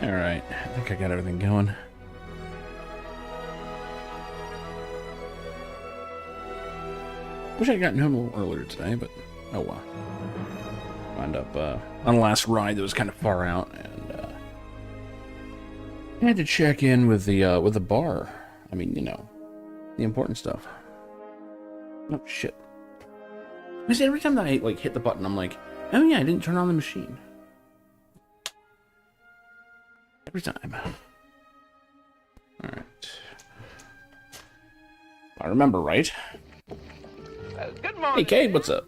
Alright, I think I got everything going. Wish I'd gotten home a little earlier today, but oh well. Wound up on the last ride that was kind of far out, and I had to check in with the bar. I mean, you know, the important stuff. Oh shit! I see, every time that I like hit the button, I'm like, oh yeah, I didn't turn on the machine. Every time. All right. I remember, right? Good morning. Hey, Cade, what's up?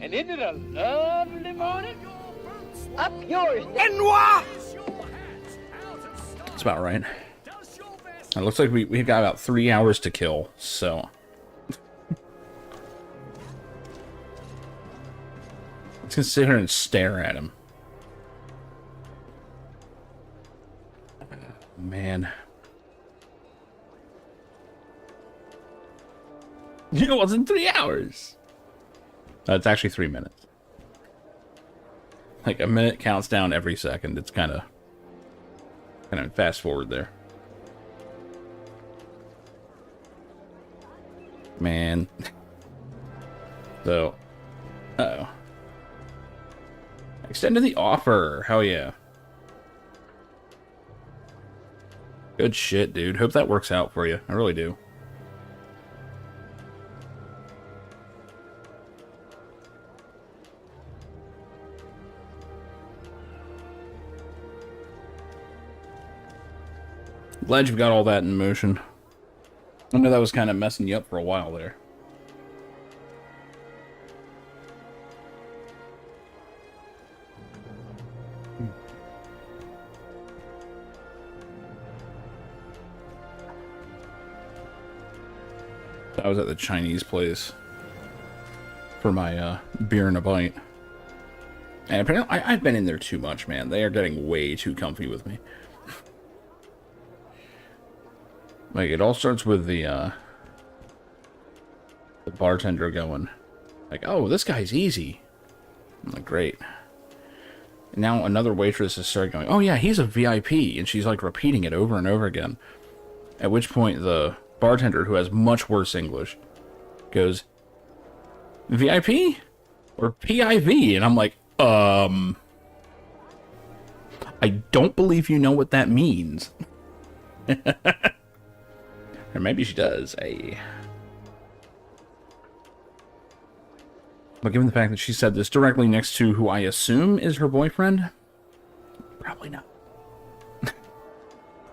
And isn't it a lovely morning? Up yours, Benoit! That's about right. It looks like we've got about 3 hours to kill, so... Let's just sit here and stare at him. Man. It wasn't 3 hours. It's actually 3 minutes. Like, a minute counts down every second. It's kind of fast forward there. Man. So, uh-oh. Extended the offer. Hell yeah. Good shit, dude. Hope that works out for you. I really do. Glad you've got all that in motion. I know that was kind of messing you up for a while there. I was at the Chinese place for my beer and a bite. And apparently, I've been in there too much, man. They are getting way too comfy with me. Like, it all starts with the bartender going, like, oh, this guy's easy. I'm like, great. And now another waitress has started going, oh yeah, he's a VIP. And she's like repeating it over and over again. At which point the bartender, who has much worse English, goes, VIP? Or PIV? And I'm like, I don't believe you know what that means. Or maybe she does. Hey. But given the fact that she said this directly next to who I assume is her boyfriend, probably not.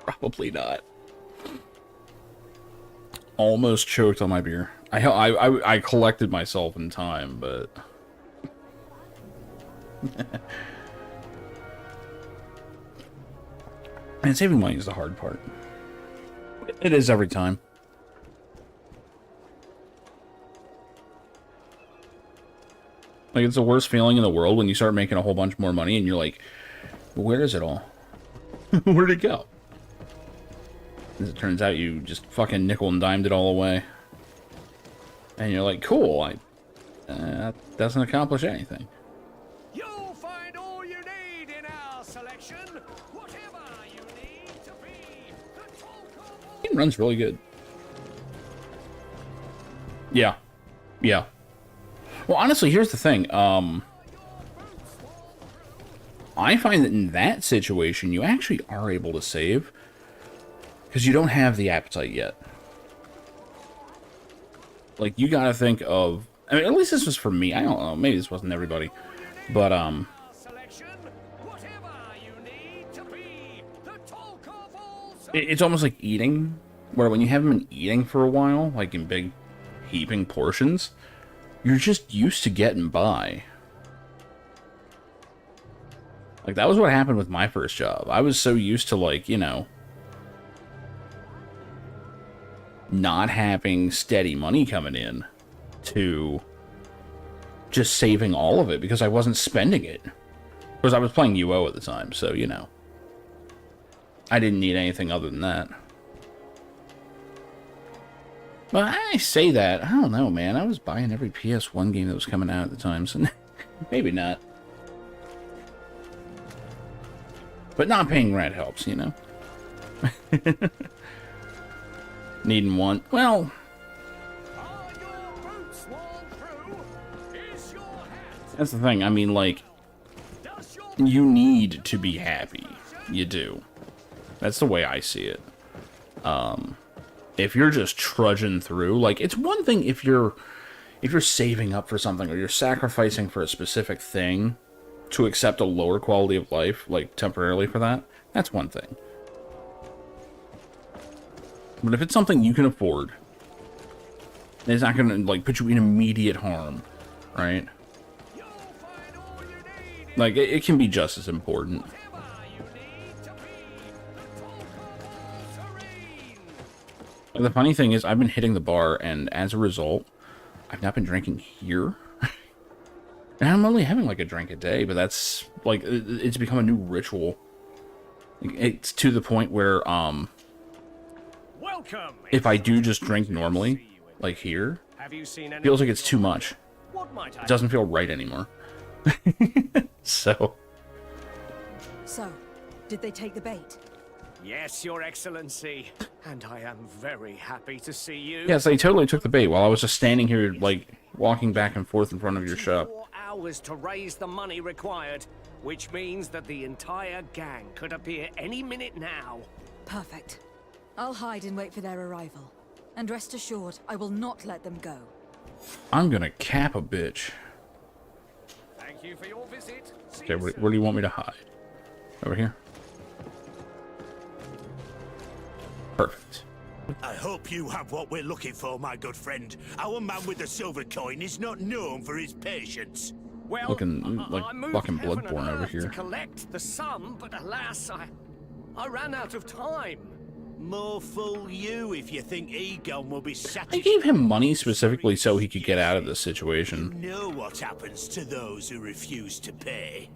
Probably not. Almost choked on my beer. I collected myself in time, but... And saving money is the hard part. It is every time. Like, it's the worst feeling in the world when you start making a whole bunch more money and you're like, where is it all? Where'd it go? As it turns out, you just fucking nickel and dimed it all away. And you're like, cool, that doesn't accomplish anything. You'll find all you need in our selection. Whatever you need to be the talk of. It runs really good. Yeah. Yeah. Well, honestly, here's the thing. I find that in that situation, you actually are able to save. Because you don't have the appetite yet. Like, you gotta think of... I mean, at least this was for me. I don't know. Maybe this wasn't everybody. But, it's almost like eating. Where when you haven't been eating for a while, like in big heaping portions, you're just used to getting by. Like, that was what happened with my first job. I was so used to, like, you know... not having steady money coming in to just saving all of it because I wasn't spending it. Because I was playing UO at the time, so, you know. I didn't need anything other than that. But I say that, I don't know, man. I was buying every PS1 game that was coming out at the time, so maybe not. But not paying rent helps, you know? Needing one. Well, Are your boots worn through? Is your hat? that's the thing. I mean, like, Does your you need to be happy. You do. That's the way I see it. If you're just trudging through, like, it's one thing if you're saving up for something or you're sacrificing for a specific thing to accept a lower quality of life, like temporarily for that, that's one thing. But if it's something you can afford, it's not going to, like, put you in immediate harm, right? you'll find all you need in Like, it can be just as important. whatever you need to be the talk of all serene. The funny thing is, I've been hitting the bar, and as a result, I've not been drinking here. And I'm only having, like, a drink a day, but that's, like, it's become a new ritual. It's to the point where, Welcome. if I do just drink normally, like here, Have you seen it feels like it's too much. What might I It doesn't feel right anymore. So, So, did they take the bait? Yes, Your Excellency. And I am very happy to see you. yes, they totally took the bait while I was just standing here, like, walking back and forth in front of your shop. 4 hours to raise the money required, which means that the entire gang could appear any minute now. Perfect. I'll hide and wait for their arrival. And rest assured, I will not let them go. I'm gonna cap a bitch. Thank you for your visit. See Okay, you where soon. do you want me to hide? Over here? Perfect. I hope you have what we're looking for, my good friend. Our man with the silver coin is not known for his patience. Well, Looking like I moved fucking heaven and Bloodborne over earth here. to collect the sum, but alas, I ran out of time. More fool you if you think Egon will be I satisfied. gave him money specifically so he could get out of this situation. You know what happens to those who refuse to pay.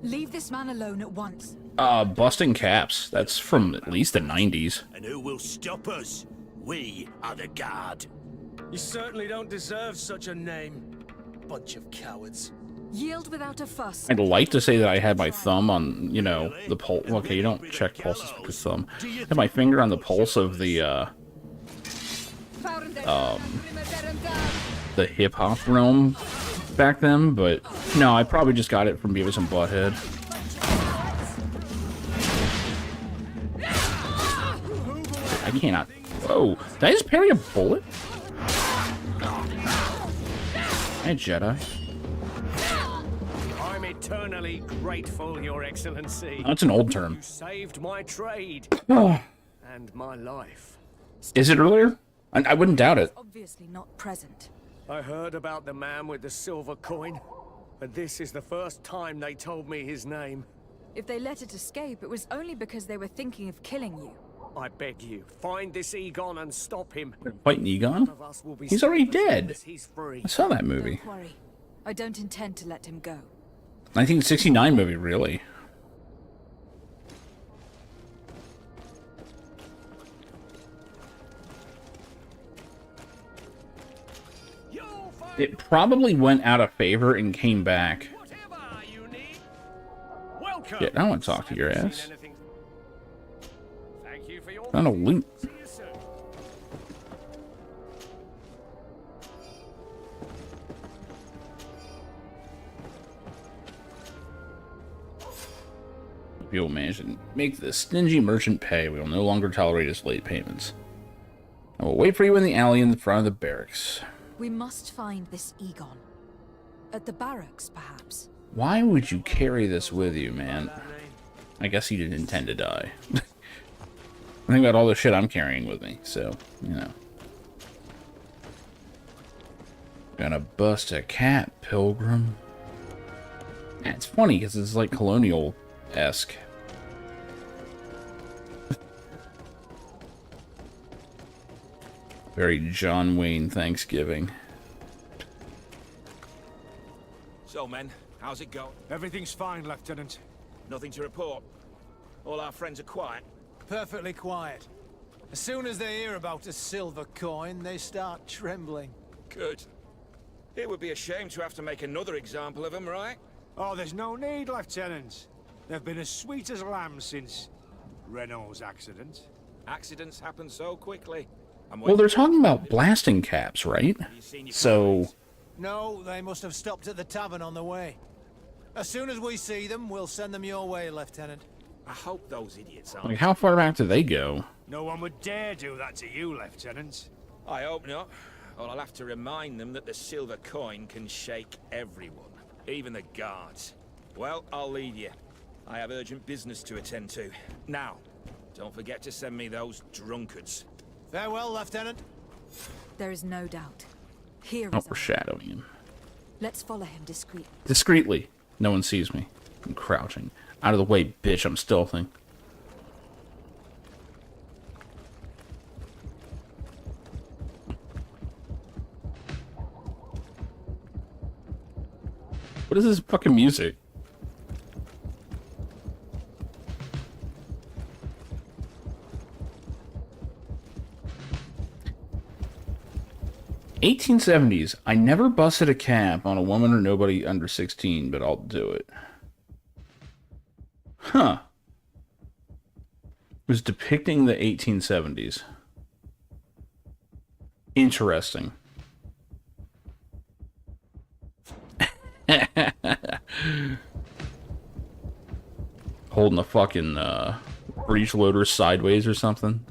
Leave this man alone at once. Busting caps. That's from at least the 90s. And who will stop us? We are the guard. You certainly don't deserve such a name. Bunch of cowards. Yield without a fuss. I'd like to say that I had my thumb on, you know, the pulse. Okay, you don't check pulses with your thumb. I had my finger on the pulse of the hip-hop realm back then, but no, I probably just got it from Beavis and Butthead. I cannot. Whoa, did I just parry a bullet? Hey, Jedi. I'm eternally grateful, Your Excellency. That's an old term. You saved my trade and my life. Is it earlier? I wouldn't doubt it. Obviously not present. I heard about the man with the silver coin, and this is the first time they told me his name. If they let it escape, it was only because they were thinking of killing you. I beg you, find this Egon and stop him. Fighting Egon? None of us will be He's safe already as long dead. as he's free. I saw that movie. Don't worry. I don't intend to let him go. 1969 movie, really. You'll find It probably went out of favor and came back. whatever you need. Welcome. Yeah, I want to talk to your Have you ass. seen anything? Thank you for your Not a visit. loot. See you soon. We will manage to make the stingy merchant pay. We will no longer tolerate his late payments. I will wait for you in the alley in the front of the barracks. We must find this Egon. At the barracks, perhaps. Why would you carry this with you, man? I guess you didn't intend to die. Think about all the shit I'm carrying with me, so, you know. Gonna bust a cat, pilgrim. Yeah, it's funny, because it's like colonial-esque. Very John Wayne Thanksgiving. So, men, how's it going? Everything's fine, Lieutenant. Nothing to report. All our friends are quiet. Perfectly quiet. As soon as they hear about a silver coin, they start trembling. Good. It would be a shame to have to make another example of them, right? Oh, there's no need, Lieutenant. They've been as sweet as lambs since Renault's accident. Accidents happen so quickly. Well, they're talking about blasting caps, right? So, No, they must have stopped at the tavern on the way. As soon as we see them, we'll send them your way, Lieutenant. I hope those idiots aren't. like, how far back do they go? No one would dare do that to you, Lieutenant. I hope not. Or I'll have to remind them that the silver coin can shake everyone, even the guards. Well, I'll leave you. I have urgent business to attend to. Now, don't forget to send me those drunkards. Farewell, Lieutenant. There is no doubt. Here Oh, is we're our- shadowing him. Let's follow him discreetly. Discreetly. No one sees me. I'm crouching. Out of the way, bitch. I'm stealthing. What is this fucking music? '70s. I never busted a cap on a woman or nobody under 16, but I'll do it. Huh. It was depicting the 1870s. Interesting. Holding a fucking breech loader sideways or something.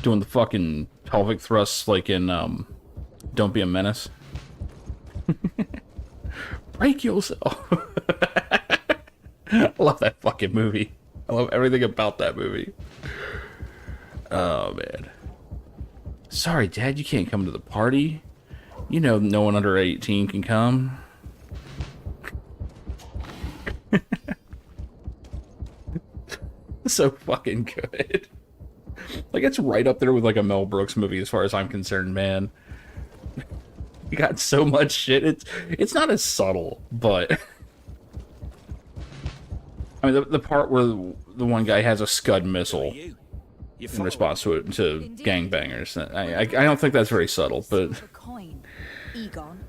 Doing the fucking pelvic thrusts like in Don't Be a Menace. Break yourself. I love that fucking movie. I love everything about that movie. Oh, man. Sorry, Dad, you can't come to the party. You know no one under 18 can come. So fucking good. Like, it's right up there with, like, a Mel Brooks movie as far as I'm concerned, man. You got so much shit. It's not as subtle, but... I mean, the part where the one guy has a Scud missile in response to gangbangers. I don't think that's very subtle, but... Silver coin. Egon.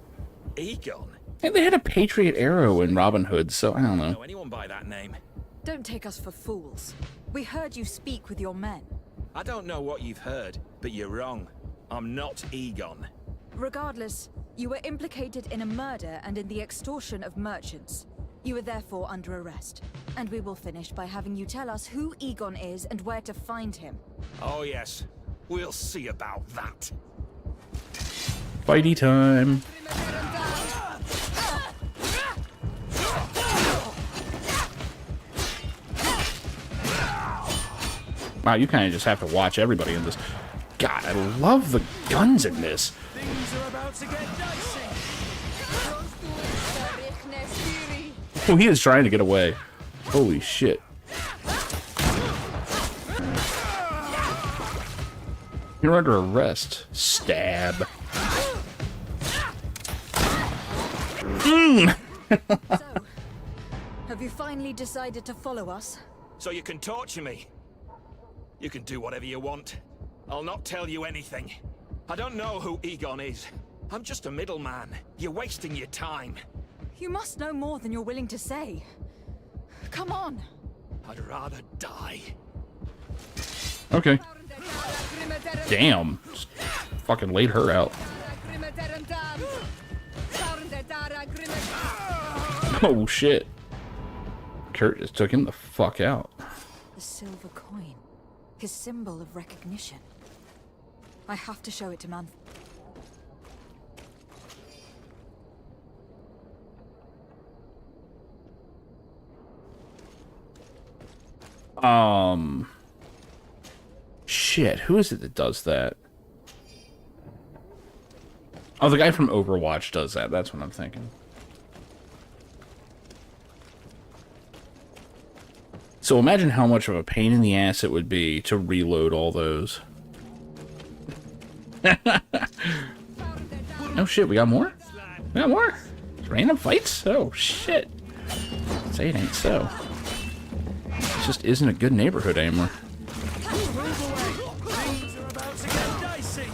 Egon? And they had a Patriot arrow in Robin Hood, so I don't know. Know anyone by that name? Don't take us for fools. We heard you speak with your men. I don't know what you've heard, but you're wrong. I'm not Egon. Regardless, you were implicated in a murder and in the extortion of merchants. You are therefore under arrest. And we will finish by having you tell us who Egon is and where to find him. Oh yes, we'll see about that. Fighty time. Wow, you kind of just have to watch everybody in this. God, I love the guns in this. Things are about to get dicey. Oh, he is trying to get away. Holy shit. You're under arrest. Stab. So, have you finally decided to follow us? So you can torture me. You can do whatever you want. I'll not tell you anything. I don't know who Egon is. I'm just a middleman. You're wasting your time. You must know more than you're willing to say. Come on. I'd rather die. Okay. Damn. Just fucking laid her out. Oh shit. Kurt just took him the fuck out. The silver coin. His symbol of recognition. I have to show it to Man. Shit, who is it that does that? Oh, the guy from Overwatch does that. That's what I'm thinking. So imagine how much of a pain in the ass it would be to reload all those. Oh shit, we got more? We got more? Random fights? Oh shit. Say it ain't so. It just isn't a good neighborhood anymore. Things are about to get dicey.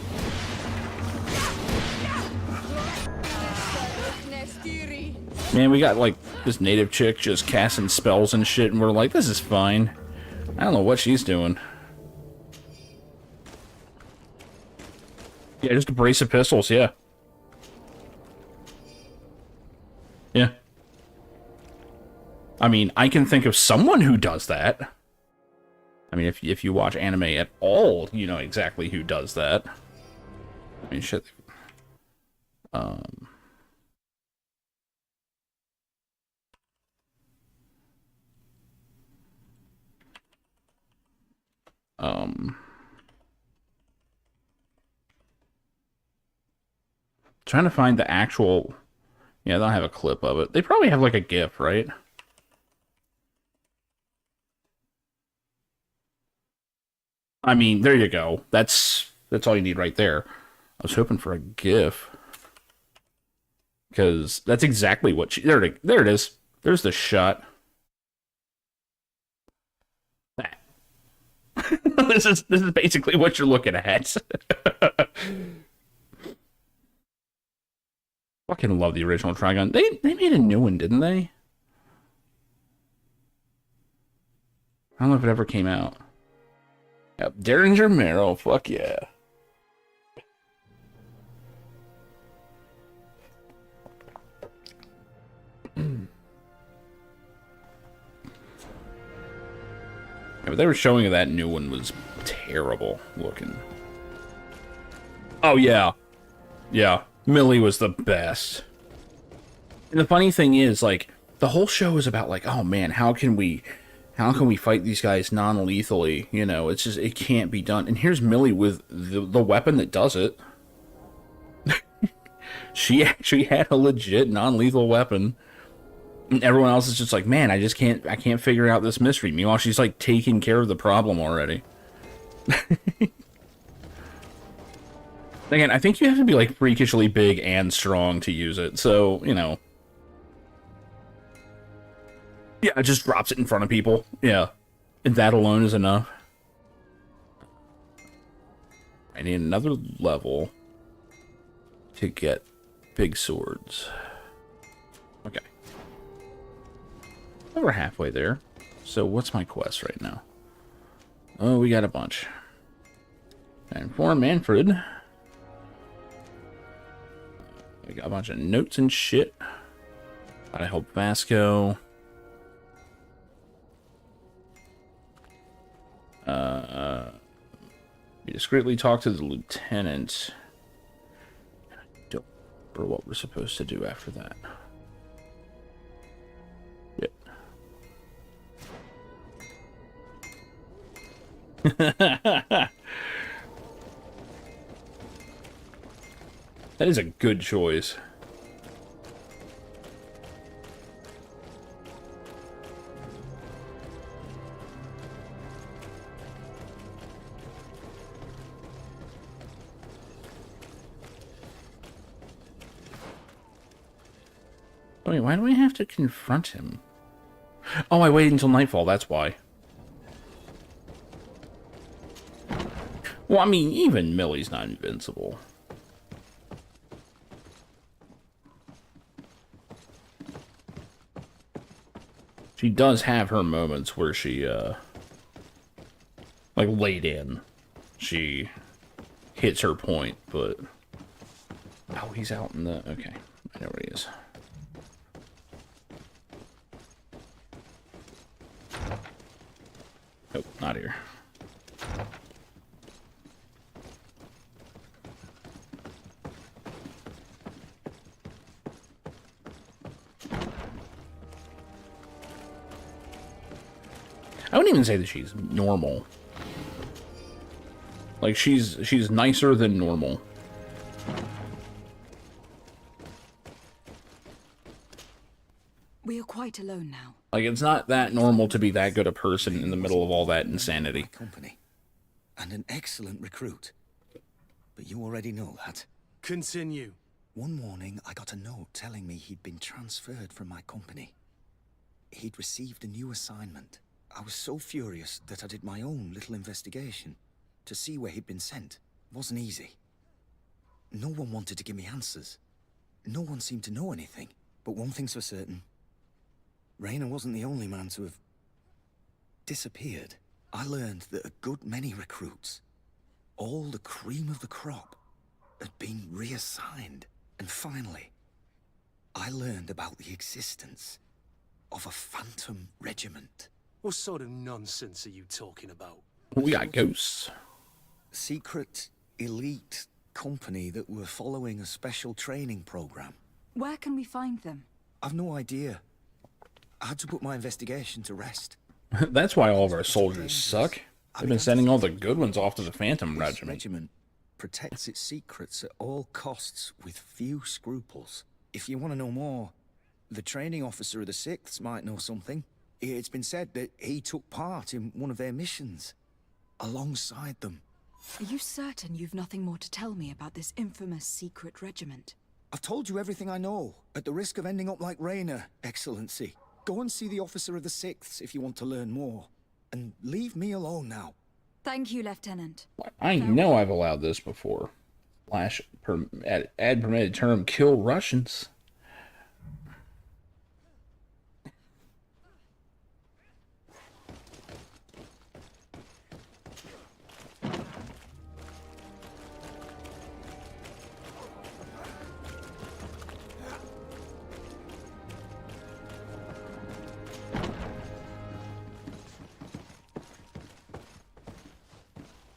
Man, we got like This native chick just casting spells and shit, and we're like, this is fine. I don't know what she's doing. Yeah, just a brace of pistols, yeah. Yeah. I mean, I can think of someone who does that. I mean, if you watch anime at all, you know exactly who does that. I mean, shit. Trying to find the actual... Yeah, they don't have a clip of it. They probably have, like, a GIF, right? I mean, there you go. That's all you need right there. I was hoping for a GIF. Because that's exactly what she... There it is. There's the shot. That. This is basically what you're looking at. Fucking love the original Trigun. They made a new one, didn't they? I don't know if it ever came out. Yep, Derringer Marrow, fuck yeah. Yeah, but they were showing that new one was terrible looking. Oh yeah. Yeah. Millie was the best. And the funny thing is, like, the whole show is about, like, oh man, how can we fight these guys non-lethally? You know, it's just, it can't be done. And here's Millie with the weapon that does it. She actually had a legit non-lethal weapon. And everyone else is just like, man, I can't figure out this mystery. Meanwhile, she's, like, taking care of the problem already. Again, I think you have to be, like, freakishly big and strong to use it, so, you know. Yeah, it just drops it in front of people. Yeah. And that alone is enough. I need another level to get big swords. Okay. We're halfway there. So what's my quest right now? Oh, we got a bunch. And for Manfred... We got a bunch of notes and shit. Gotta help Vasco. We discreetly talk to the lieutenant. I don't remember what we're supposed to do after that. Yep. That is a good choice. Wait, why do I have to confront him? Oh, I waited until nightfall, that's why. Well, I mean, even Millie's not invincible. She does have her moments where she, like, late in. She hits her point, but... Oh, he's out in the... Okay, I know where he is. Nope, not here. I wouldn't even say that she's normal. Like, she's nicer than normal. We are quite alone now. Like, it's not that normal to be that good a person in the middle of all that insanity. Company. And an excellent recruit. But you already know that. Continue. One morning, I got a note telling me he'd been transferred from my company. He'd received a new assignment. I was so furious that I did my own little investigation to see where he'd been sent. It wasn't easy. No one wanted to give me answers. No one seemed to know anything. But one thing's for certain. Rayner wasn't the only man to have disappeared. I learned that a good many recruits, all the cream of the crop, had been reassigned. And finally, I learned about the existence of a phantom regiment. What sort of nonsense are you talking about? We got ghosts. Secret, elite company that were following a special training program. Where can we find them? I've no idea. I had to put my investigation to rest. That's why all of our soldiers suck. They've been sending all the good ones off to the Phantom This Regiment. regiment protects its secrets at all costs with few scruples. If you want to know more, the training officer of the 6th might know something. It's been said that he took part in one of their missions, alongside them. Are you certain you've nothing more to tell me about this infamous secret regiment? I've told you everything I know, at the risk of ending up like Rayner, Excellency. Go and see the officer of the 6th if you want to learn more. And leave me alone now. Thank you, Lieutenant. I know I've allowed this before. Add permitted term, kill Russians.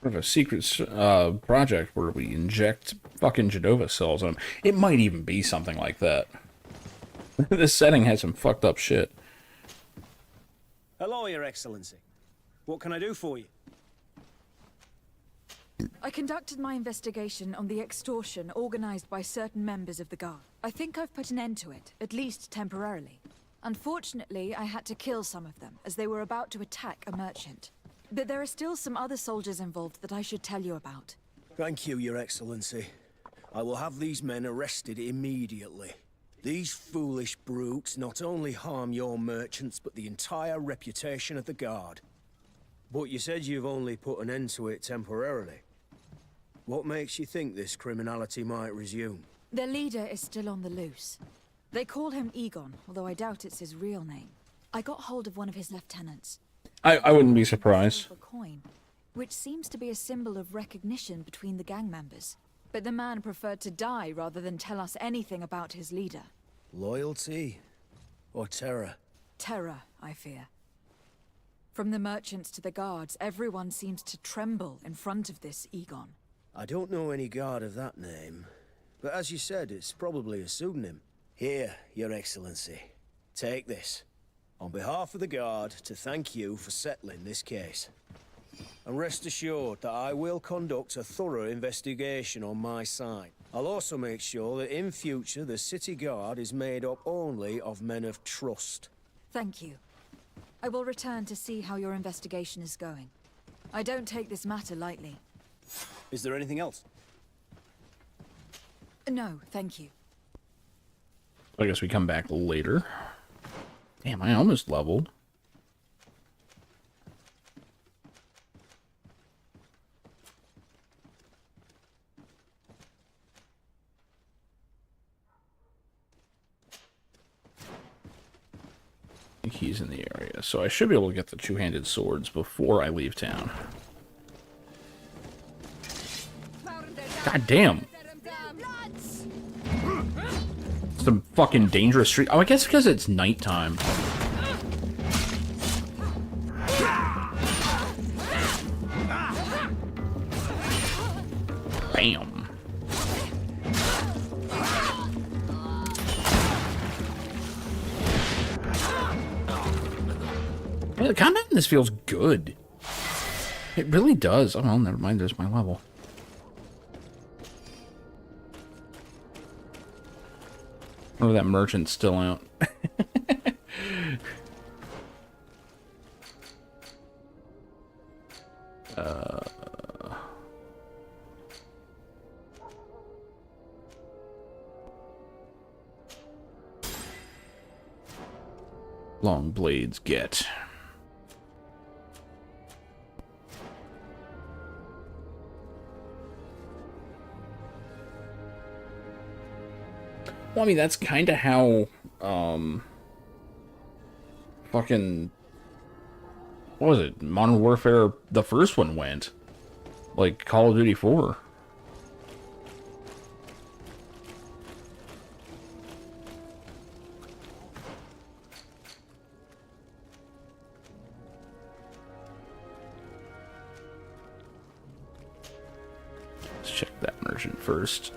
Of a secret project where we inject fucking Jadova cells in them. It might even be something like that. This setting has some fucked up shit. Hello, Your Excellency. What can I do for you? I conducted my investigation on the extortion organized by certain members of the Guard. I think I've put an end to it, at least temporarily. Unfortunately, I had to kill some of them, as they were about to attack a merchant. But there are still some other soldiers involved that I should tell you about. Thank you, Your Excellency. I will have these men arrested immediately. These foolish brutes not only harm your merchants, but the entire reputation of the Guard. But you said you've only put an end to it temporarily. What makes you think this criminality might resume? Their leader is still on the loose. They call him Egon, although I doubt it's his real name. I got hold of one of his lieutenants. I wouldn't be surprised. A coin, which seems to be a symbol of recognition between the gang members. But the man preferred to die rather than tell us anything about his leader. Loyalty or terror? Terror, I fear. From the merchants to the guards, everyone seems to tremble in front of this Egon. I don't know any guard of that name, but as you said, it's probably a pseudonym. Here, Your Excellency, take this. On behalf of the Guard, to thank you for settling this case. And rest assured that I will conduct a thorough investigation on my side. I'll also make sure that in future the City Guard is made up only of men of trust. Thank you. I will return to see how your investigation is going. I don't take this matter lightly. Is there anything else? No, thank you. I guess we come back later. Damn, I almost leveled. I think he's in the area, so I should be able to get the two-handed swords before I leave town. God damn. Some fucking dangerous street. Oh, I guess because it's nighttime. Bam. Yeah, the combat in this feels good. It really does. Oh, well, never mind. There's my level. Oh, that merchant's still out. Long blades get. Well, I mean, that's kind of how, fucking... What was it? Modern Warfare, the first one went. Like Call of Duty 4. Let's check that merchant first.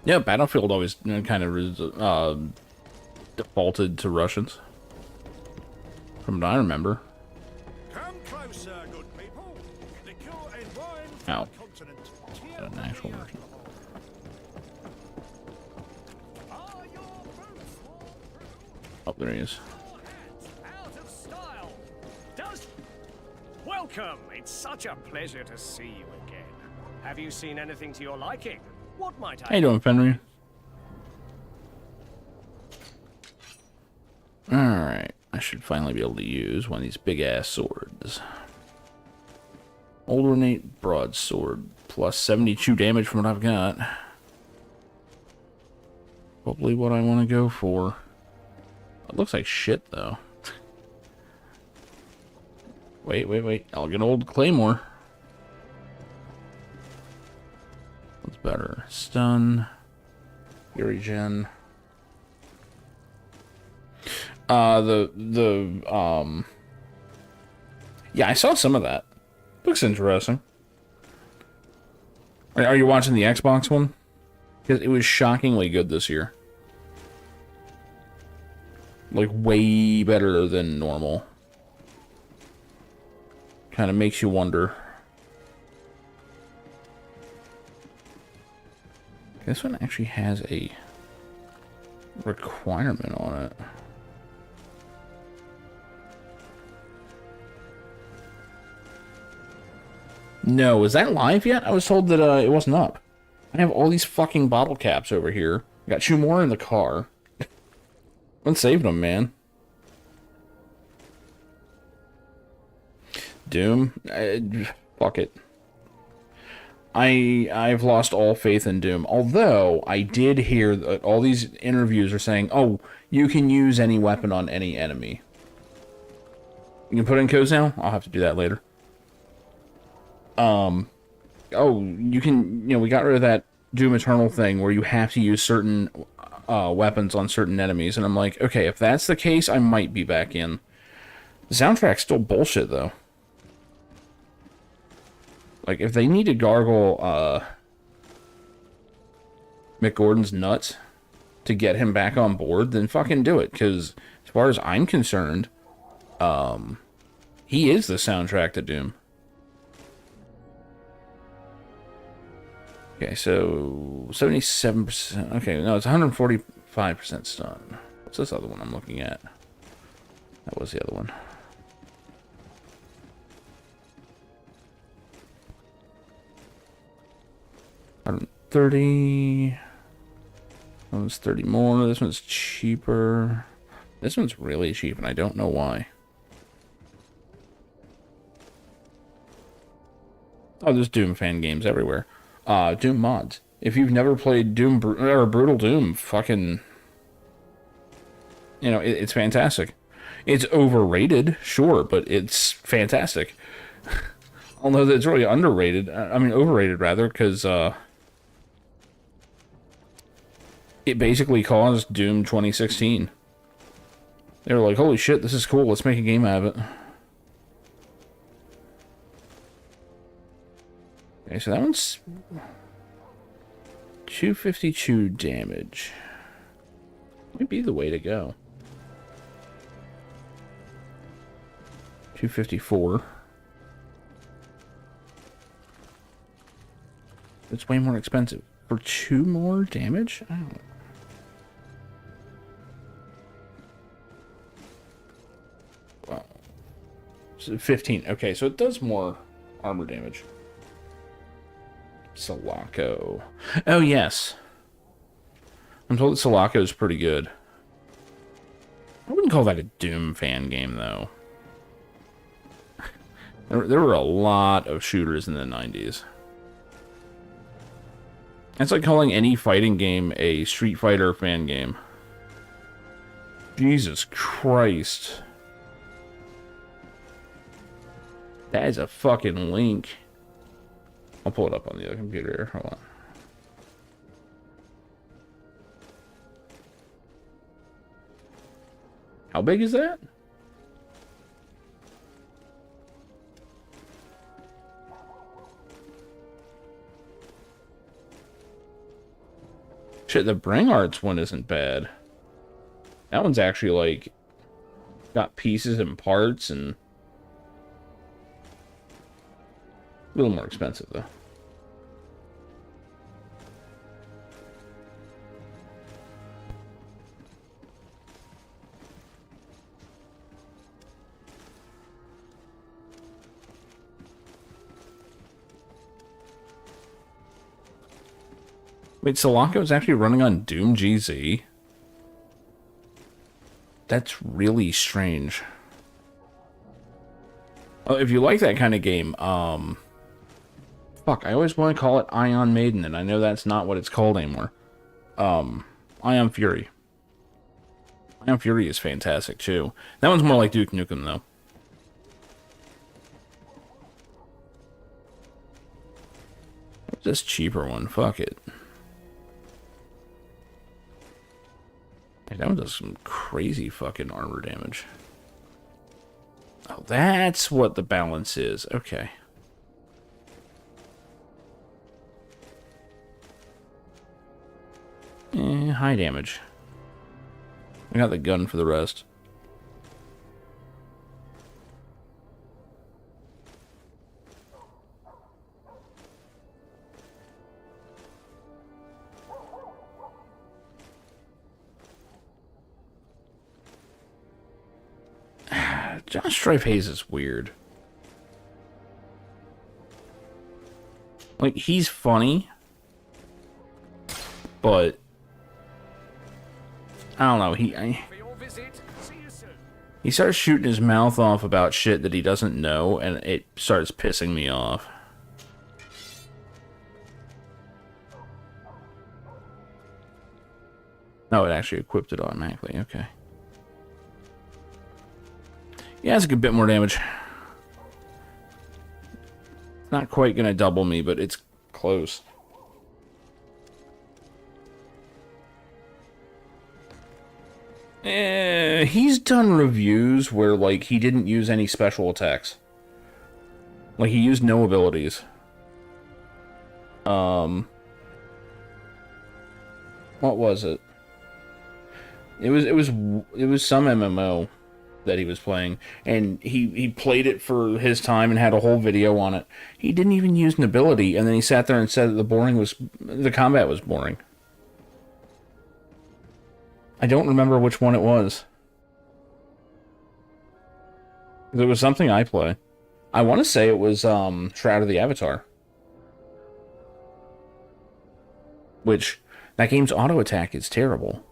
Yeah, Battlefield always kind of defaulted to Russians. From what I remember. Come closer, good people. Liquor and wine from Ow. the continent. An actual merchant. Are your boots all through? Oh, there he is. Your hats out of style. Does... Welcome. It's such a pleasure to see you again. Have you seen anything to your liking? What might I... How you doing, Fenrir? Alright. I should finally be able to use one of these big-ass swords. Old ornate broadsword. Plus 72 damage from what I've got. Probably what I want to go for. It looks like shit, though. Wait. I'll get old claymore. What's better? Stun. Fury gen. Yeah, I saw some of that. Looks interesting. Are you watching the Xbox one? Because it was shockingly good this year. Like, way better than normal. Kind of makes you wonder. This one actually has a requirement on it. No, is that live yet? I was told that it wasn't up. I have all these fucking bottle caps over here. Got 2 more in the car. I'm saving them, man. Doom? Fuck it. I've lost all faith in Doom. Although, I did hear that all these interviews are saying, oh, you can use any weapon on any enemy. You can put in codes now? I'll have to do that later. Oh, you can, we got rid of that Doom Eternal thing where you have to use certain weapons on certain enemies. And I'm like, okay, if that's the case, I might be back in. The soundtrack's still bullshit, though. Like, if they need to gargle Mick Gordon's nuts to get him back on board, then fucking do it. Because as far as I'm concerned, he is the soundtrack to Doom. Okay, so 77%. Okay, no, it's 145% stun. What's this other one I'm looking at? That was the other one. $130. That one's 30 more. This one's cheaper. This one's really cheap, and I don't know why. Oh, there's Doom fan games everywhere. Doom mods. If you've never played Doom or Brutal Doom, fucking, it's fantastic. It's overrated, sure, but it's fantastic. Although it's really underrated. I mean, overrated rather, because it basically caused Doom 2016. They were like, holy shit, this is cool, let's make a game out of it. Okay, so that one's 252 damage. Might be the way to go. 254. It's way more expensive. For 2 more damage? I don't know. Wow. So 15. Okay, so it does more armor damage. Sulaco. Oh, yes. I'm told that Sulaco is pretty good. I wouldn't call that a Doom fan game, though. There were a lot of shooters in the 90s. It's like calling any fighting game a Street Fighter fan game. Jesus Christ. That is a fucking link. I'll pull it up on the other computer here. Hold on. How big is that? Shit, the Bring Arts one isn't bad. That one's actually, like, got pieces and parts and... a little more expensive, though. Wait, Sulaco is actually running on Doom GZ? That's really strange. Oh, if you like that kind of game, fuck, I always want to call it Ion Maiden, and I know that's not what it's called anymore. Ion Fury. Ion Fury is fantastic, too. That one's more like Duke Nukem, though. What's this cheaper one? Fuck it. Hey, that one does some crazy fucking armor damage. Oh, that's what the balance is. Okay. High damage. I got the gun for the rest. John Strife Hayes is weird. Like, he's funny, but I don't know. He starts shooting his mouth off about shit that he doesn't know, and it starts pissing me off. No, it actually equipped it automatically. Okay. Yeah, it's a good bit more damage. Not quite gonna double me, but it's close. He's done reviews where, like, he didn't use any special attacks. Like, he used no abilities. What was it? It was some MMO that he was playing, and he played it for his time and had a whole video on it. He didn't even use an ability, and then he sat there and said that the combat was boring. I don't remember which one it was. It was something I play. I want to say it was Shroud of the Avatar. Which, that game's auto attack is terrible.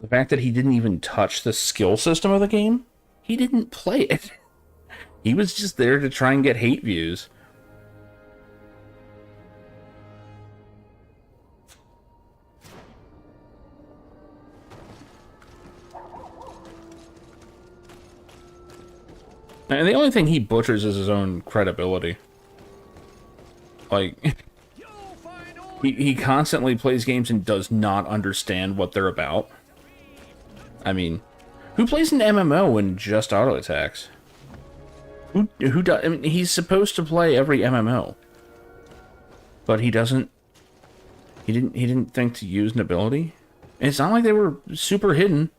The fact that he didn't even touch the skill system of the game, he didn't play it. He was just there to try and get hate views. And the only thing he butchers is his own credibility. Like, he constantly plays games and does not understand what they're about. I mean, who plays an MMO and just auto attacks? Who does? I mean, he's supposed to play every MMO, but he doesn't. He didn't think to use an ability. And it's not like they were super hidden.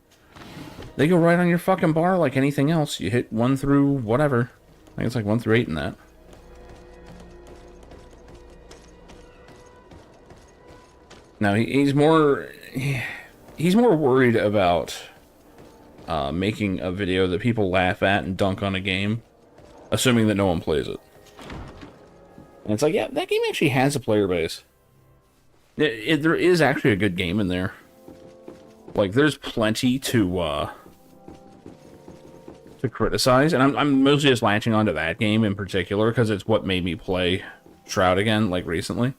They go right on your fucking bar like anything else. You hit 1 through whatever. I think it's like 1 through 8 in that. Now he's more worried about making a video that people laugh at and dunk on a game, assuming that no one plays it. And it's like, yeah, that game actually has a player base. There is actually a good game in there. Like, there's plenty to criticize, and I'm mostly just latching onto that game in particular because it's what made me play Shroud again, like, recently.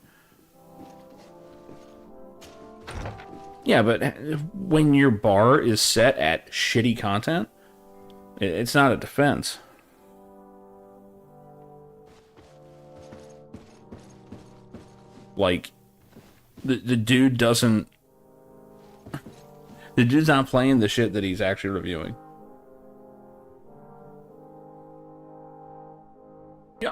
Yeah, but when your bar is set at shitty content, it's not a defense. Like, the dude doesn't... The dude's not playing the shit that he's actually reviewing. Yeah,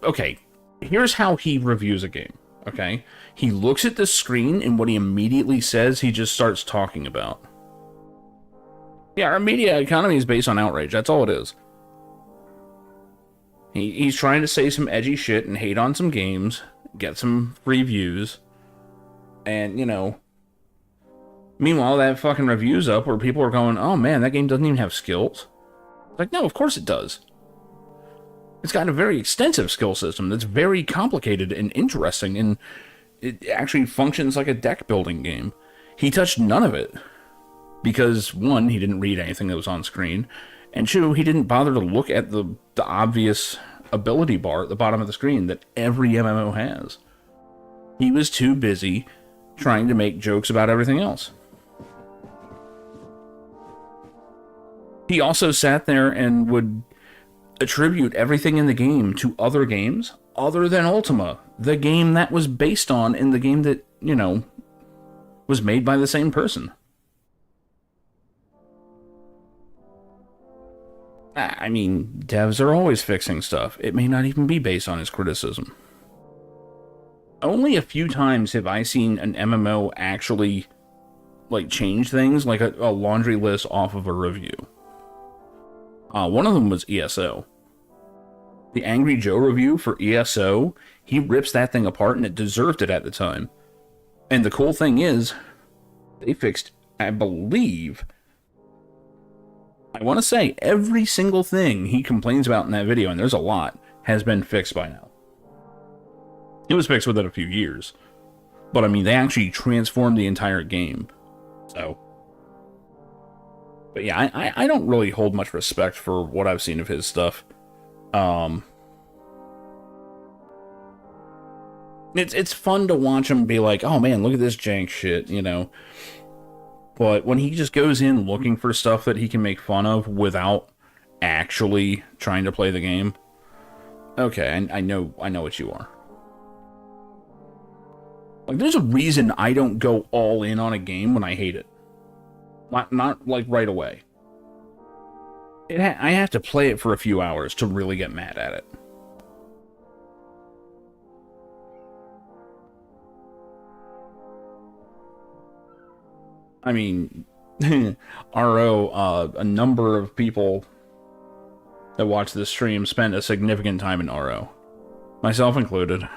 okay, here's how he reviews a game, okay? He looks at the screen, and what he immediately says, he just starts talking about. Yeah, our media economy is based on outrage, that's all it is. He's trying to say some edgy shit and hate on some games, get some free views, and, you know... Meanwhile, that fucking review's up where people are going, oh man, that game doesn't even have skills. Like, no, of course it does. It's got a very extensive skill system that's very complicated and interesting, and it actually functions like a deck building game. He touched none of it. Because, one, he didn't read anything that was on screen, and two, he didn't bother to look at the obvious ability bar at the bottom of the screen that every MMO has. He was too busy trying to make jokes about everything else. He also sat there and would attribute everything in the game to other games other than Ultima, the game that was based on in the game that, you know, was made by the same person. I mean, devs are always fixing stuff. It may not even be based on his criticism. Only a few times have I seen an MMO actually, like, change things, like a laundry list off of a review. One of them was ESO. The Angry Joe review for ESO, he rips that thing apart, and it deserved it at the time. And the cool thing is, they fixed, I believe, I want to say every single thing he complains about in that video, and there's a lot, has been fixed by now. It was fixed within a few years. But I mean, they actually transformed the entire game. So... But yeah, I don't really hold much respect for what I've seen of his stuff. It's fun to watch him be like, oh man, look at this jank shit, you know. But when he just goes in looking for stuff that he can make fun of without actually trying to play the game, okay, I know what you are. Like, there's a reason I don't go all in on a game when I hate it. Not like right away. I have to play it for a few hours to really get mad at it. I mean, RO, a number of people that watch this stream spent a significant time in RO. Myself included.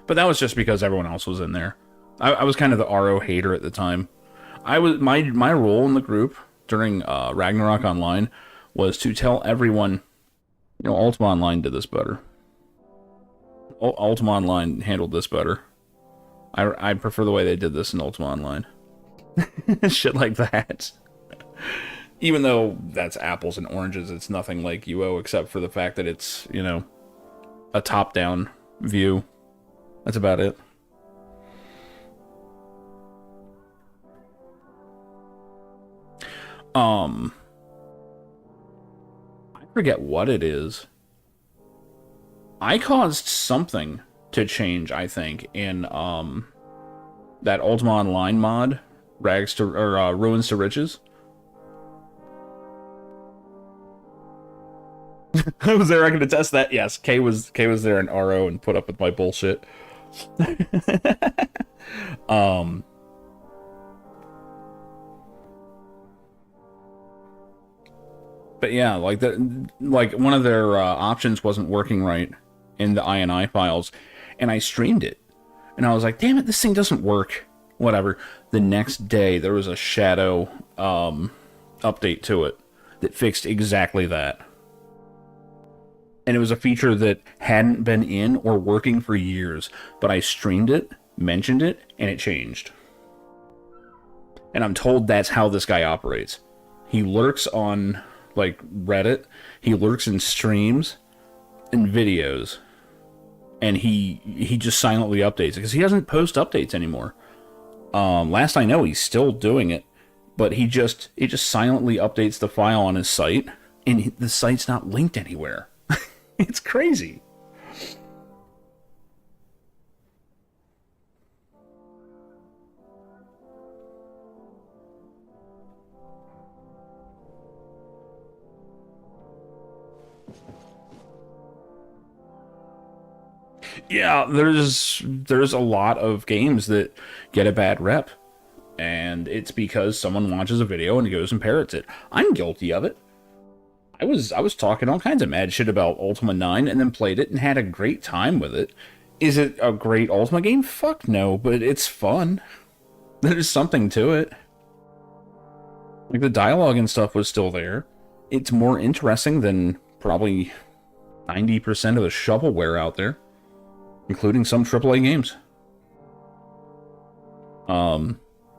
But that was just because everyone else was in there. I was kind of the RO hater at the time. My role in the group during Ragnarok Online was to tell everyone, you know, Ultima Online did this better. Ultima Online handled this better. I prefer the way they did this in Ultima Online. Shit like that. Even though that's apples and oranges, it's nothing like UO except for the fact that it's, you know, a top-down view. That's about it. I forget what it is. I caused something to change, I think, in that Ultima Online mod, Ruins to Riches. I was there, I can attest that. Yes, Kay was there in RO and put up with my bullshit. But yeah, like one of their options wasn't working right in the INI files, and I streamed it, and I was like, damn it, this thing doesn't work. Whatever. The next day, there was a shadow update to it that fixed exactly that. And it was a feature that hadn't been in or working for years, but I streamed it, mentioned it, and it changed. And I'm told that's how this guy operates. He lurks on, like, Reddit, he lurks in streams and videos, and he just silently updates it, because he doesn't post updates anymore. Last I know, he's still doing it, but he just silently updates the file on his site, and the site's not linked anywhere. It's crazy. Yeah, there's a lot of games that get a bad rep, and it's because someone watches a video and goes and parrots it. I'm guilty of it. I was talking all kinds of mad shit about Ultima 9 and then played it and had a great time with it. Is it a great Ultima game? Fuck no, but it's fun. There's something to it. Like, the dialogue and stuff was still there. It's more interesting than probably 90% of the shovelware out there, including some AAA games. What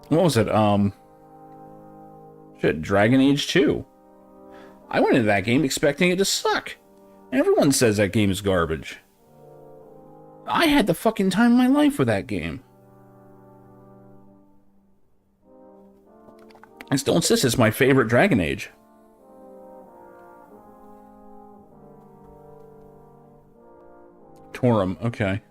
was it? Shit, Dragon Age 2. I went into that game expecting it to suck. Everyone says that game is garbage. I had the fucking time of my life with that game. I still insist it's my favorite Dragon Age. Torum, okay.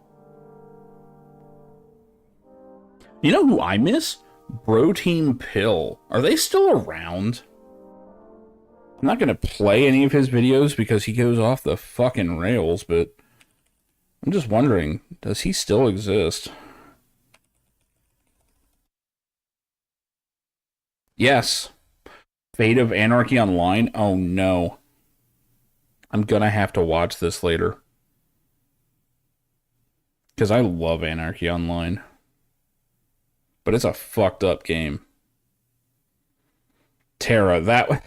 You know who I miss? Bro Team Pill. Are they still around? I'm not gonna play any of his videos because he goes off the fucking rails, but I'm just wondering, does he still exist? Yes. Fate of Anarchy Online? Oh no. I'm gonna have to watch this later. Because I love Anarchy Online. But it's a fucked up game. Terra, that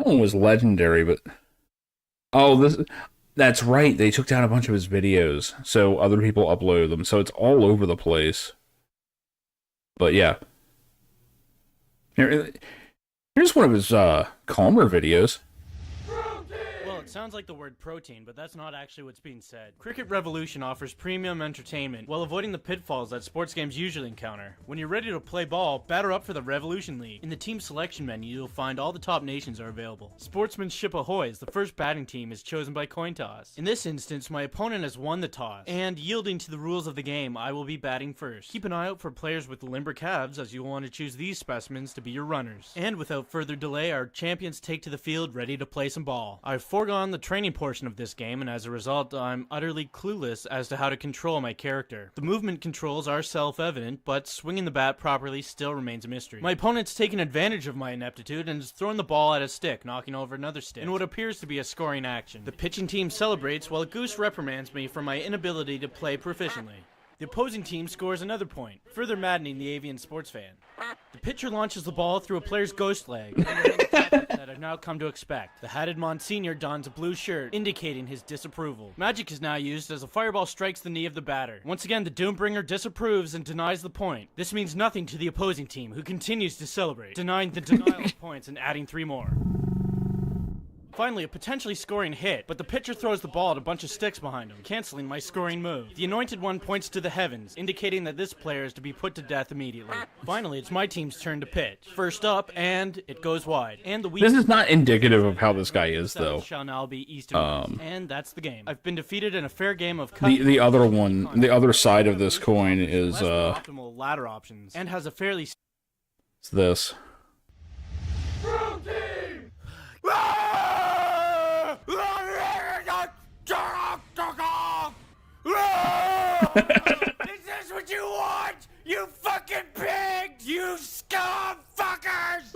one was legendary, but... Oh, that's right. They took down a bunch of his videos, so other people upload them. So it's all over the place. But yeah. Here's one of his calmer videos. It sounds like the word protein, but that's not actually what's being said. Cricket Revolution offers premium entertainment while avoiding the pitfalls that sports games usually encounter. When you're ready to play ball, batter up for the Revolution League. In the team selection menu, you'll find all the top nations are available. Sportsmanship ahoy, as the first batting team is chosen by coin toss. In this instance, my opponent has won the toss, and yielding to the rules of the game, I will be batting first. Keep an eye out for players with limber calves, as you'll want to choose these specimens to be your runners. And without further delay, our champions take to the field ready to play some ball. I've foregone the training portion of this game, and as a result, I'm utterly clueless as to how to control my character. The movement controls are self-evident, but swinging the bat properly still remains a mystery. My opponent's taken advantage of my ineptitude and has thrown the ball at a stick, knocking over another stick, in what appears to be a scoring action. The pitching team celebrates while Goose reprimands me for my inability to play proficiently. The opposing team scores another point, further maddening the avian sports fan. The pitcher launches the ball through a player's ghost leg, that I've now come to expect. The hatted Monsignor dons a blue shirt, indicating his disapproval. Magic is now used as a fireball strikes the knee of the batter. Once again, the Doombringer disapproves and denies the point. This means nothing to the opposing team, who continues to celebrate, denying the denial of points and adding 3 more. Finally, a potentially scoring hit, but the pitcher throws the ball at a bunch of sticks behind him, canceling my scoring move. The Anointed One points to the heavens, indicating that this player is to be put to death immediately. Finally, it's my team's turn to pitch. First up, and it goes wide. And the This is not indicative of how this guy is, though. Shall now be east of east. And that's the game. I've been defeated in a fair game of the other one, the other side of this coin is optimal ladder options, and has a fairly... It's this. Is this what you want? You fucking pigs! You scum fuckers!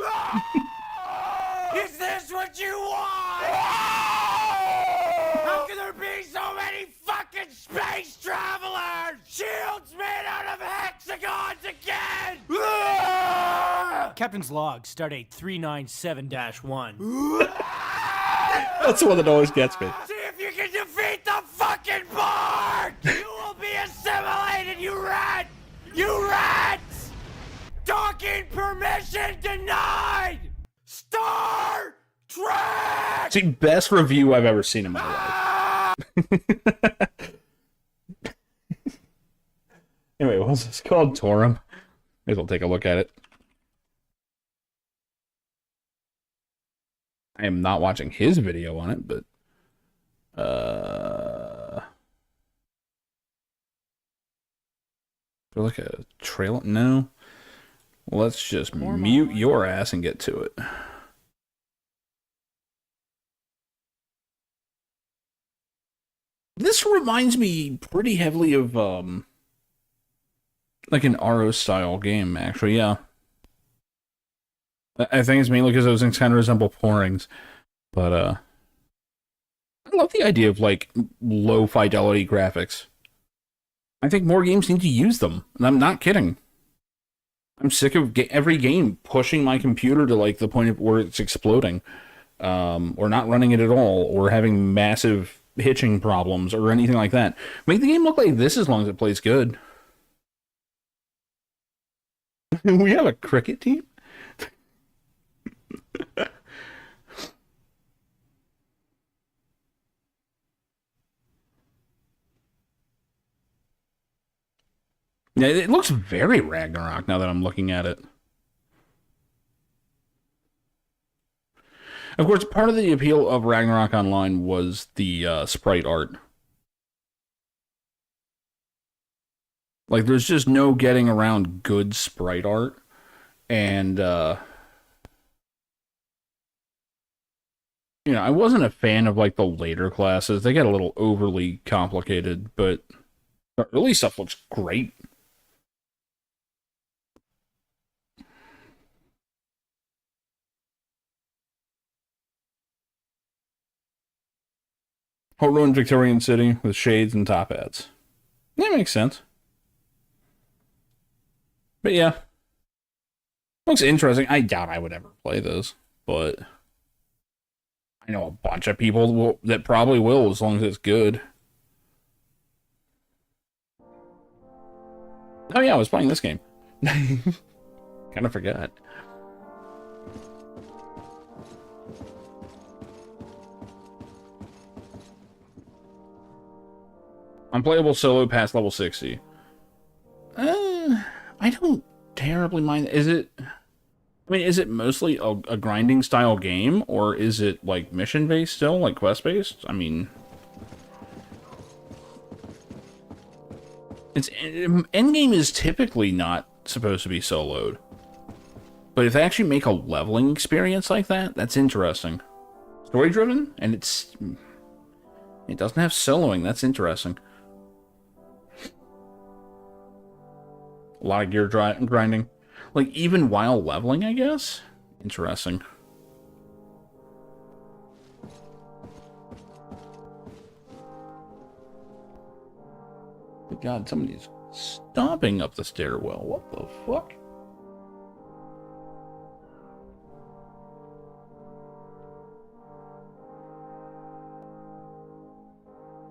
Is this what you want? How can there be so many fucking space travelers? Shields made out of hexagons again! Captain's log, stardate 397-1. That's the one that always gets me. See if you can defeat the fucking Borg! You will be assimilated, you rat! You rats! Docking permission denied! Star Trek! See, best review I've ever seen in my life. Anyway, what was this called? Torum? May as well take a look at it. I am not watching his video on it, but feel like a trailer. No, let's just mute your ass and get to it. This reminds me pretty heavily of like an RO style game, actually. Yeah, I think it's mainly because those things kind of resemble pourings, but I love the idea of like low fidelity graphics. I think more games need to use them, and I'm not kidding. I'm sick of every game pushing my computer to like the point of where it's exploding, or not running it at all, or having massive hitching problems or anything like that. Make the game look like this as long as it plays good. We have a cricket team? Yeah, it looks very Ragnarok now that I'm looking at it. Of course, part of the appeal of Ragnarok Online was the sprite art. Like, there's just no getting around good sprite art. And, you know, I wasn't a fan of, like, the later classes. They get a little overly complicated, but the early stuff looks great. Whole ruined Victorian city with shades and top hats. That makes sense. But yeah. Looks interesting. I doubt I would ever play this, but I know a bunch of people that probably will as long as it's good. Oh yeah, I was playing this game. Kind of forgot. Unplayable solo past level 60. I don't terribly mind. Is it... I mean, is it mostly a grinding style game, or is it, like, mission-based still? Like, quest-based? I mean... Endgame is typically not supposed to be soloed. But if they actually make a leveling experience like that, that's interesting. Story-driven, and it doesn't have soloing. That's interesting. A lot of gear grinding. Like, even while leveling, I guess? Interesting. Good God, somebody's stomping up the stairwell. What the fuck?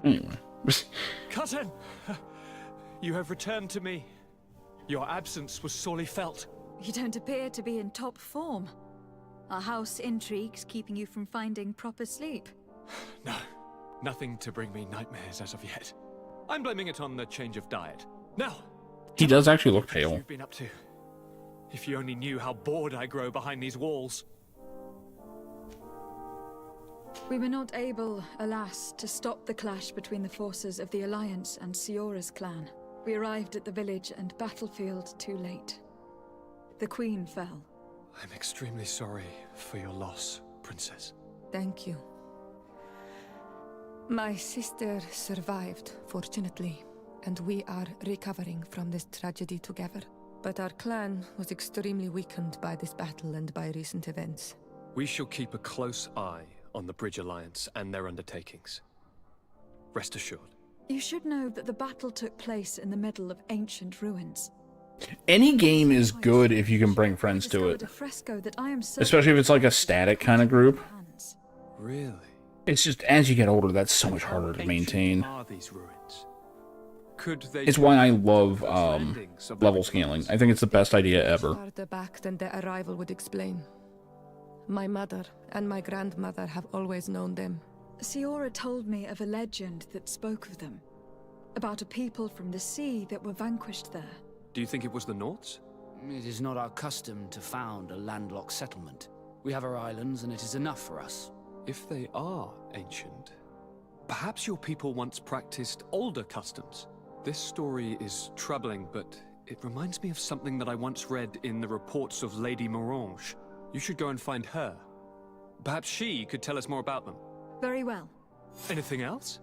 Anyway. Cousin! You have returned to me. Your absence was sorely felt. You don't appear to be in top form. Are house intrigues keeping you from finding proper sleep? No, nothing to bring me nightmares as of yet. I'm blaming it on the change of diet. Now, he does actually look pale. What you've been up to. If you only knew how bored I grow behind these walls. We were not able, alas, to stop the clash between the forces of the Alliance and Siora's clan. We arrived at the village and battlefield too late. The Queen fell. I'm extremely sorry for your loss, Princess. Thank you. My sister survived, fortunately, and we are recovering from this tragedy together. But our clan was extremely weakened by this battle and by recent events. We shall keep a close eye on the Bridge Alliance and their undertakings. Rest assured. You should know that the battle took place in the middle of ancient ruins. Any game is good if you can bring friends to it. Especially if it's like a static kind of group. Really? It's just, as you get older, that's so much harder to maintain. It's why I love level scaling. I think it's the best idea ever. Farther back than their arrival would explain. My mother and my grandmother have always known them. Siora told me of a legend that spoke of them. About a people from the sea that were vanquished there. Do you think it was the Nauts? It is not our custom to found a landlocked settlement. We have our islands, and it is enough for us. If they are ancient, perhaps your people once practiced older customs. This story is troubling, but it reminds me of something that I once read in the reports of Lady Morange. You should go and find her. Perhaps she could tell us more about them. Very well. Anything else?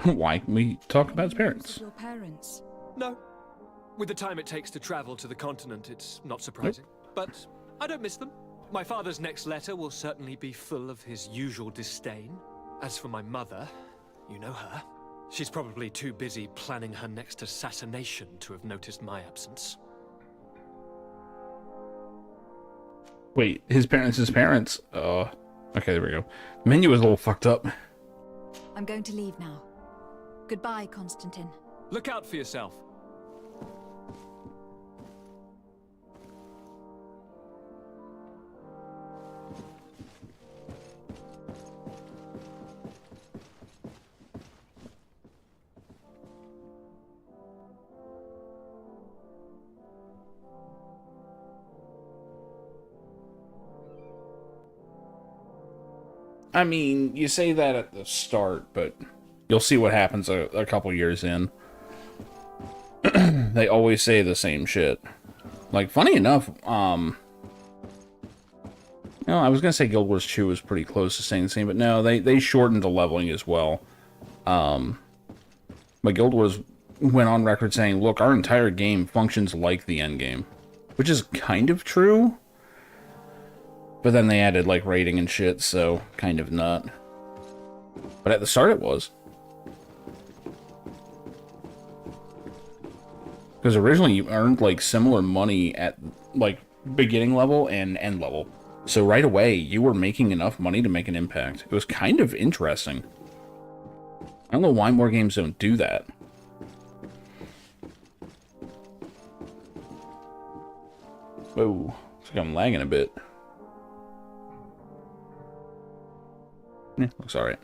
Why can we talk about his parents? Your parents. No. With the time it takes to travel to the continent, it's not surprising. But I don't miss them. My father's next letter will certainly be full of his usual disdain. As for my mother, you know her. She's probably too busy planning her next assassination to have noticed my absence. Wait, his parents. Okay, there we go. The menu is a little fucked up. I'm going to leave now. Goodbye, Constantine. Look out for yourself. I mean, you say that at the start, but you'll see what happens a couple years in. They always say the same shit. Like, funny enough, I was gonna say Guild Wars 2 was pretty close to saying the same, but no, they shortened the leveling as well. But Guild Wars went on record saying, look, our entire game functions like the end game. Which is kind of true. But then they added, like, rating and shit, so kind of not. But at the start it was. Because originally you earned, like, similar money at, like, beginning level and end level. So right away, you were making enough money to make an impact. It was kind of interesting. I don't know why more games don't do that. Whoa, looks like I'm lagging a bit. Yeah, looks alright.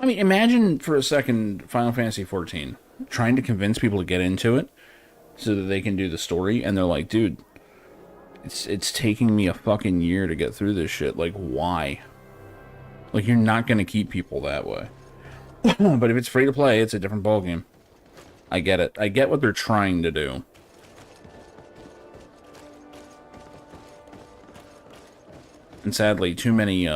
I mean, imagine for a second Final Fantasy XIV trying to convince people to get into it so that they can do the story, and they're like, dude, it's taking me a fucking year to get through this shit. Like, why? Like, you're not gonna keep people that way. But if it's free to play, it's a different ballgame. I get it. I get what they're trying to do. And sadly, too many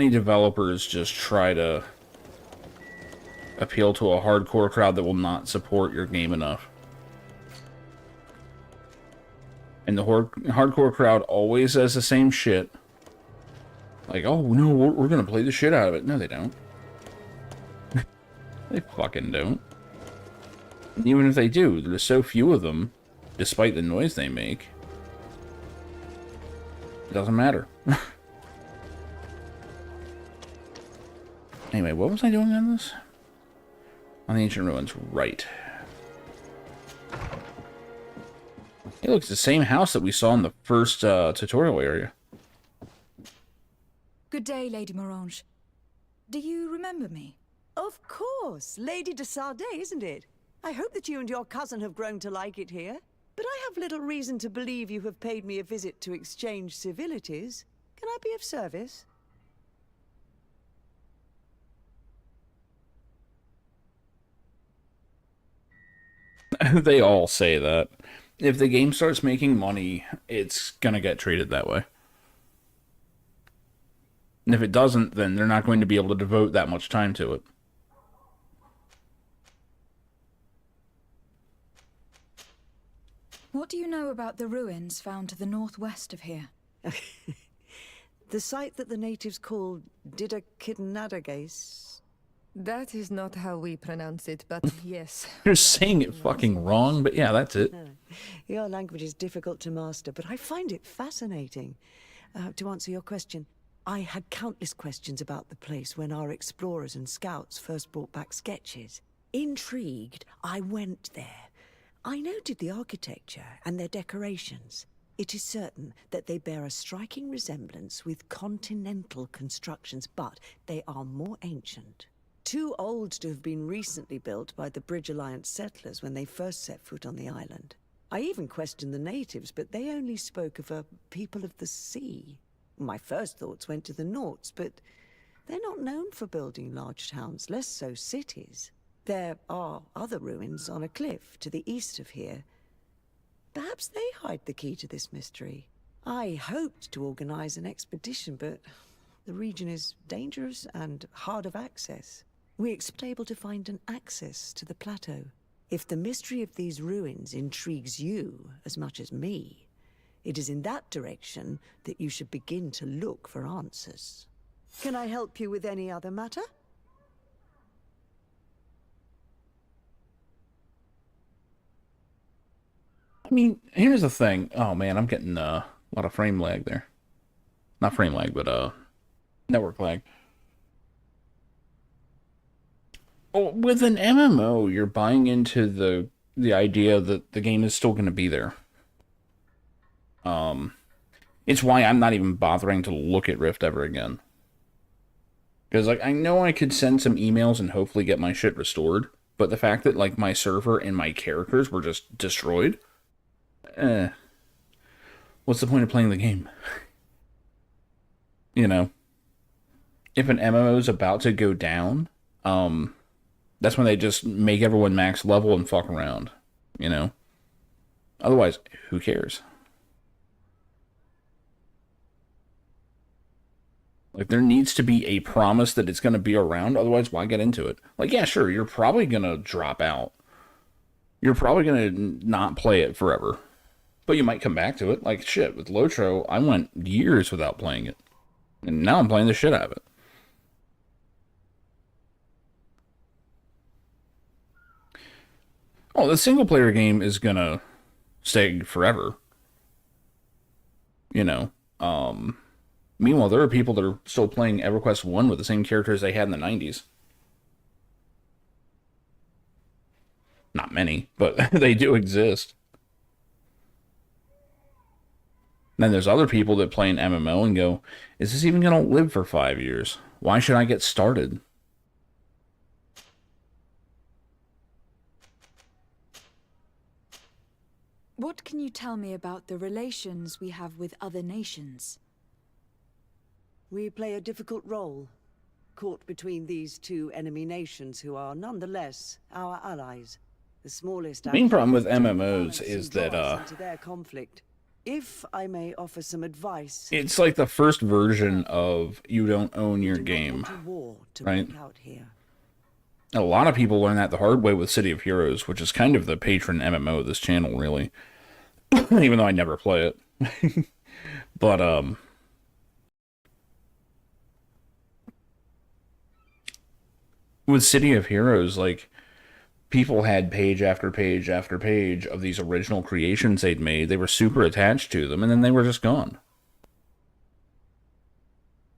developers just try to appeal to a hardcore crowd that will not support your game enough. And the hardcore crowd always says the same shit. Like, oh, no, we're gonna play the shit out of it. No, they don't. They fucking don't. And even if they do, there's so few of them, despite the noise they make. It doesn't matter. Anyway, what was I doing on this? On the Ancient Ruins, right. It looks the same house that we saw in the first tutorial area. Good day, Lady Morange. Do you remember me? Of course. Lady de Sardet, isn't it? I hope that you and your cousin have grown to like it here. But I have little reason to believe you have paid me a visit to exchange civilities. Can I be of service? They all say that. If the game starts making money, it's gonna get treated that way. And if it doesn't, then they're not going to be able to devote that much time to it. What do you know about the ruins found to the northwest of here? The site that the natives call Didakidnadagase. That is not how we pronounce it, but yes. You're saying it fucking wrong, but yeah, that's it. Your language is difficult to master, but I find it fascinating. To answer your question, I had countless questions about the place when our explorers and scouts first brought back sketches. Intrigued, I went there. I noted the architecture and their decorations. It is certain that they bear a striking resemblance with continental constructions, but they are more ancient. Too old to have been recently built by the Bridge Alliance settlers when they first set foot on the island. I even questioned the natives, but they only spoke of a people of the sea. My first thoughts went to the Nauts, but they're not known for building large towns, less so cities. There are other ruins on a cliff to the east of here. Perhaps they hide the key to this mystery. I hoped to organize an expedition, but the region is dangerous and hard of access. We expect able to find an access to the plateau. If the mystery of these ruins intrigues you as much as me, it is in that direction that you should begin to look for answers. Can I help you with any other matter? I mean, here's the thing. Oh man, I'm getting a lot of frame lag there. Not frame lag, but network lag. Oh, with an MMO, you're buying into the idea that the game is still going to be there. It's why I'm not even bothering to look at Rift ever again. Because, like, I know I could send some emails and hopefully get my shit restored, but the fact that, like, my server and my characters were just destroyed, what's the point of playing the game? You know? If an MMO is about to go down, that's when they just make everyone max level and fuck around, you know? Otherwise, who cares? Like, there needs to be a promise that it's going to be around, otherwise, why get into it? Like, yeah, sure, you're probably going to drop out. You're probably going to not play it forever. But you might come back to it. Like, shit, with Lotro, I went years without playing it. And now I'm playing the shit out of it. Oh, the single-player game is going to stay forever. You know, meanwhile, there are people that are still playing EverQuest 1 with the same characters they had in the 90s. Not many, but they do exist. Then there's other people that play an MMO and go, is this even going to live for 5 years? Why should I get started? What can you tell me about the relations we have with other nations? We play a difficult role, caught between these two enemy nations who are nonetheless our allies. The smallest The main problem with MMOs is that into their conflict. If I may offer some advice, it's like the first version of you don't own your game, right? A lot of people learn that the hard way with City of Heroes, which is kind of the patron MMO of this channel, really. Even though I never play it. But, with City of Heroes, like, people had page after page after page of these original creations they'd made. They were super attached to them, and then they were just gone.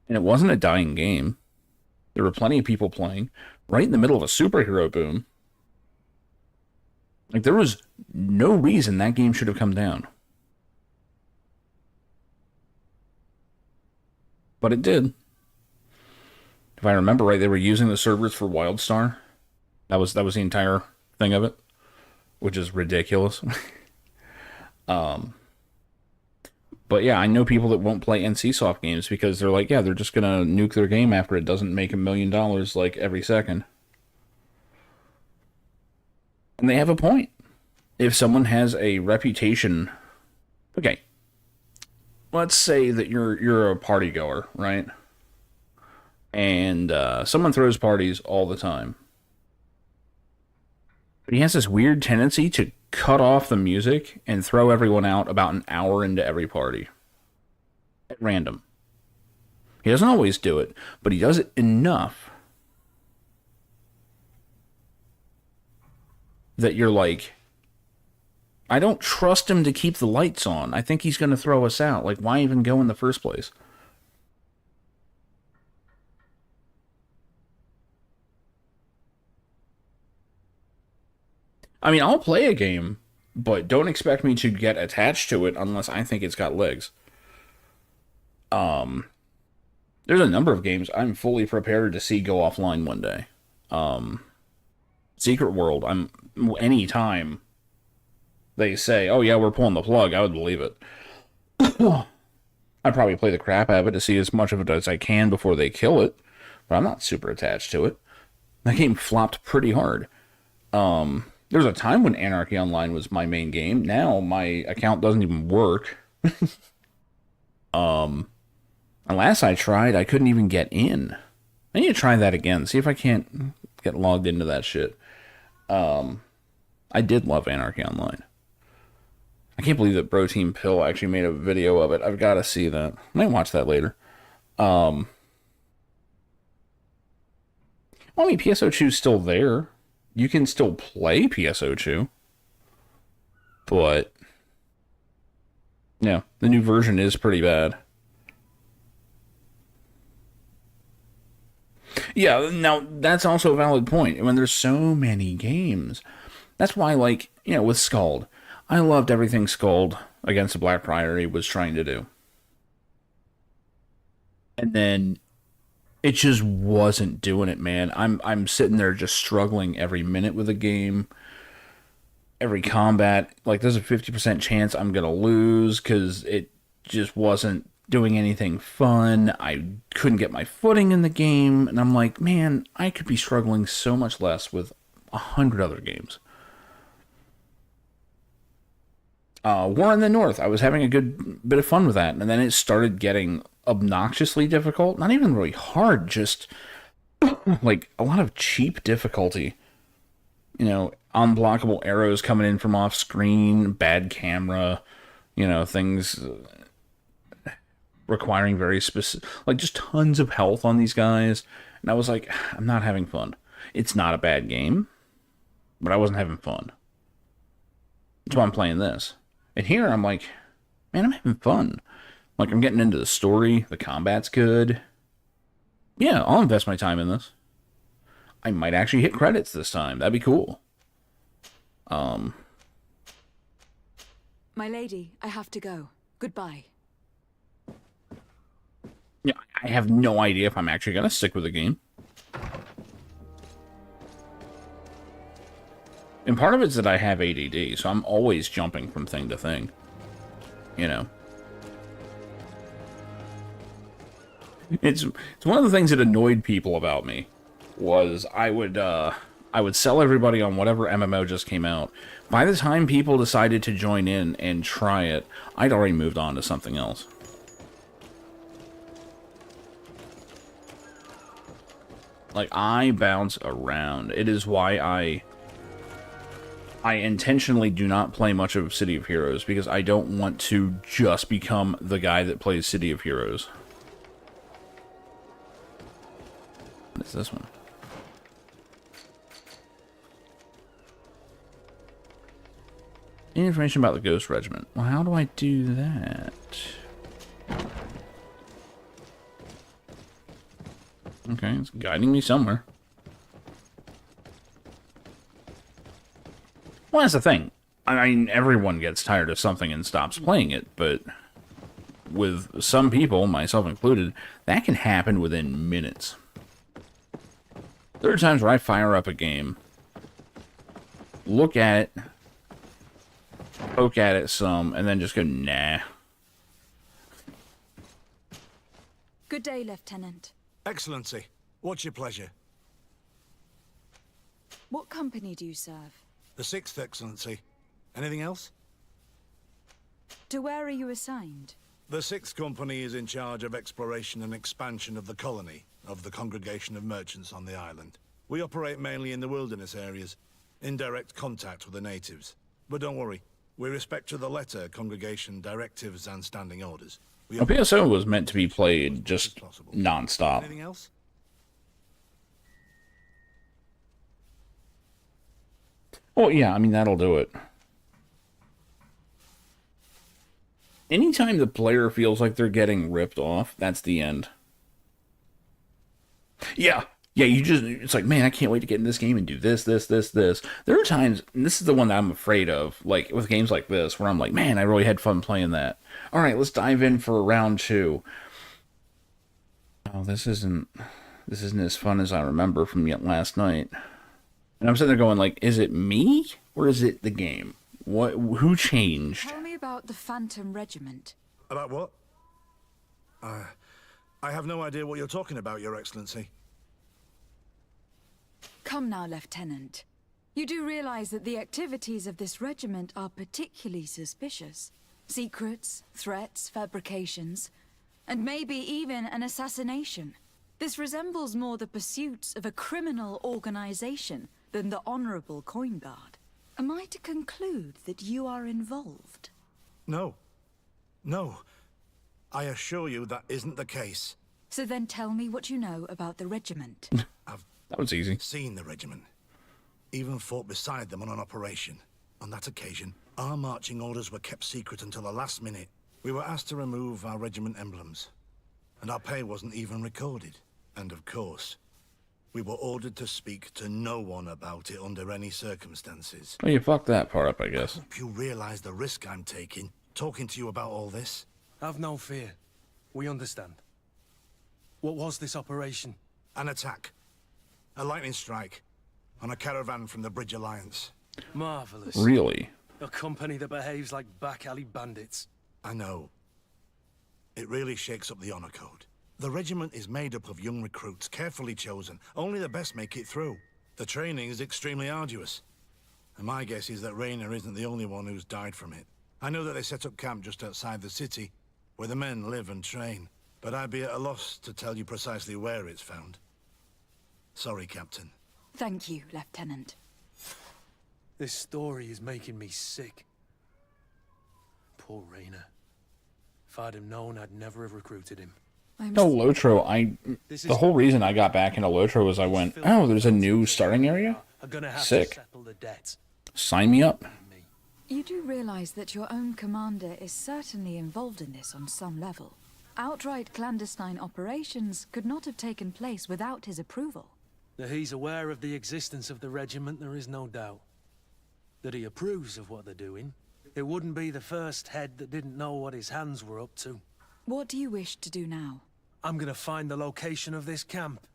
And it wasn't a dying game. There were plenty of people playing right in the middle of a superhero boom. Like, there was no reason that game should have come down. But it did. If I remember right, they were using the servers for WildStar. That was the entire thing of it, which is ridiculous. But yeah, I know people that won't play NCSoft games because they're like, yeah, they're just gonna nuke their game after it doesn't make $1 million like every second. And they have a point. If someone has a reputation, okay, let's say that you're a party goer, right? And someone throws parties all the time. But he has this weird tendency to cut off the music and throw everyone out about an hour into every party. At random. He doesn't always do it, but he does it enough that you're like, I don't trust him to keep the lights on. I think he's going to throw us out. Like, why even go in the first place? I mean, I'll play a game but don't expect me to get attached to it unless I think it's got legs. There's a number of games I'm fully prepared to see go offline one day. Secret World, anytime they say, oh yeah, we're pulling the plug, I would believe it. I'd probably play the crap out of it to see as much of it as I can before they kill it, but I'm not super attached to it. That game flopped pretty hard. There was a time when Anarchy Online was my main game. Now my account doesn't even work. And last I tried, I couldn't even get in. I need to try that again, see if I can't get logged into that shit. I did love Anarchy Online. I can't believe that Bro Team Pill actually made a video of it. I've got to see that. I might watch that later. Well, I mean, PSO2's still there. You can still play PSO2. But, yeah, the new version is pretty bad. Yeah, now, that's also a valid point. When there's so many games. That's why, like, you know, with Scald, I loved everything Scald Against the Black Priory was trying to do. And then it just wasn't doing it, man. I'm sitting there just struggling every minute with the game. Every combat, like, there's a 50% chance I'm going to lose because it just wasn't doing anything fun. I couldn't get my footing in the game. And I'm like, man, I could be struggling so much less with 100 other games. War in the North, I was having a good bit of fun with that, and then it started getting obnoxiously difficult. Not even really hard, just like a lot of cheap difficulty. You know, unblockable arrows coming in from off screen, bad camera, you know, things requiring very specific, like just tons of health on these guys. And I was like, I'm not having fun. It's not a bad game, but I wasn't having fun. That's why I'm playing this. And here I'm like, man, I'm having fun. Like, I'm getting into the story. The combat's good. Yeah, I'll invest my time in this. I might actually hit credits this time. That'd be cool. My lady, I have to go. Goodbye. Yeah, I have no idea if I'm actually going to stick with the game. And part of it's that I have ADD, so I'm always jumping from thing to thing. You know. It's one of the things that annoyed people about me was I would sell everybody on whatever MMO just came out. By the time people decided to join in and try it, I'd already moved on to something else. Like, I bounce around. It is why I intentionally do not play much of City of Heroes, because I don't want to just become the guy that plays City of Heroes. What is this one? Any information about the Ghost Regiment? Well, how do I do that? Okay, it's guiding me somewhere. Well, that's the thing. I mean, everyone gets tired of something and stops playing it, but with some people, myself included, that can happen within minutes. There are times where I fire up a game, look at it, poke at it some, and then just go, nah. Good day, Lieutenant. Excellency, what's your pleasure? What company do you serve? The 6th, Excellency. Anything else? To where are you assigned? The 6th Company is in charge of exploration and expansion of the colony of the Congregation of Merchants on the island. We operate mainly in the wilderness areas, in direct contact with the natives. But don't worry, we respect to the letter Congregation directives and standing orders. A PSO was meant to be played just non-stop. Anything else? Well, yeah, I mean, that'll do it. Anytime the player feels like they're getting ripped off, that's the end. Yeah, Yeah, it's like, man, I can't wait to get in this game and do this, this, this, this. There are times, and this is the one that I'm afraid of, like with games like this, where I'm like, man, I really had fun playing that. All right, let's dive in for round 2. Oh, this isn't as fun as I remember from last night. And I'm sitting there going, like, is it me or is it the game? Who changed? Tell me about the Phantom Regiment. About what? I have no idea what you're talking about, Your Excellency. Come now, Lieutenant. You do realize that the activities of this regiment are particularly suspicious. Secrets, threats, fabrications, and maybe even an assassination. This resembles more the pursuits of a criminal organization than the honorable coin guard. Am I to conclude that you are involved? No. No. I assure you that isn't the case. So then tell me what you know about the regiment. That was easy. Seen the regiment. Even fought beside them on an operation. On that occasion, our marching orders were kept secret until the last minute. We were asked to remove our regiment emblems. And our pay wasn't even recorded. And of course, we were ordered to speak to no one about it under any circumstances. Oh, you fucked that part up, I guess. I hope you realize the risk I'm taking, talking to you about all this. Have no fear. We understand. What was this operation? An attack. A lightning strike. On a caravan from the Bridge Alliance. Marvelous. Really? A company that behaves like back alley bandits. I know. It really shakes up the honor code. The regiment is made up of young recruits, carefully chosen. Only the best make it through. The training is extremely arduous. And my guess is that Raynor isn't the only one who's died from it. I know that they set up camp just outside the city, where the men live and train. But I'd be at a loss to tell you precisely where it's found. Sorry, Captain. Thank you, Lieutenant. This story is making me sick. Poor Raynor. If I'd have known, I'd never have recruited him. No, Lotro, the whole reason I got back into Lotro was I went, oh, there's a new starting area? Sick. Sign me up. You do realize that your own commander is certainly involved in this on some level. Outright clandestine operations could not have taken place without his approval. That he's aware of the existence of the regiment, there is no doubt. That he approves of what they're doing. It wouldn't be the first head that didn't know what his hands were up to. What do you wish to do now? I'm gonna find the location of this camp.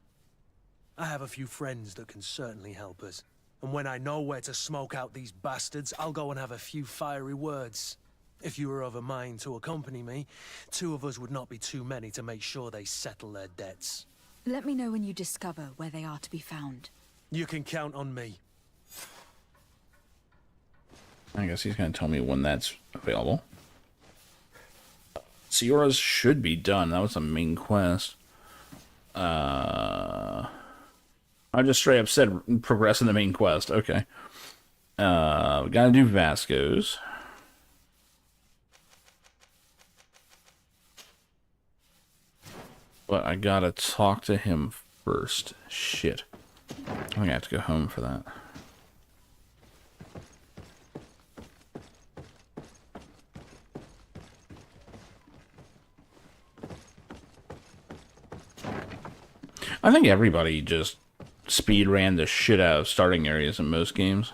I have a few friends that can certainly help us. And when I know where to smoke out these bastards, I'll go and have a few fiery words. If you were of a mind to accompany me, 2 of us would not be too many to make sure they settle their debts. Let me know when you discover where they are to be found. You can count on me. I guess he's going to tell me when that's available. Siora's should be done. That was a main quest. I just straight up said progress in the main quest. Okay. We gotta do Vasco's. But I gotta talk to him first. Shit. I think I have to go home for that. I think everybody just speed ran the shit out of starting areas in most games.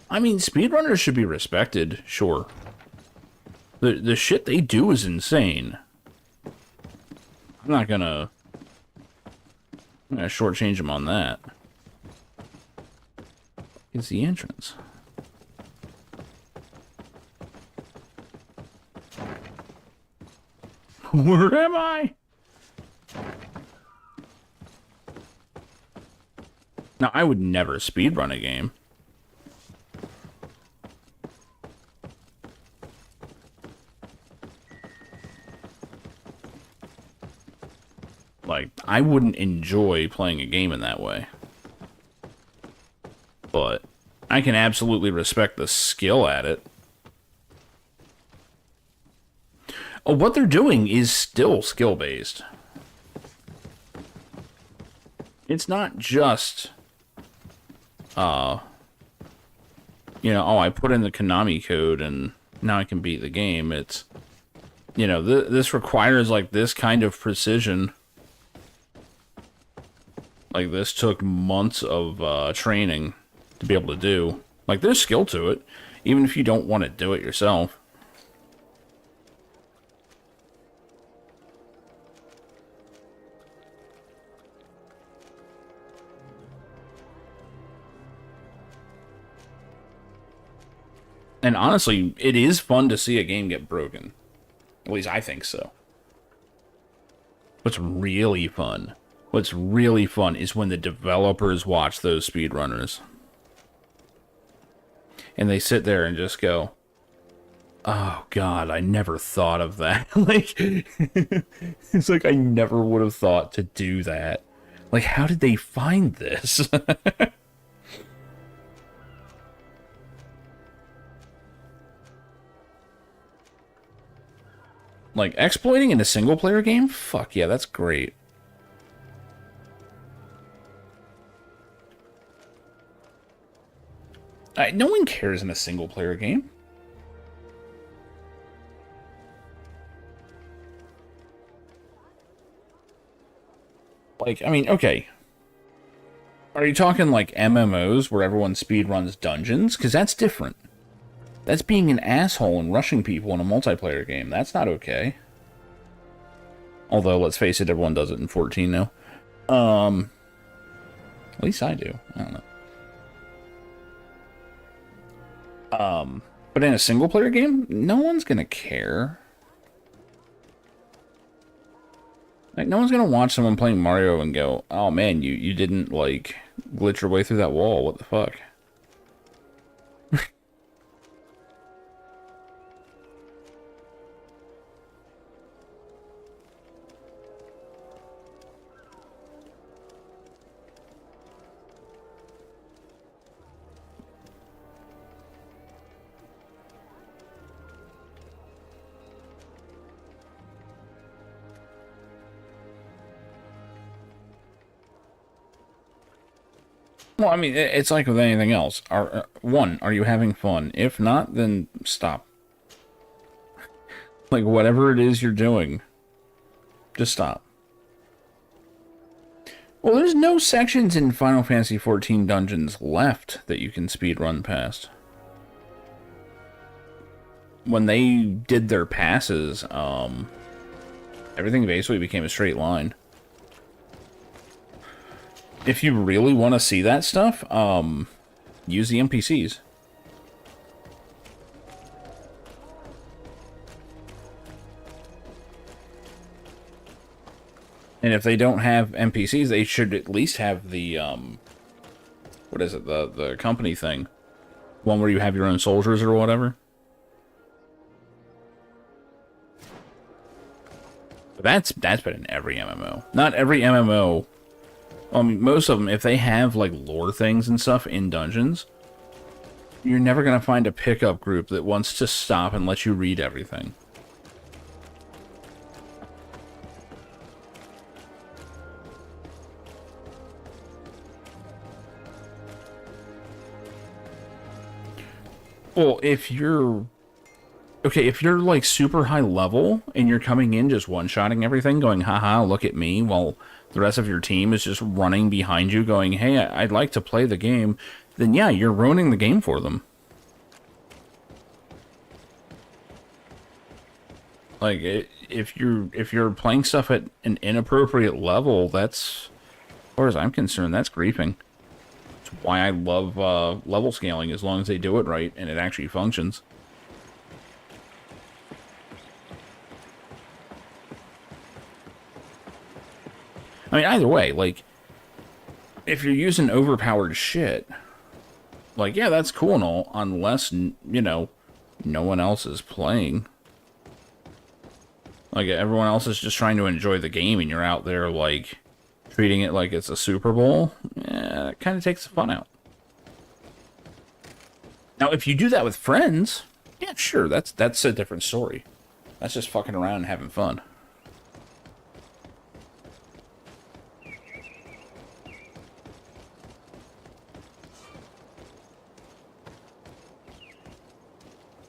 I mean, speedrunners should be respected, sure. The shit they do is insane. I'm not gonna shortchange them on that. It's the entrance. Where am I? Now, I would never speedrun a game. Like, I wouldn't enjoy playing a game in that way. But I can absolutely respect the skill at it. what they're doing is still skill-based. It's not just, oh, I put in the Konami code and now I can beat the game. It's, this requires, like, this kind of precision. Like, this took months of training to be able to do. Like, there's skill to it, even if you don't want to do it yourself. And honestly, it is fun to see a game get broken. At least I think so. What's really fun is when the developers watch those speedrunners. And they sit there and just go, oh god, I never thought of that. Like, it's like I never would have thought to do that. Like, how did they find this? Like, exploiting in a single-player game? Fuck yeah, that's great. No one cares in a single-player game. Like, I mean, okay. Are you talking, like, MMOs where everyone speedruns dungeons? Because that's different. That's being an asshole and rushing people in a multiplayer game. That's not okay. Although, let's face it, everyone does it in 14 now. At least I do. I don't know. But in a single-player game, no one's gonna care. Like, no one's gonna watch someone playing Mario and go, oh man, you didn't, like, glitch your way through that wall. What the fuck? Well, I mean, it's like with anything else. Are you having fun? If not, then stop. Like, whatever it is you're doing, just stop. Well, there's no sections in Final Fantasy XIV dungeons left that you can speedrun past. When they did their passes, everything basically became a straight line. If you really want to see that stuff, use the NPCs. And if they don't have NPCs, they should at least have the, what is it, the company thing. One where you have your own soldiers or whatever. But that's been in every MMO. Not every MMO. Most of them, if they have, like, lore things and stuff in dungeons, you're never going to find a pickup group that wants to stop and let you read everything. Well, if you're like super high level and you're coming in just one-shotting everything, going, haha, look at me, while the rest of your team is just running behind you going, hey, I'd like to play the game, then yeah, you're ruining the game for them. Like, if you're playing stuff at an inappropriate level, that's, as far as I'm concerned, that's griefing. That's why I love level scaling, as long as they do it right and it actually functions. I mean, either way, like, if you're using overpowered shit, like, yeah, that's cool and all, unless, you know, no one else is playing. Like, everyone else is just trying to enjoy the game, and you're out there, like, treating it like it's a Super Bowl. Yeah, it kind of takes the fun out. Now, if you do that with friends, yeah, sure, that's a different story. That's just fucking around and having fun.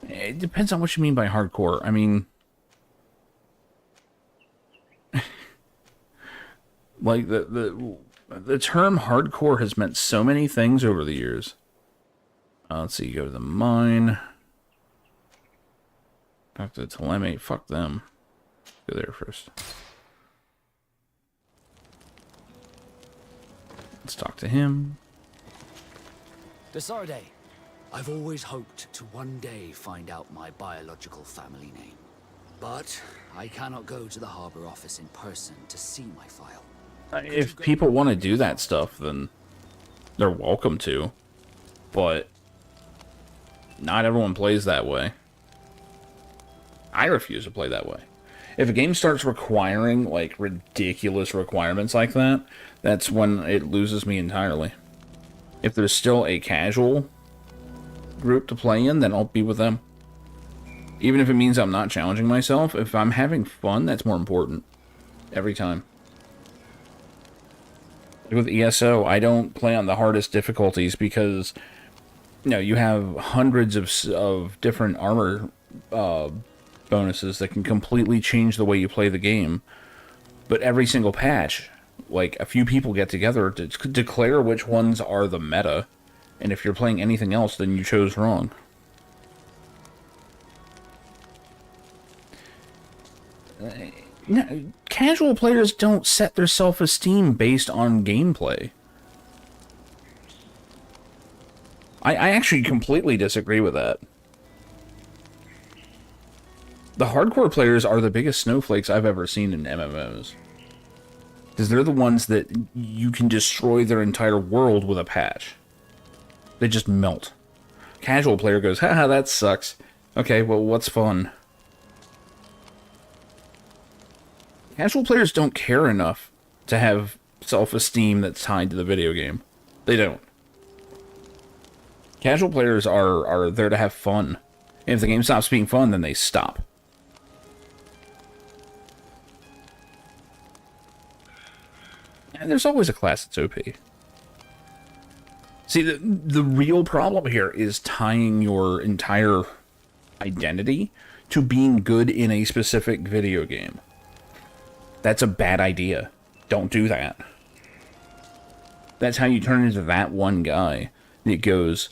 It depends on what you mean by hardcore. I mean, like the term hardcore has meant so many things over the years. Let's see, go to the mine. Talk to the Telemate. Fuck them. Go there first. Let's talk to him. Desarde, I've always hoped to one day find out my biological family name. But I cannot go to the harbor office in person to see my file. If people want to do that stuff, then they're welcome to. But not everyone plays that way. I refuse to play that way. If a game starts requiring, like, ridiculous requirements like that, that's when it loses me entirely. If there's still a casual group to play in, then I'll be with them. Even if it means I'm not challenging myself, if I'm having fun, that's more important. Every time. With ESO, I don't play on the hardest difficulties because, you know, you have hundreds of different armor bonuses that can completely change the way you play the game. But every single patch, like, a few people get together to declare which ones are the meta. And if you're playing anything else, then you chose wrong. No, casual players don't set their self-esteem based on gameplay. I actually completely disagree with that. The hardcore players are the biggest snowflakes I've ever seen in MMOs. Because they're the ones that you can destroy their entire world with a patch. They just melt. Casual player goes, haha, that sucks. Okay, well, what's fun? Casual players don't care enough to have self-esteem that's tied to the video game. They don't. Casual players are there to have fun. And if the game stops being fun, then they stop. And there's always a class that's OP. See, the real problem here is tying your entire identity to being good in a specific video game. That's a bad idea. Don't do that. That's how you turn into that one guy. It goes,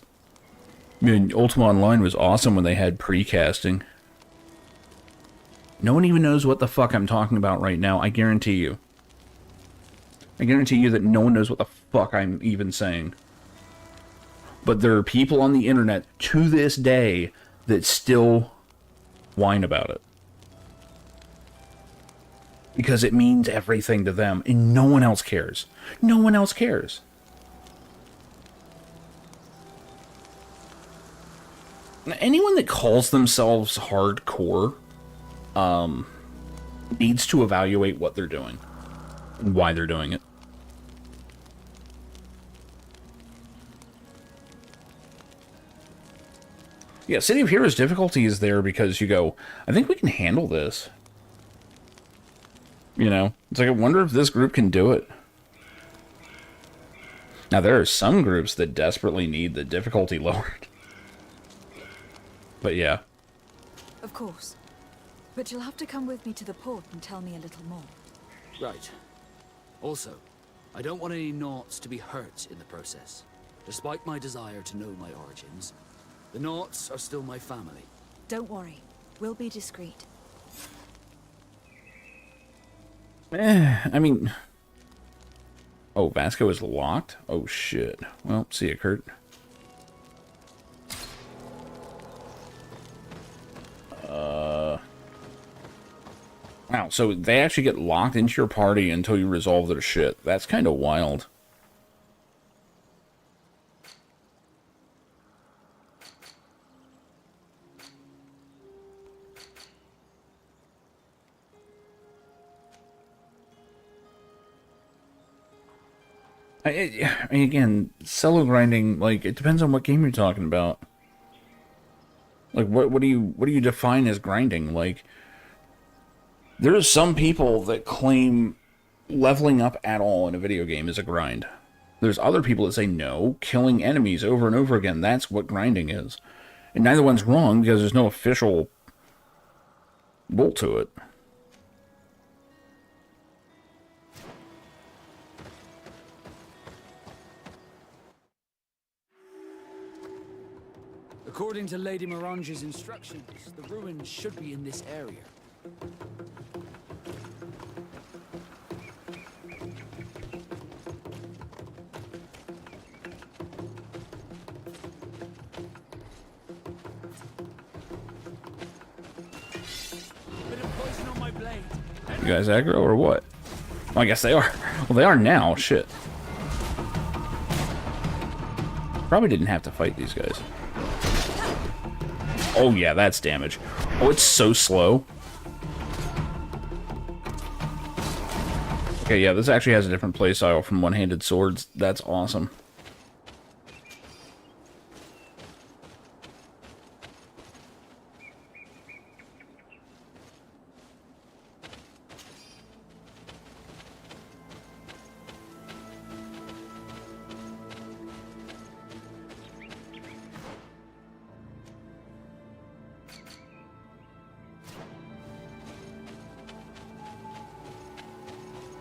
man, Ultima Online was awesome when they had precasting. No one even knows what the fuck I'm talking about right now, I guarantee you. I guarantee you that no one knows what the fuck I'm even saying. But there are people on the internet to this day that still whine about it. Because it means everything to them, and no one else cares. No one else cares. Anyone that calls themselves hardcore needs to evaluate what they're doing and why they're doing it. Yeah, City of Heroes difficulty is there because you go, I think we can handle this. You know, it's like, I wonder if this group can do it. Now, there are some groups that desperately need the difficulty lowered. But yeah. Of course. But you'll have to come with me to the port and tell me a little more. Right. Also, I don't want any Naughts to be hurt in the process. Despite my desire to know my origins, the Naughts are still my family. Don't worry. We'll be discreet. I mean... Oh, Vasco is locked? Oh, shit. Well, see ya, Kurt. Wow, so they actually get locked into your party until you resolve their shit. That's kind of wild. I mean, again, solo grinding, like, it depends on what game you're talking about. Like, what do you define as grinding? Like, There's some people that claim leveling up at all in a video game is a grind. There's other people that say no, killing enemies over and over again, that's what grinding is. And neither one's wrong because there's no official rule to it. According to Lady Mirange's instructions, the ruins should be in this area. You guys aggro or what? Well, I guess they are. Well, they are now. Shit. Probably didn't have to fight these guys. Oh yeah, that's damage. Oh, it's so slow. Okay, yeah, this actually has a different playstyle from one-handed swords. That's awesome.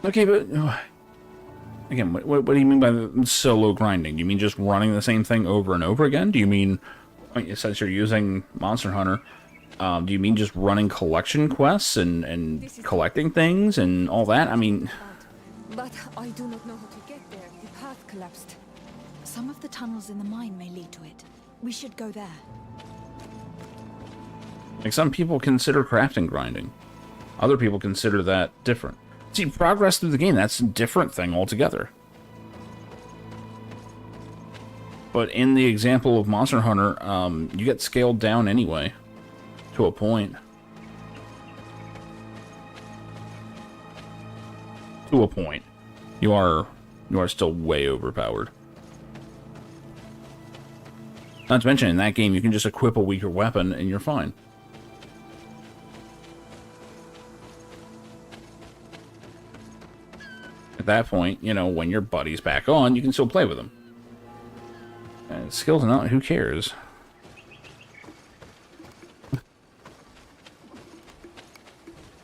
Okay, but again, what do you mean by the solo grinding? Do you mean just running the same thing over and over again? Do you mean, since you're using Monster Hunter, do you mean just running collection quests and collecting things and all that? I mean... But I do not know how to get there. The path collapsed. Some of the tunnels in the mine may lead to it. We should go there. Like, some people consider crafting grinding. Other people consider that different. See, progress through the game, that's a different thing altogether. But in the example of Monster Hunter, you get scaled down anyway, to a point. To a point. You are still way overpowered. Not to mention, in that game, you can just equip a weaker weapon and you're fine. At that point, you know, when your buddy's back on, you can still play with him. And skills not, who cares?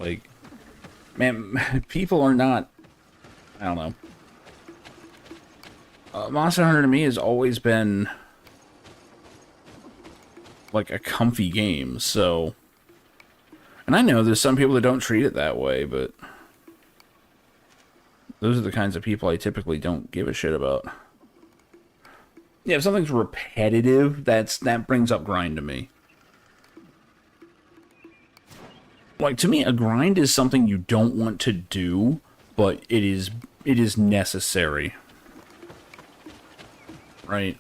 Like, man, people are not, I don't know. Monster Hunter to me has always been like a comfy game, so... And I know there's some people that don't treat it that way, but... Those are the kinds of people I typically don't give a shit about. Yeah, if something's repetitive, that brings up grind to me. Like, to me, a grind is something you don't want to do, but it is necessary. Right?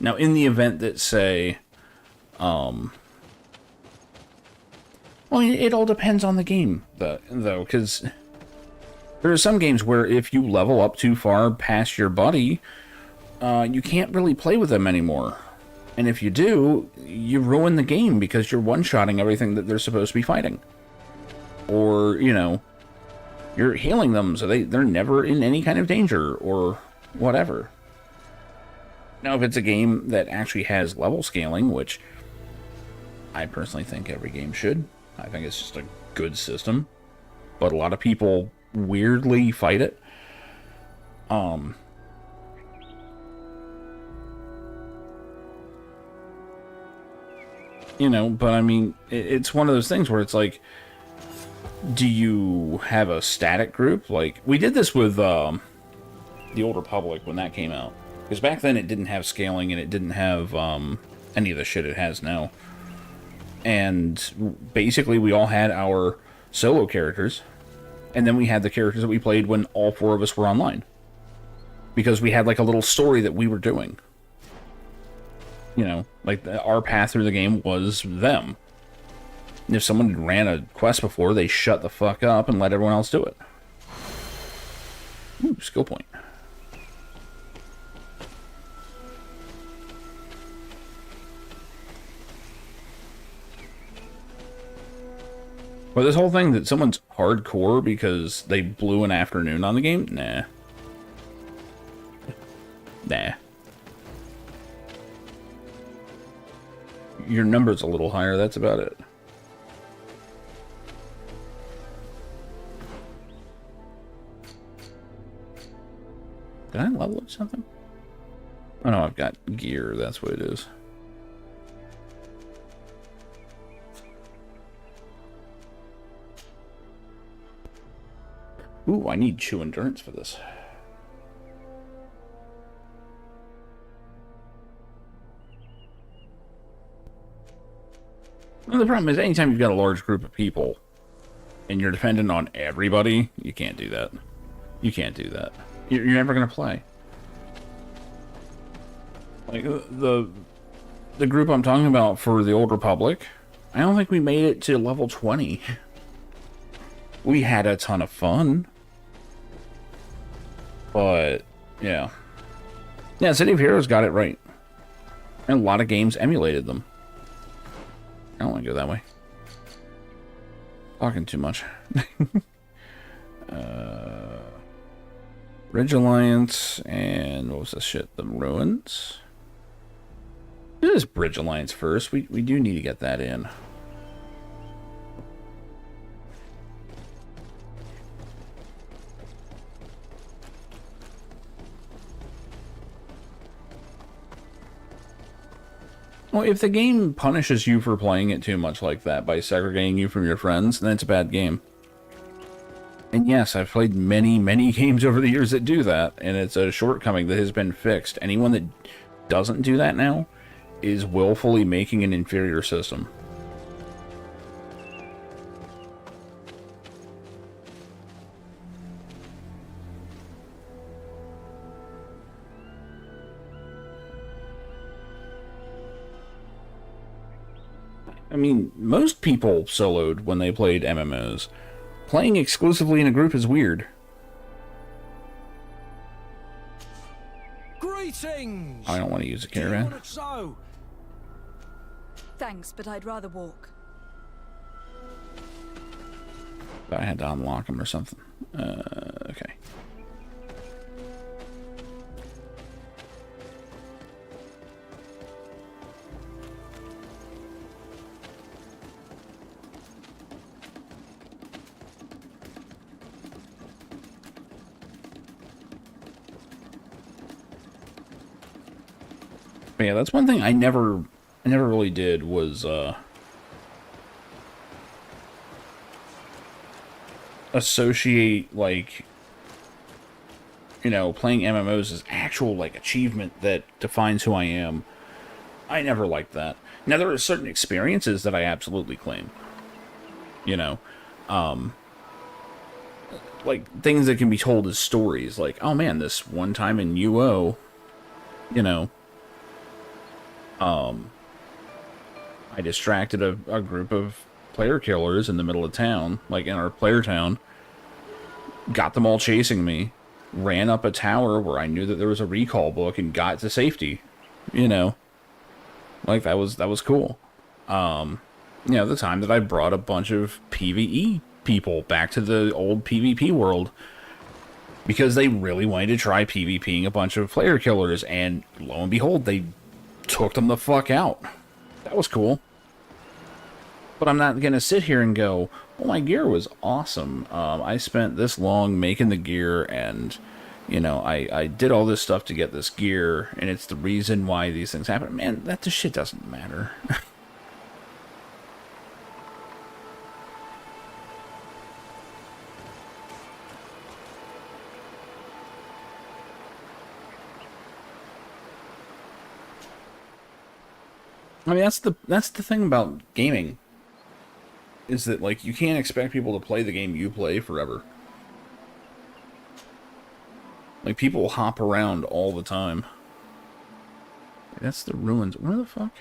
Now, in the event that, say, well, it all depends on the game, though, because there are some games where if you level up too far past your buddy, you can't really play with them anymore. And if you do, you ruin the game because you're one-shotting everything that they're supposed to be fighting. Or, you know, you're healing them so they're never in any kind of danger, or whatever. Now, if it's a game that actually has level scaling, which I personally think every game should, I think it's just a good system, but a lot of people weirdly fight it. You know, but I mean, it's one of those things where it's like, do you have a static group? Like, we did this with the Old Republic when that came out. Because back then it didn't have scaling and it didn't have any of the shit it has now. And basically we all had our solo characters, and then we had the characters that we played when all four of us were online. Because we had like a little story that we were doing. You know, like our path through the game was them. And if someone ran a quest before, they shut the fuck up and let everyone else do it. Ooh, skill point. But this whole thing that someone's hardcore because they blew an afternoon on the game? Nah. Nah. Your number's a little higher, that's about it. Did I level up something? Oh no, I've got gear, that's what it is. Ooh, I need 2 endurance for this. Well, the problem is, anytime you've got a large group of people, and you're dependent on everybody, you can't do that. You can't do that. You're never going to play. Like, the group I'm talking about for the Old Republic, I don't think we made it to level 20. We had a ton of fun. But, yeah. Yeah, City of Heroes got it right. And a lot of games emulated them. I don't want to go that way. Talking too much. Ridge Alliance, and what was this shit? The Ruins? Do this Bridge Alliance first. We do need to get that in. Well, if the game punishes you for playing it too much like that by segregating you from your friends, then it's a bad game. And yes, I've played many, many games over the years that do that, and it's a shortcoming that has been fixed. Anyone that doesn't do that now is willfully making an inferior system. I mean, most people soloed when they played MMOs. Playing exclusively in a group is weird. Greetings! I don't want to use a caravan. Thanks, but I'd rather walk. Thought I had to unlock them or something. Okay. But yeah, that's one thing I never really did was associate, like, you know, playing MMOs as actual, like, achievement that defines who I am. I never liked that. Now, there are certain experiences that I absolutely claim. You know, like, things that can be told as stories. Like, oh man, this one time in UO, you know, I distracted a group of player killers in the middle of town, like in our player town, got them all chasing me, ran up a tower where I knew that there was a recall book and got to safety, you know, like that was cool. You know, the time that I brought a bunch of PvE people back to the old PvP world because they really wanted to try PvPing a bunch of player killers, and lo and behold, they took them the fuck out. That was cool. But I'm not gonna sit here and go, well, my gear was awesome. I spent this long making the gear, and, you know, I did all this stuff to get this gear, and it's the reason why these things happen. Man, that shit doesn't matter. I mean, that's the thing about gaming, is that, like, you can't expect people to play the game you play forever. Like, people hop around all the time. That's the ruins. Where the fuck?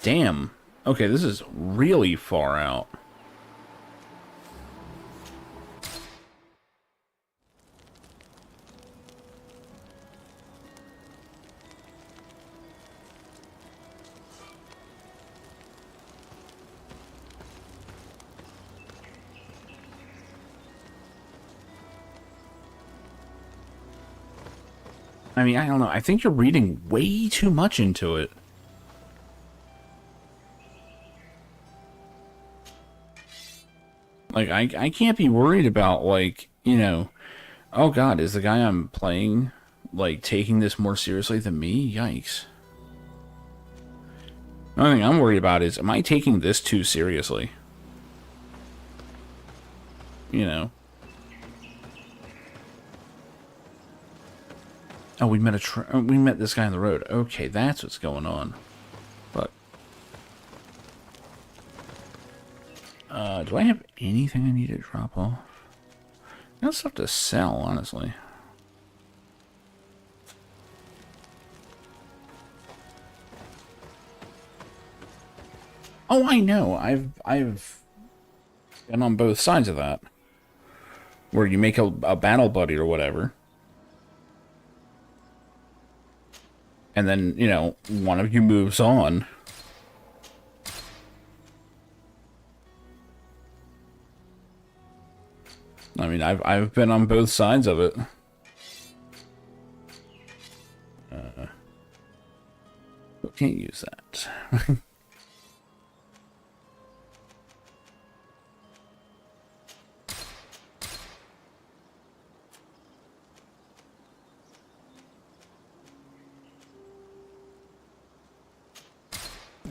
Damn. Okay, this is really far out. I mean, I don't know. I think you're reading way too much into it. Like, I can't be worried about, like, you know, oh god, is the guy I'm playing, like, taking this more seriously than me? Yikes. The only thing I'm worried about is, am I taking this too seriously? You know. Oh, we met this guy on the road. Okay, that's what's going on. But do I have anything I need to drop off? I got stuff to sell, honestly. Oh, I know. I've been on both sides of that. Where you make a battle buddy or whatever. And then, you know, one of you moves on. I mean, I've been on both sides of it. Can't use that.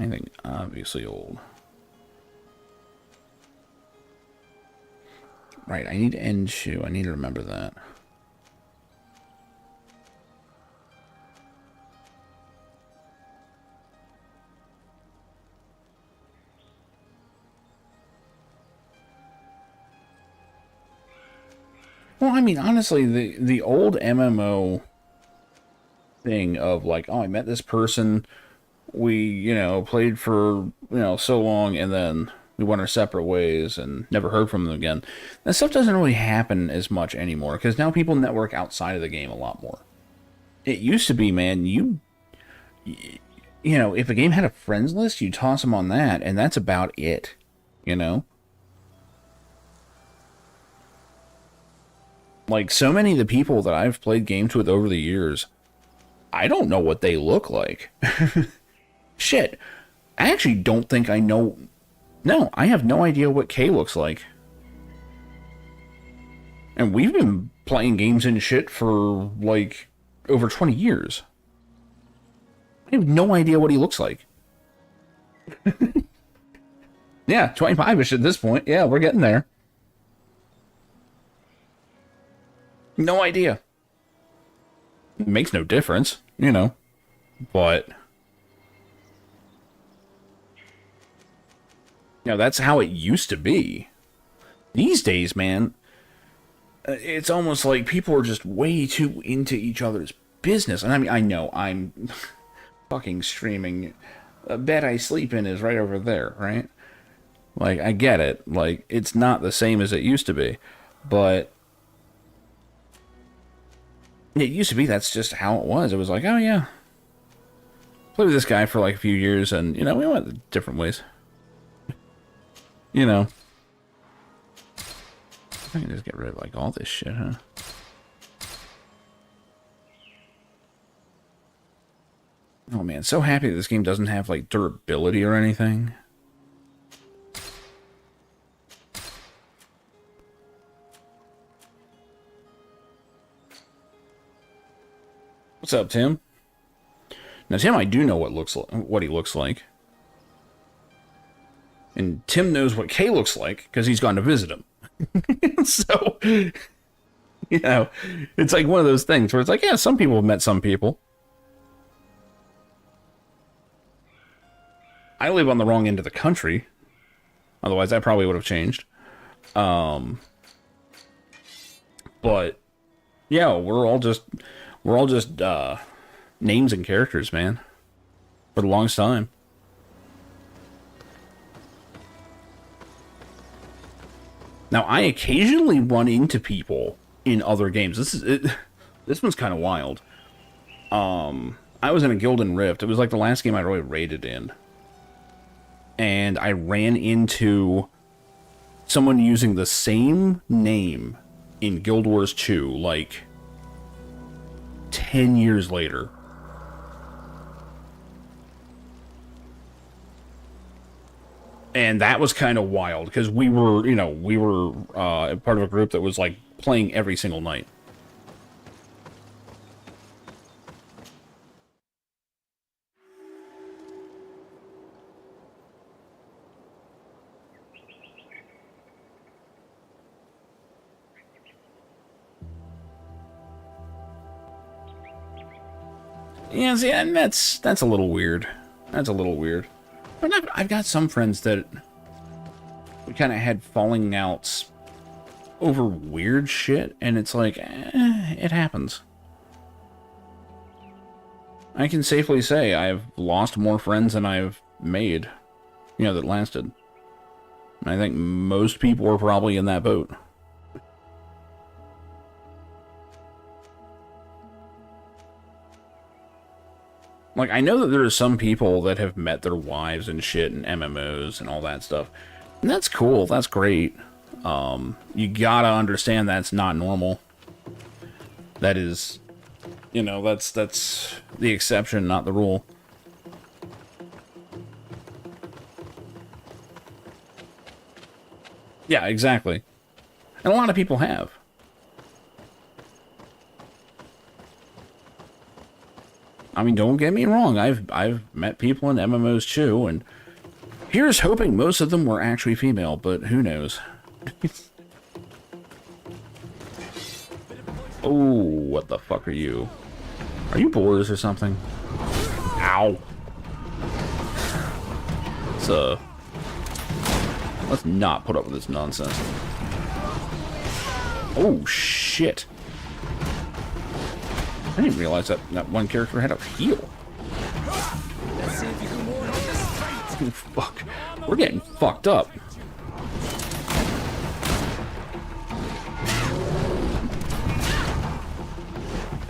Anything obviously old. Right, I need end shoe. I need to remember that. Well, I mean, honestly, the old MMO thing of like, oh, I met this person, we, you know, played for, you know, so long, and then we went our separate ways and never heard from them again. That stuff doesn't really happen as much anymore, because now people network outside of the game a lot more. It used to be, man, you know, if a game had a friends list, you toss them on that, and that's about it, you know? Like, so many of the people that I've played games with over the years, I don't know what they look like. Shit. I actually don't think I know... No, I have no idea what Kay looks like. And we've been playing games and shit for, like, over 20 years. I have no idea what he looks like. Yeah, 25-ish at this point. Yeah, we're getting there. No idea. It makes no difference, you know. But... you know, that's how it used to be. These days, man, it's almost like people are just way too into each other's business. And I mean, I know, I'm fucking streaming. A bed I sleep in is right over there, right? Like, I get it. Like, it's not the same as it used to be. But... it used to be that's just how it was. It was like, oh yeah. Played with this guy for like a few years and, you know, we went different ways. You know. I can just get rid of like all this shit, huh? Oh man, so happy that this game doesn't have like durability or anything. What's up, Tim? Now, Tim, I do know what he looks like. And Tim knows what Kay looks like, because he's gone to visit him. So, you know, it's like one of those things where it's like, yeah, some people have met some people. I live on the wrong end of the country. Otherwise, that probably would have changed. But, yeah, we're all just names and characters, man. For the longest time. Now, I occasionally run into people in other games. This one's kind of wild. I was in a Guild and Rift. It was like the last game I really raided in. And I ran into someone using the same name in Guild Wars 2, like 10 years later. And that was kind of wild, because we were, you know, part of a group that was, like, playing every single night. Yeah, see, and that's a little weird. That's a little weird. But I've got some friends that we kind of had falling outs over weird shit, and it's like, it happens. I can safely say I've lost more friends than I've made, you know, that lasted. And I think most people are probably in that boat. Like, I know that there are some people that have met their wives and shit in MMOs and all that stuff. And that's cool. That's great. You gotta understand that's not normal. That is, you know, that's the exception, not the rule. Yeah, exactly. And a lot of people have. I mean, don't get me wrong. I've met people in MMOs too, and here's hoping most of them were actually female, but who knows? Oh, what the fuck are you? Are you boars or something? Ow. Let's not put up with this nonsense. Oh, shit. I didn't realize that one character had a heal. Oh, fuck. We're getting fucked up.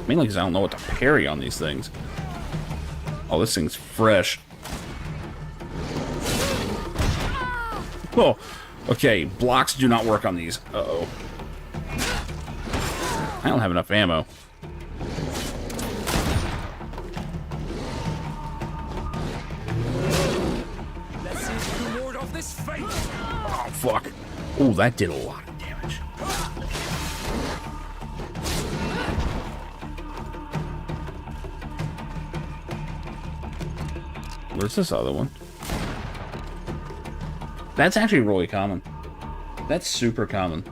Mainly because I don't know what to parry on these things. Oh, this thing's fresh. Oh, okay. Blocks do not work on these. Uh-oh. I don't have enough ammo. Oh, fuck. Oh, that did a lot of damage. Where's this other one? That's actually really common. That's super common.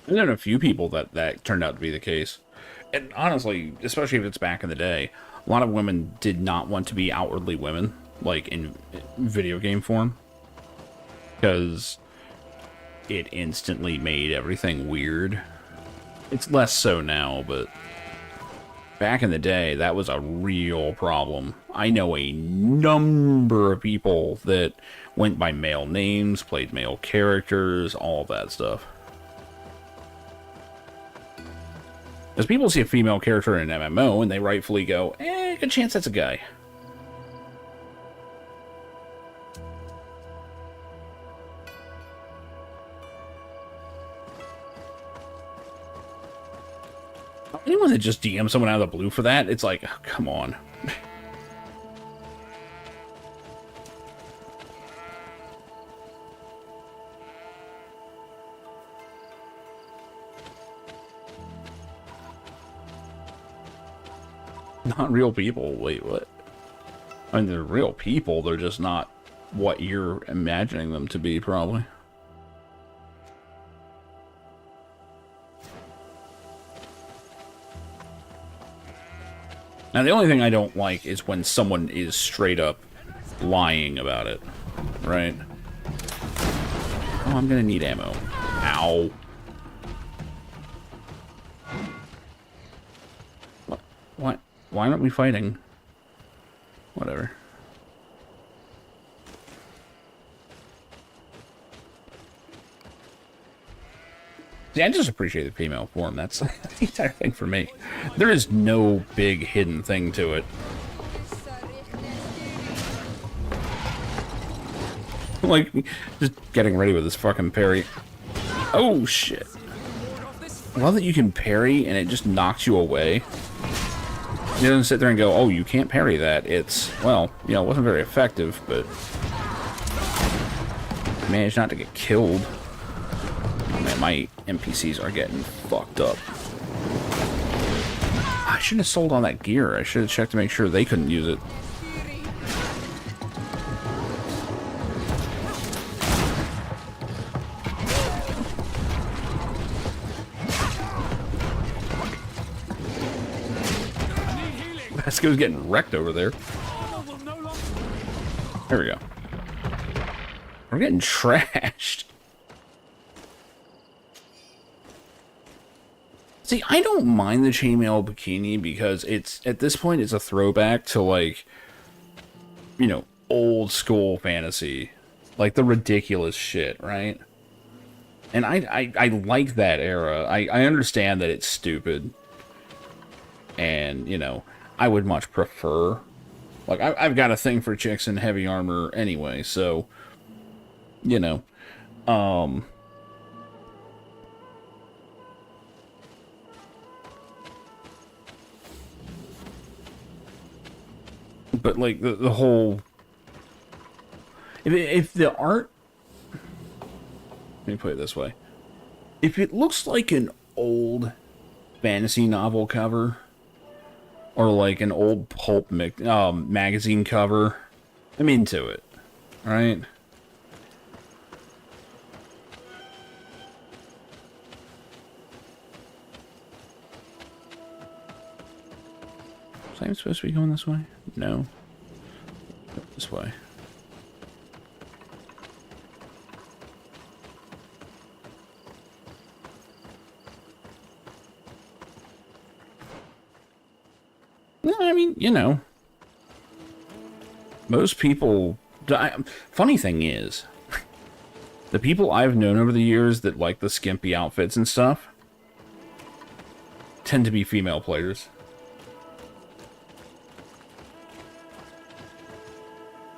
I've known a few people that turned out to be the case. And honestly, especially if it's back in the day, a lot of women did not want to be outwardly women, like in video game form. Because it instantly made everything weird. It's less so now, but back in the day, that was a real problem. I know a number of people that went by male names, played male characters, all that stuff. Because people see a female character in an MMO and they rightfully go, good chance that's a guy. Anyone that just DMs someone out of the blue for that, it's like, oh, come on. Not real people. Wait, what? I mean, they're real people. They're just not what you're imagining them to be, probably. Now, the only thing I don't like is when someone is straight up lying about it, right? Oh, I'm gonna need ammo. Ow. What? Why aren't we fighting? Whatever. See, I just appreciate the female form. That's the entire thing for me. There is no big hidden thing to it. Like, just getting ready with this fucking parry. Oh, shit. I love that you can parry and it just knocks you away. It doesn't sit there and go, oh, you can't parry that. It's, well, you know, it wasn't very effective, but managed not to get killed. Oh, man, my NPCs are getting fucked up. I shouldn't have sold on that gear. I should have checked to make sure they couldn't use it. Vasco's getting wrecked over there. There we go. We're getting trashed. See, I don't mind the chainmail bikini because it's, at this point, it's a throwback to, like, you know, old school fantasy. Like the ridiculous shit, right? And I like that era. I understand that it's stupid. And, you know, I would much prefer... Like, I've got a thing for chicks in heavy armor anyway, so... You know. But, like, the whole... If the art... Let me put it this way. If it looks like an old fantasy novel cover... Or like an old pulp magazine cover, I'm into it, right? Was I supposed to be going this way? No. This way. I mean, you know, most people... funny thing is, the people I've known over the years that like the skimpy outfits and stuff tend to be female players.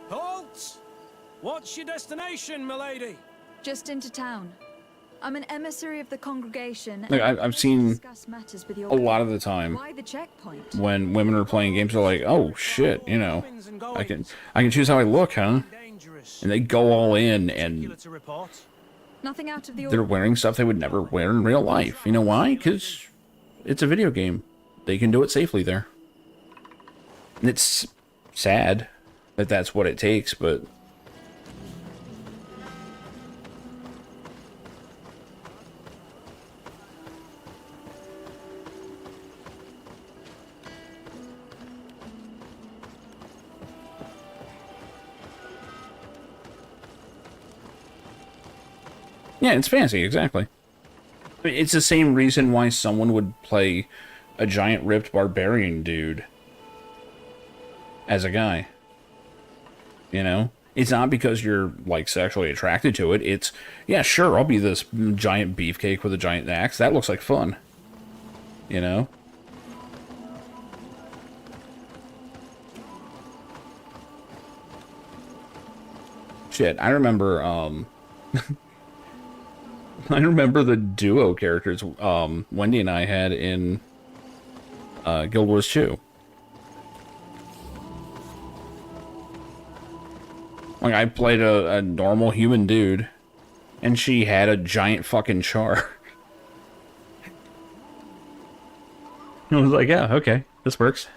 Halt! What's your destination, milady? Just into town. I'm an emissary of the congregation. Like, I've seen a lot of the time Why the checkpoint? when women are playing games, they're like, "Oh shit, you know, I can choose how I look, huh?" And they go all in, and Nothing out of the they're wearing stuff they would never wear in real life. You know why? Because it's a video game. They can do it safely there. And it's sad that that's what it takes, but. Yeah, it's fancy, exactly. It's the same reason why someone would play a giant ripped barbarian dude as a guy. You know? It's not because you're, like, sexually attracted to it. It's, yeah, sure, I'll be this giant beefcake with a giant axe. That looks like fun. You know? Shit, I remember, I remember the duo characters Wendy and I had in Guild Wars 2. Like, I played a normal human dude, and she had a giant fucking char. I was like, yeah, okay, this works.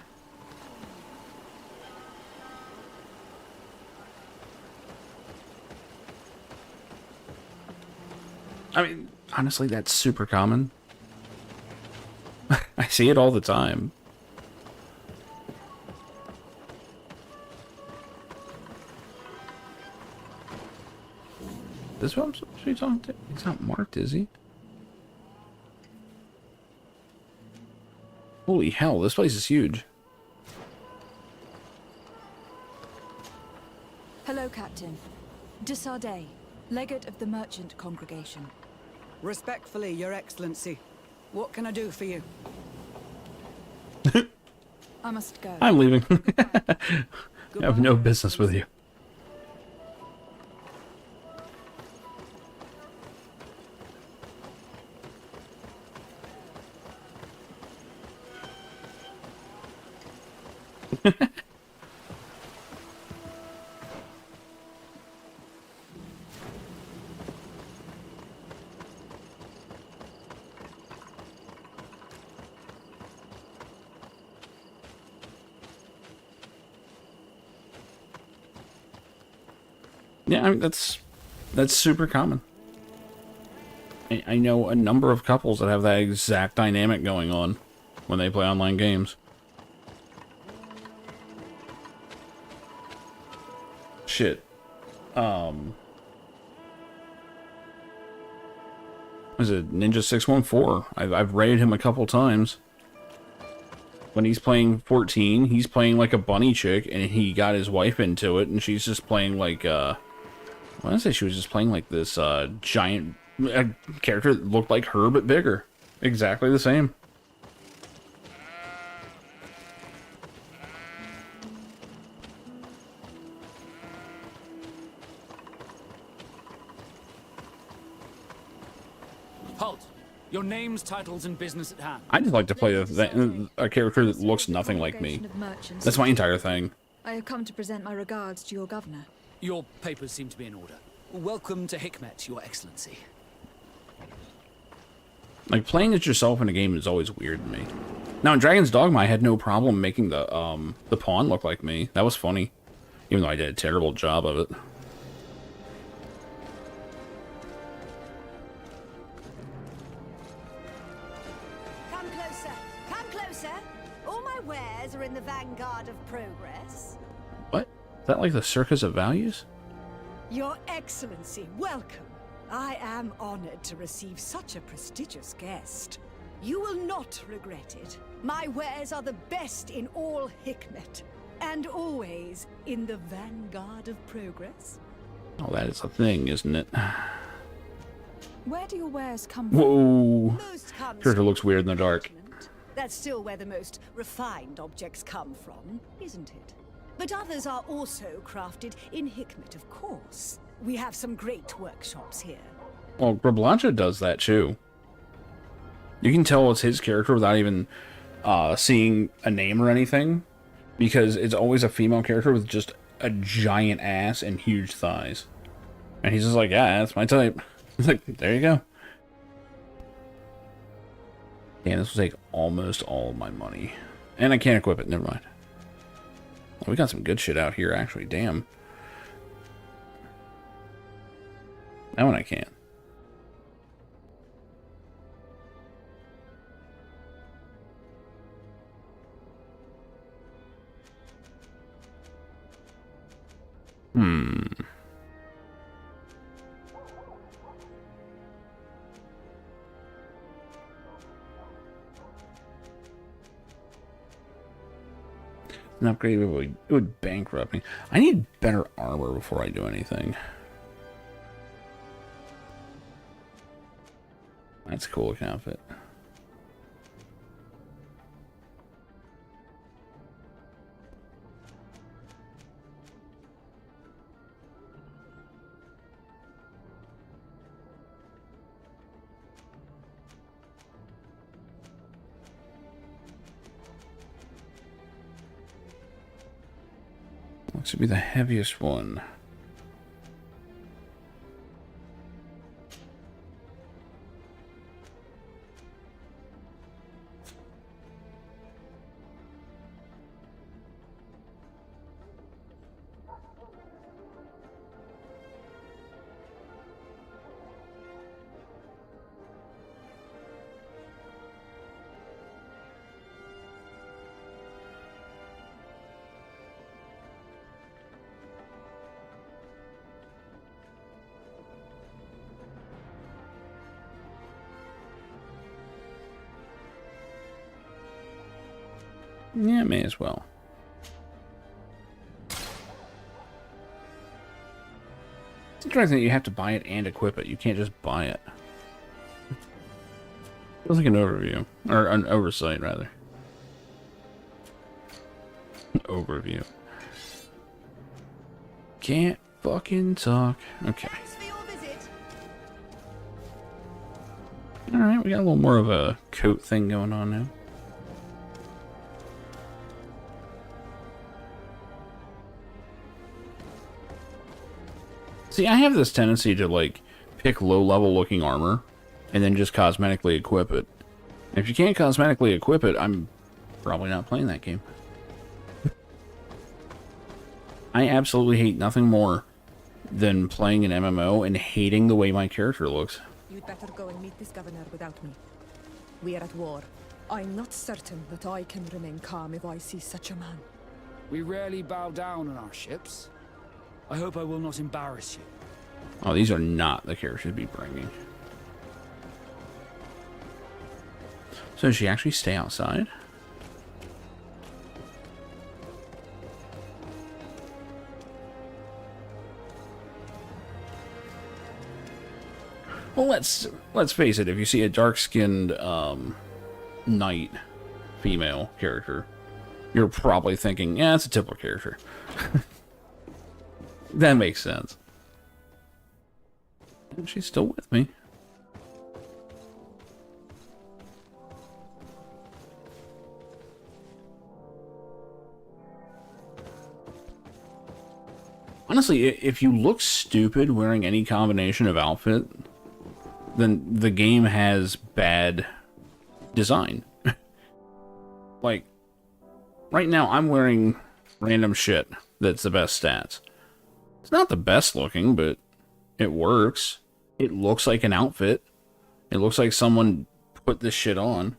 I mean, honestly, that's super common. I see it all the time. This is what I'm supposed to be talking to? He's not marked, is he? Holy hell, this place is huge. Hello, Captain. De Sardet, legate of the merchant congregation. Respectfully, Your Excellency. What can I do for you? I must go. I'm leaving. I have no business with you. Yeah, I mean, that's super common. I know a number of couples that have that exact dynamic going on when they play online games. Shit. Is it Ninja 614? I've raided him a couple times. When he's playing 14, he's playing like a bunny chick, and he got his wife into it, and she's just playing like I want to say she was just playing like this giant character that looked like her but bigger. Exactly the same. Halt! Your names, titles, and business at hand. I just like to play a character that looks nothing like me. That's my entire thing. I have come to present my regards to your governor. Your papers seem to be in order. Welcome to Hikmet, Your Excellency. Like, playing as yourself in a game is always weird to me. Now, in Dragon's Dogma, I had no problem making the pawn look like me. That was funny. Even though I did a terrible job of it. Come closer. Come closer. All my wares are in the vanguard of progress. What? Is that like the Circus of Values? Your Excellency, welcome. I am honored to receive such a prestigious guest. You will not regret it. My wares are the best in all Hikmet, and always in the vanguard of progress. Oh, that is a thing, isn't it? Where do your wares come from? Whoa. Most comes Character looks weird in the dark. That's still where the most refined objects come from, isn't it? But others are also crafted in Hikmet, of course. We have some great workshops here. Well, Grablancha does that too. You can tell it's his character without even seeing a name or anything, because it's always a female character with just a giant ass and huge thighs. And he's just like, yeah, that's my type. It's like, there you go. Damn, this will take almost all of my money. And I can't equip it, never mind. Well, we got some good shit out here, actually, damn. That one I can. An upgrade would bankrupt me. I need better armor before I do anything. That's a cool looking outfit. What should be the heaviest one? Yeah, may as well. It's interesting that you have to buy it and equip it. You can't just buy it. Feels like an overview. Or an oversight, rather. An overview. Can't fucking talk. Okay. Alright, we got a little more of a coat thing going on now. See, I have this tendency to, like, pick low-level looking armor and then just cosmetically equip it. And if you can't cosmetically equip it, I'm probably not playing that game. I absolutely hate nothing more than playing an MMO and hating the way my character looks. You'd better go and meet this governor without me. We are at war. I'm not certain that I can remain calm if I see such a man. We rarely bow down on our ships. I hope I will not embarrass you. Oh, these are not the characters to be bringing. So does she actually stay outside? Well, let's face it. If you see a dark-skinned knight female character, you're probably thinking, yeah, it's a typical character. That makes sense. And she's still with me. Honestly, if you look stupid wearing any combination of outfit, then the game has bad design. Like, right now I'm wearing random shit that's the best stats. It's not the best looking, but it works. It looks like an outfit. It looks like someone put this shit on.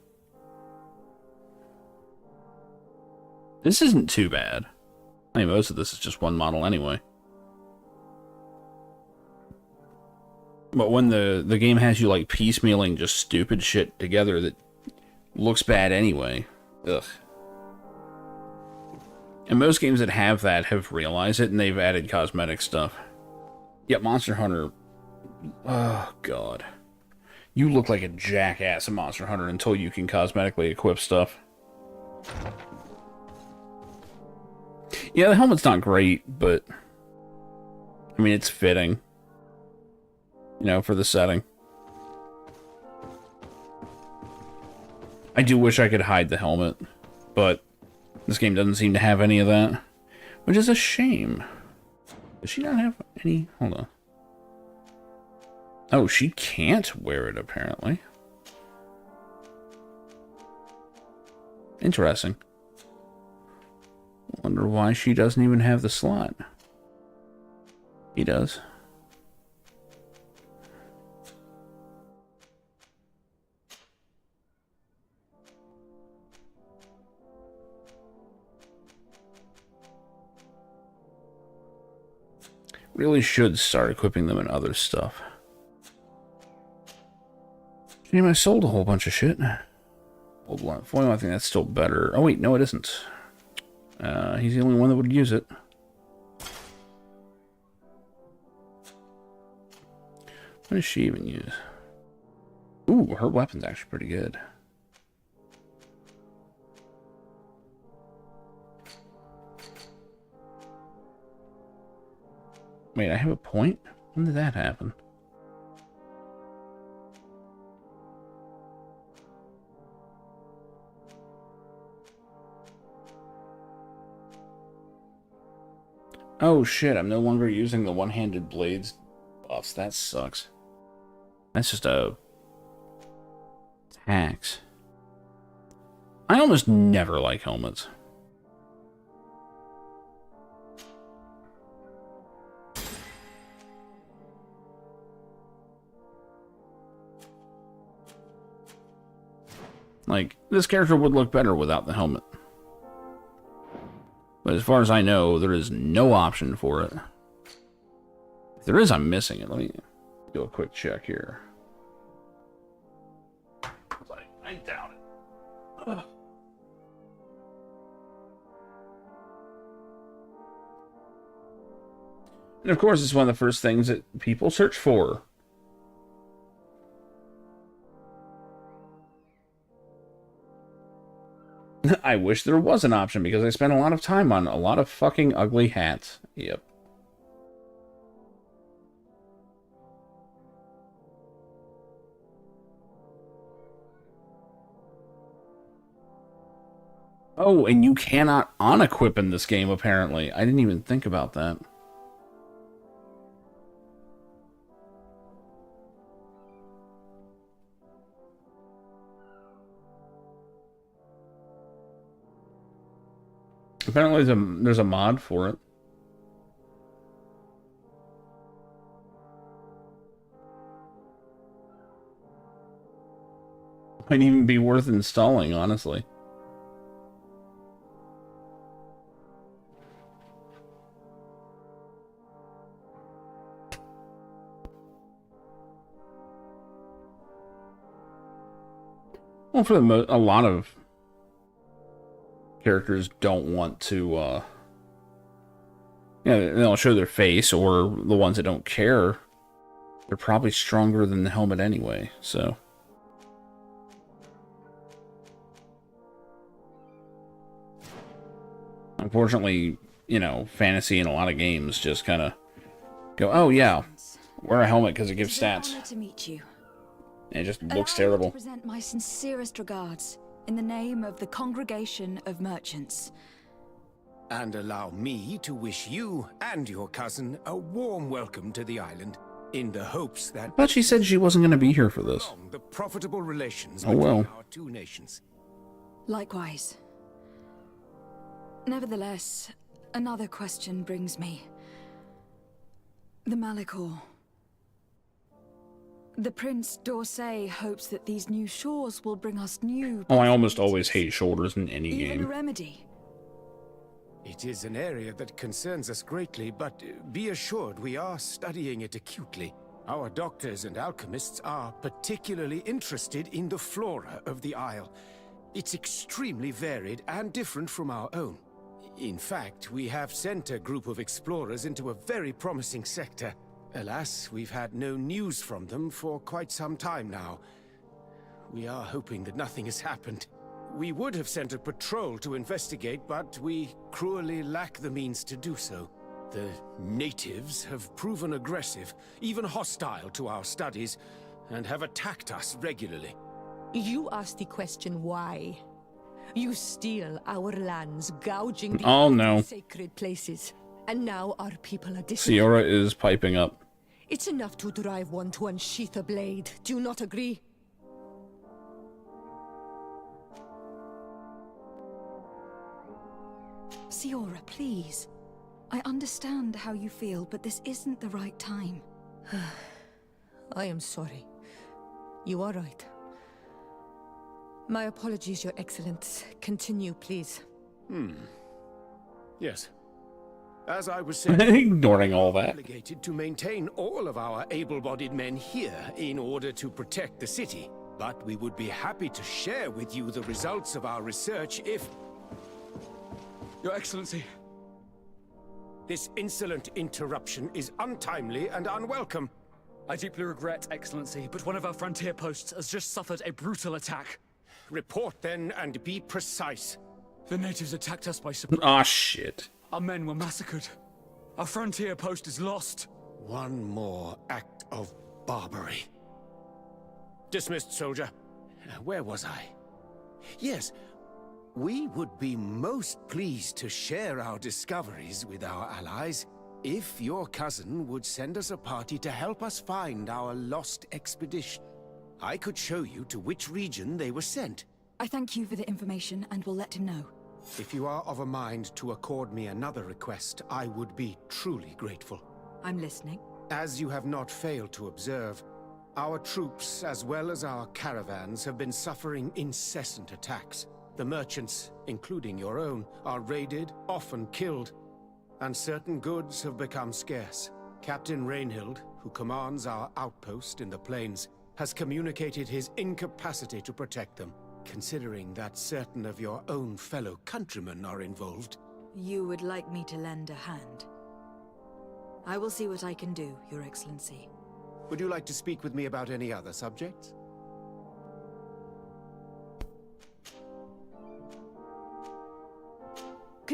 This isn't too bad. I mean, most of this is just one model anyway. But when the game has you, like, piecemealing just stupid shit together that looks bad anyway, ugh. And most games that have that have realized it, and they've added cosmetic stuff. Yet Monster Hunter... Oh, God. You look like a jackass in Monster Hunter until you can cosmetically equip stuff. Yeah, the helmet's not great, but... I mean, it's fitting. You know, for the setting. I do wish I could hide the helmet, but this game doesn't seem to have any of that, which is a shame. Does she not have any? Hold on. Oh, she can't wear it, apparently. Interesting. Wonder why she doesn't even have the slot. He does. Really should start equipping them in other stuff. Damn, I sold a whole bunch of shit. Old blunt foil, I think that's still better. Oh wait, no it isn't. He's the only one that would use it. What does she even use? Ooh, her weapon's actually pretty good. Wait, I have a point? When did that happen? Oh shit, I'm no longer using the one-handed blades buffs. That sucks. That's just a tax. I almost never like helmets. Like, this character would look better without the helmet. But as far as I know, there is no option for it. If there is, I'm missing it. Let me do a quick check here. I doubt it. Ugh. And of course, it's one of the first things that people search for. I wish there was an option because I spent a lot of time on a lot of fucking ugly hats. Yep. Oh, and you cannot unequip in this game, apparently. I didn't even think about that. Apparently there's a mod for it. Might even be worth installing, honestly. Well, for a lot of characters don't want to, they'll show their face, or the ones that don't care, they're probably stronger than the helmet anyway, so. Unfortunately, fantasy in a lot of games just kind of go, oh yeah, wear a helmet because it gives stats. Honor to meet you. And it just looks Allow me terrible. to present my sincerest regards in the name of the Congregation of Merchants. And allow me to wish you and your cousin a warm welcome to the island, in the hopes that... But she said she wasn't going to be here for this. The profitable relations Oh well. between our two nations. Likewise. Nevertheless, another question brings me. The Malachor. The Prince d'Orsay hopes that these new shores will bring us new... Oh, I almost always hate shoulders in any even a game. remedy. It is an area that concerns us greatly, but be assured we are studying it acutely. Our doctors and alchemists are particularly interested in the flora of the Isle. It's extremely varied and different from our own. In fact, we have sent a group of explorers into a very promising sector. Alas, we've had no news from them for quite some time now. We are hoping that nothing has happened. We would have sent a patrol to investigate, but we cruelly lack the means to do so. The natives have proven aggressive, even hostile to our studies, and have attacked us regularly. You asked the question why. You steal our lands, gouging the Oh, no. sacred places. And now our people are Ciora is piping up. It's enough to drive one to unsheath a blade. Do you not agree? Ciora, please. I understand how you feel, but this isn't the right time. I am sorry. You are right. My apologies, Your Excellence. Continue, please. Yes. As I was saying, Ignoring all that. obligated to maintain all of our able-bodied men here in order to protect the city. But we would be happy to share with you the results of our research if... Your Excellency. This insolent interruption is untimely and unwelcome. I deeply regret, Excellency, but one of our frontier posts has just suffered a brutal attack. Report then and be precise. The natives attacked us by surprise. Aw, shit. Our men were massacred. Our frontier post is lost. One more act of barbarity. Dismissed, soldier. Where was I? Yes, we would be most pleased to share our discoveries with our allies if your cousin would send us a party to help us find our lost expedition. I could show you to which region they were sent. I thank you for the information and will let him know. If you are of a mind to accord me another request, I would be truly grateful. I'm listening. As you have not failed to observe, our troops, as well as our caravans, have been suffering incessant attacks. The merchants, including your own, are raided, often killed, and certain goods have become scarce. Captain Rainhild, who commands our outpost in the plains, has communicated his incapacity to protect them. Considering that certain of your own fellow countrymen are involved. You would like me to lend a hand? I will see what I can do, Your Excellency. Would you like to speak with me about any other subjects?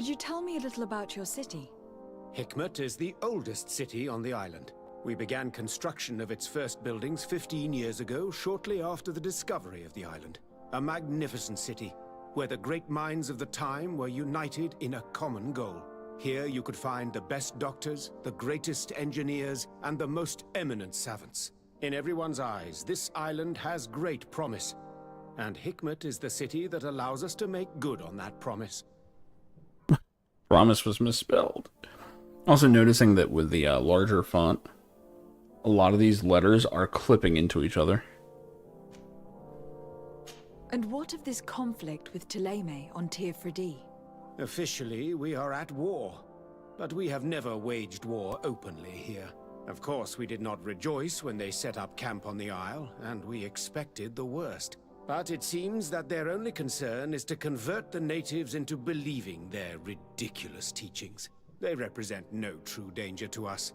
Could you tell me a little about your city? Hikmet is the oldest city on the island. We began construction of its first buildings 15 years ago, shortly after the discovery of the island. A magnificent city, where the great minds of the time were united in a common goal. Here you could find the best doctors, the greatest engineers, and the most eminent savants. In everyone's eyes, this island has great promise. And Hikmet is the city that allows us to make good on that promise. Promise was misspelled. Also noticing that with the larger font, a lot of these letters are clipping into each other. And what of this conflict with Thélème on Tir Freddy? Officially, we are at war. But we have never waged war openly here. Of course, we did not rejoice when they set up camp on the Isle, and we expected the worst. But it seems that their only concern is to convert the natives into believing their ridiculous teachings. They represent no true danger to us.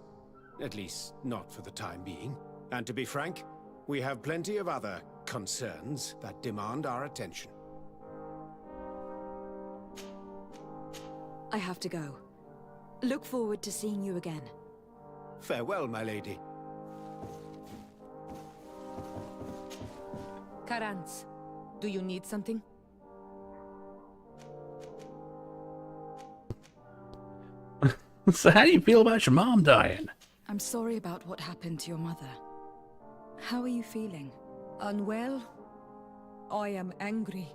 At least, not for the time being. And to be frank, we have plenty of other concerns that demand our attention. I have to go. Look forward to seeing you again. Farewell, my lady. Karans, do you need something? So how do you feel about your mom dying? I'm sorry about what happened to your mother. How are you feeling? Unwell? I am angry,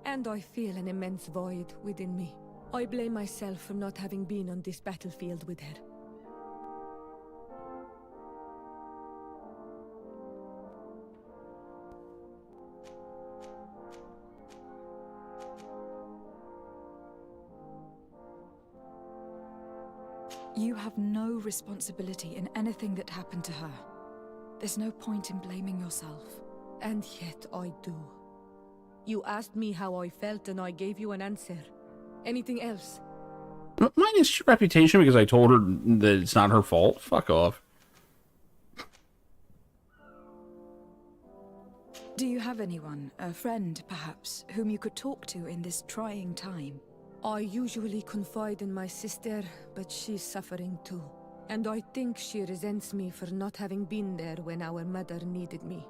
and I feel an immense void within me. I blame myself for not having been on this battlefield with her. You have no responsibility in anything that happened to her. There's no point in blaming yourself. And yet I do. You asked me how I felt and I gave you an answer. Anything else? Mine is reputation because I told her that it's not her fault. Fuck off. Do you have anyone, a friend perhaps, whom you could talk to in this trying time? I usually confide in my sister, but she's suffering too. And I think she resents me for not having been there when our mother needed me.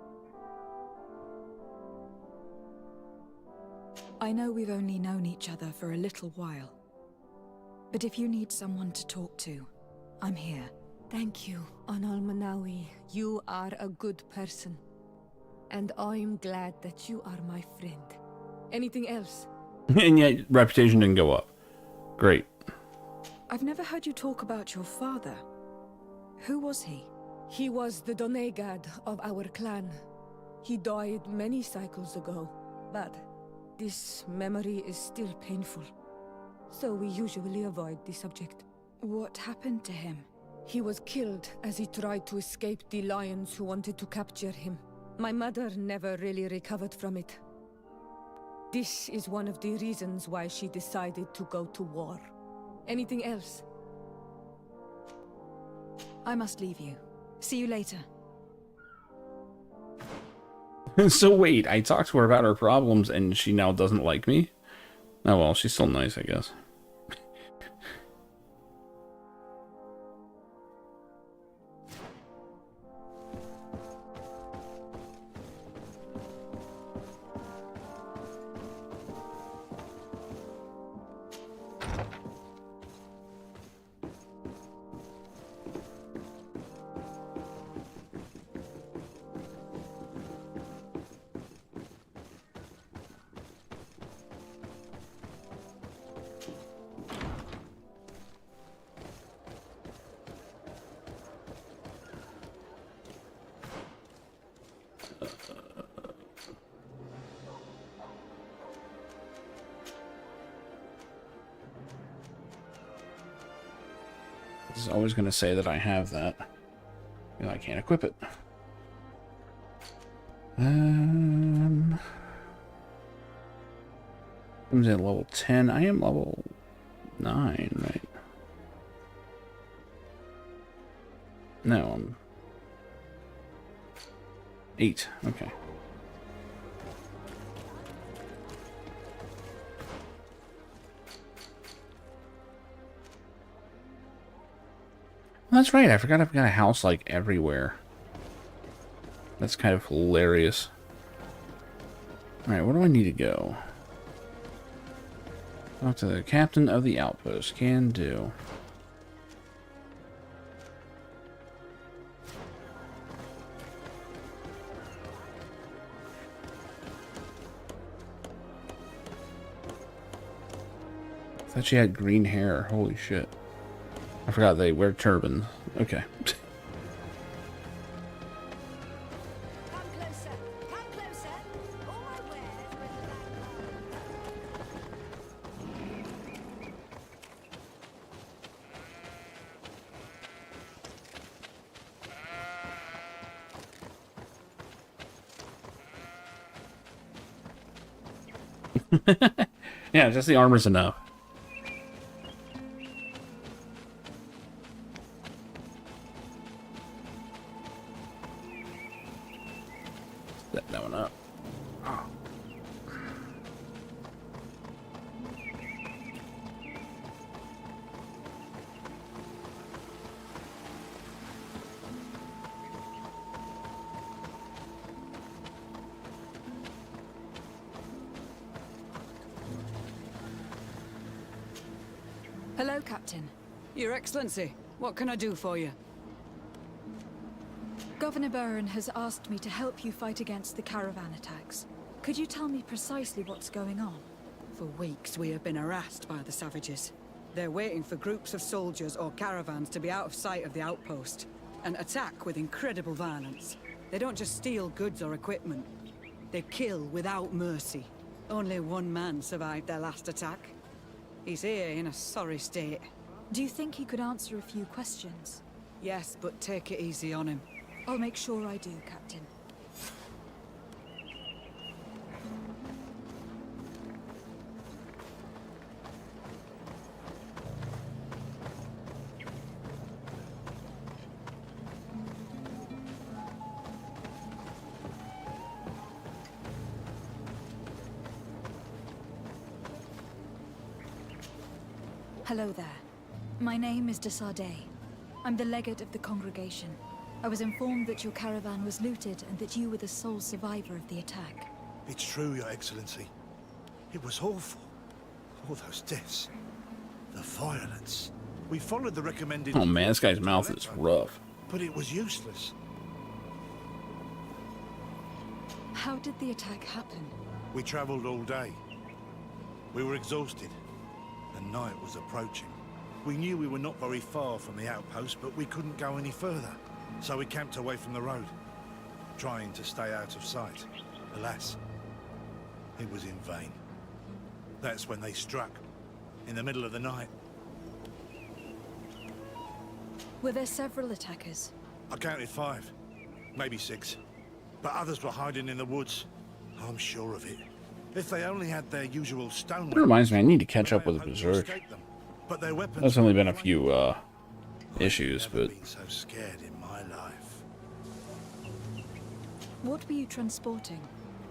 I know we've only known each other for a little while. But if you need someone to talk to, I'm here. Thank you, Anal Manawi. You are a good person. And I'm glad that you are my friend. Anything else? And yet, reputation didn't go up. Great. I've never heard you talk about your father. Who was he? He was the Donegad of our clan. He died many cycles ago, but this memory is still painful. So we usually avoid the subject. What happened to him? He was killed as he tried to escape the lions who wanted to capture him. My mother never really recovered from it. This is one of the reasons why she decided to go to war. Anything else? I must leave you. See you later. So wait, I talked to her about her problems and she now doesn't like me? Oh well, she's still nice, I guess. It's always going to say that I have that. And I can't equip it. I'm at level 10. I am level 9, right? No, I'm 8. Okay. that's right. I forgot I've got a house, like, everywhere. That's kind of hilarious. Alright, where do I need to go? Talk to the captain of the outpost. Can do. I thought she had green hair. Holy shit. I forgot they wear turbans. Okay. Yeah, just the armor's enough. Set that one up. Oh. Hello, Captain. Your Excellency, what can I do for you? Governor Burren has asked me to help you fight against the caravan attacks. Could you tell me precisely what's going on? For weeks, we have been harassed by the savages. They're waiting for groups of soldiers or caravans to be out of sight of the outpost and attack with incredible violence. They don't just steal goods or equipment. They kill without mercy. Only one man survived their last attack. He's here in a sorry state. Do you think he could answer a few questions? Yes, but take it easy on him. I'll make sure I do, Captain. Hello there. My name is de Sardet. I'm the legate of the congregation. I was informed that your caravan was looted and that you were the sole survivor of the attack. It's true, Your Excellency. It was awful. All those deaths. The violence. We followed the recommended... Oh man, this guy's mouth is rough. But it was useless. How did the attack happen? We traveled all day. We were exhausted. And night was approaching. We knew we were not very far from the outpost, but we couldn't go any further. So we camped away from the road, trying to stay out of sight. Alas, it was in vain. That's when they struck, in the middle of the night. Were there several attackers? I counted 5, maybe 6. But others were hiding in the woods. I'm sure of it. If they only had their usual stone... It reminds me, I need to catch up with Berserk. But their weapons... There's only been a few, issues, but... I've been so scared in my life. What were you transporting?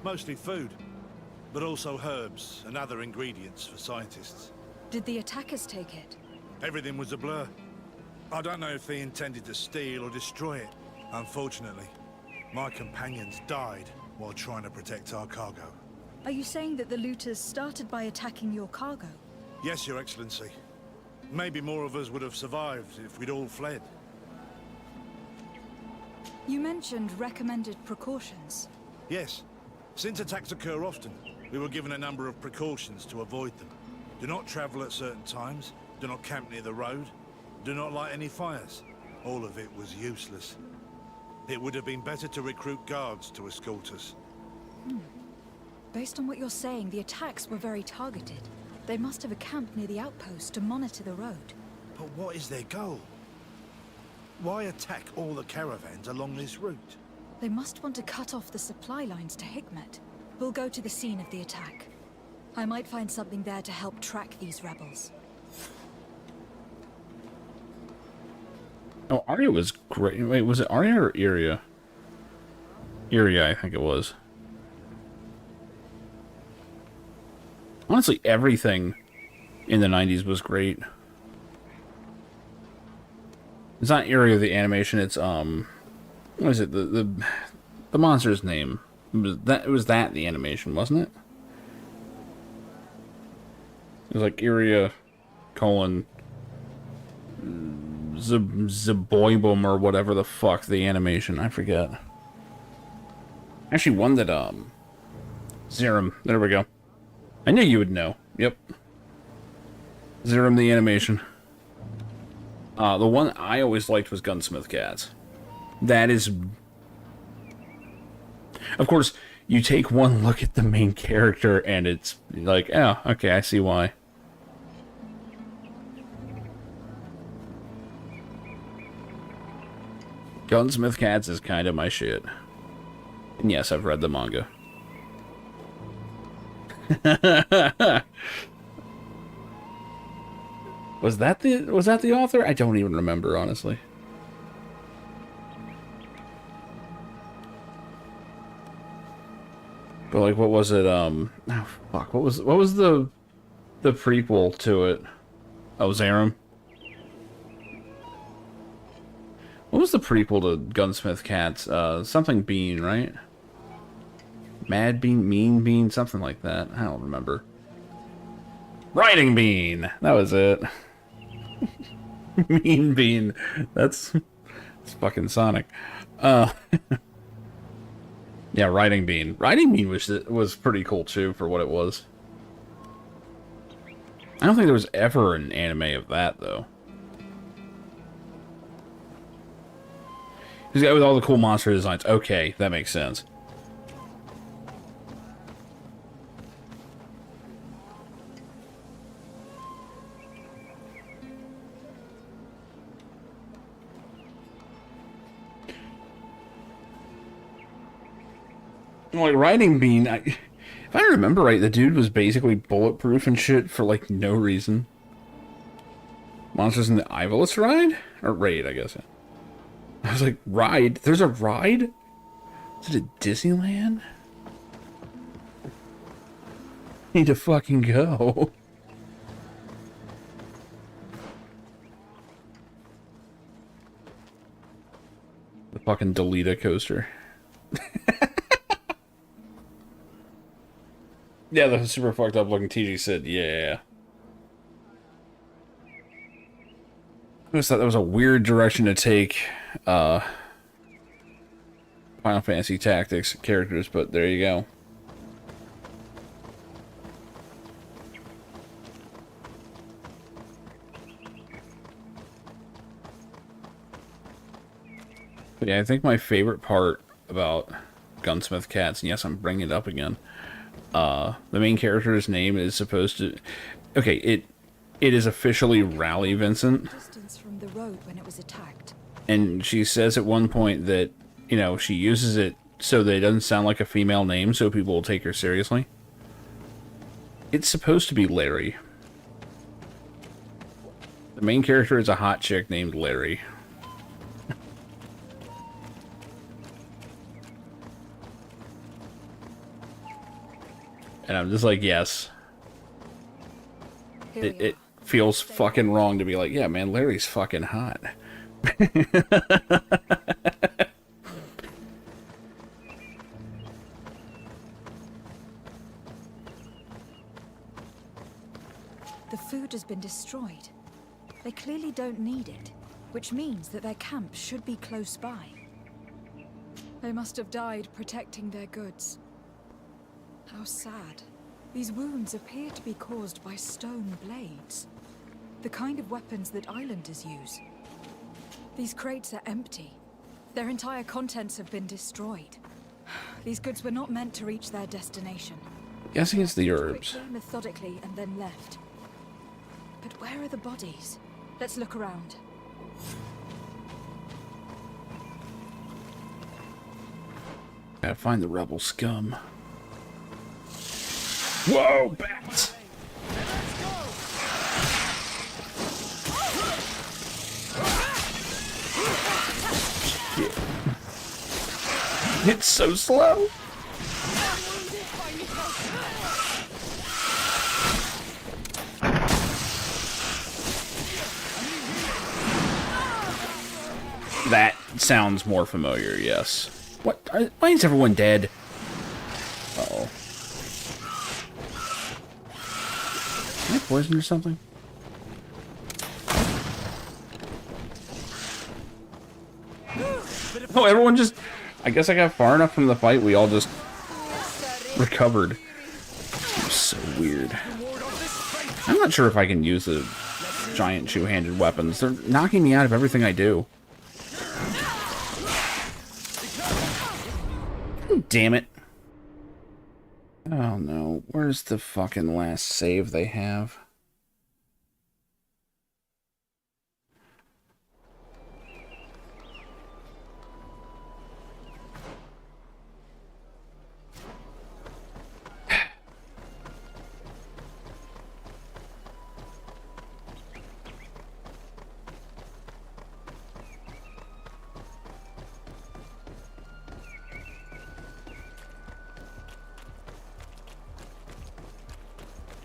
Mostly food, but also herbs and other ingredients for scientists. Did the attackers take it? Everything was a blur. I don't know if they intended to steal or destroy it. Unfortunately, my companions died while trying to protect our cargo. Are you saying that the looters started by attacking your cargo? Yes, Your Excellency. Maybe more of us would have survived if we'd all fled. You mentioned recommended precautions. Yes. Since attacks occur often, we were given a number of precautions to avoid them. Do not travel at certain times, do not camp near the road, do not light any fires. All of it was useless. It would have been better to recruit guards to escort us. Based on what you're saying, the attacks were very targeted. They must have camped near the outpost to monitor the road. But what is their goal? Why attack all the caravans along this route? They must want to cut off the supply lines to Hikmet. We'll go to the scene of the attack. I might find something there to help track these rebels. Oh, Arya was great. Wait, was it Arya or Iria? Iria, I think it was. Honestly, everything in the 90s was great. It's not Area of the animation. It's what is it? The monster's name. It was that the animation, wasn't it? It was like Area colon Zeboibum or whatever the fuck the animation. I forget. Actually, one that Zerum. There we go. I knew you would know. Yep. Zerum the animation. The one I always liked was Gunsmith Cats. That is... Of course, you take one look at the main character and it's like, oh, okay, I see why. Gunsmith Cats is kind of my shit. And yes, I've read the manga. Was that the author? I don't even remember, honestly. But like, what was it? Oh fuck! What was the prequel to it? Oh, Zerum. What was the prequel to Gunsmith Cats? Something Bean, right? Mad Bean, Mean Bean, something like that. I don't remember. Riding Bean. That was it. Mean Bean. That's fucking Sonic. Yeah, Riding Bean. Riding Bean was pretty cool too for what it was. I don't think there was ever an anime of that though. He's got with all the cool monster designs. Okay, that makes sense. Like, Riding Bean, if I remember right, the dude was basically bulletproof and shit for, like, no reason. Monsters in the Ivalice ride? Or raid, I guess. I was like, ride? There's a ride? Is it at Disneyland? Need to fucking go. The fucking Delita coaster. Yeah, the super fucked up looking TG said, yeah. I just thought that was a weird direction to take Final Fantasy Tactics characters, but there you go. But yeah, I think my favorite part about Gunsmith Cats, and yes, I'm bringing it up again, the main character's name is supposed to... Okay, it is officially Rally Vincent. Distance from the road when it was attacked. And she says at one point that, you know, she uses it so that it doesn't sound like a female name so people will take her seriously. It's supposed to be Larry. The main character is a hot chick named Larry. And I'm just like, yes. It feels fucking wrong to be like, yeah, man, Larry's fucking hot. The food has been destroyed. They clearly don't need it, which means that their camp should be close by. They must have died protecting their goods. How sad. These wounds appear to be caused by stone blades. The kind of weapons that islanders use. These crates are empty. Their entire contents have been destroyed. These goods were not meant to reach their destination. Guessing it's the herbs. Quickly, methodically, and then left. But where are the bodies? Let's look around. Gotta find the rebel scum. Whoa, bats! Shit. It's so slow. That sounds more familiar, yes. What? Why is everyone dead? Uh-oh. Am I poisoned or something? Oh, everyone just... I guess I got far enough from the fight, we all just recovered. It was so weird. I'm not sure if I can use the giant two-handed weapons. They're knocking me out of everything I do. Damn it. Oh no, where's the fucking last save they have?